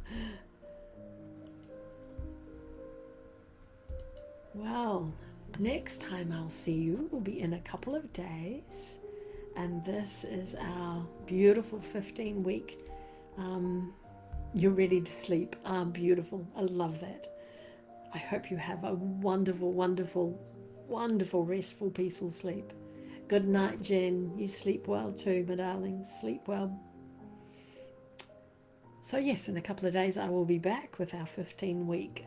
Well, next time I'll see you will be in a couple of days, and this is our beautiful 15-week you're ready to sleep. Beautiful. I love that. I hope you have a wonderful, wonderful, wonderful, restful, peaceful sleep. Good night, Jen. You sleep well too, my darlings. Sleep well. So yes, in a couple of days I will be back with our 15-week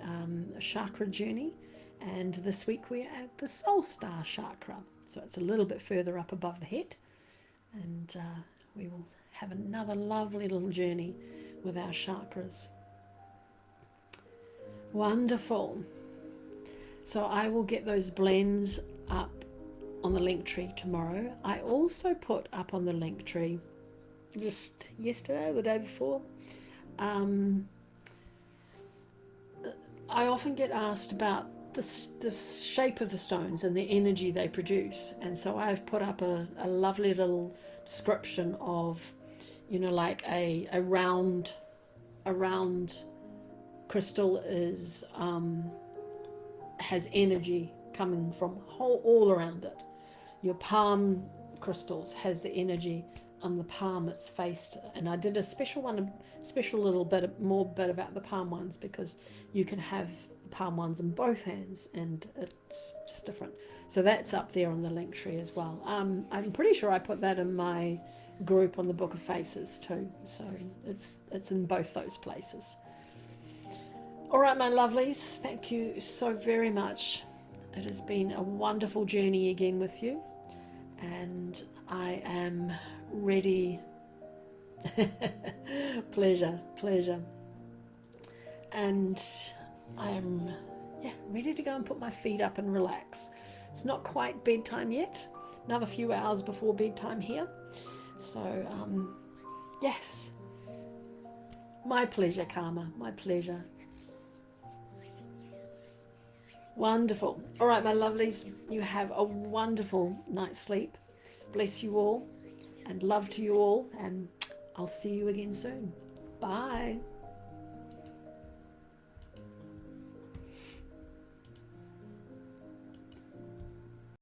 chakra journey, and this week we're at the Soul Star chakra, so it's a little bit further up above the head, and we will have another lovely little journey with our chakras. Wonderful. So I will get those blends up on the link tree tomorrow. I also put up on the link tree just yesterday or the day before. I often get asked about the shape of the stones and the energy they produce, and so I've put up a lovely little description of, you know, like a round crystal is has energy coming from all around it. Your palm crystals has the energy on the palm it's faced, and I did a special little bit more about the palm ones, because you can have the palm ones in both hands and it's just different. So that's up there on the link tree as well. I'm pretty sure I put that in my group on the Book of Faces too, so it's in both those places. All right, my lovelies, thank you so very much. It has been a wonderful journey again with you, and I am ready. Pleasure. And I am ready to go and put my feet up and relax. It's not quite bedtime yet, another few hours before bedtime here. So yes, my pleasure, Karma, my pleasure. Wonderful. All right, my lovelies, you have a wonderful night's sleep. Bless you all, and love to you all, and I'll see you again soon. Bye.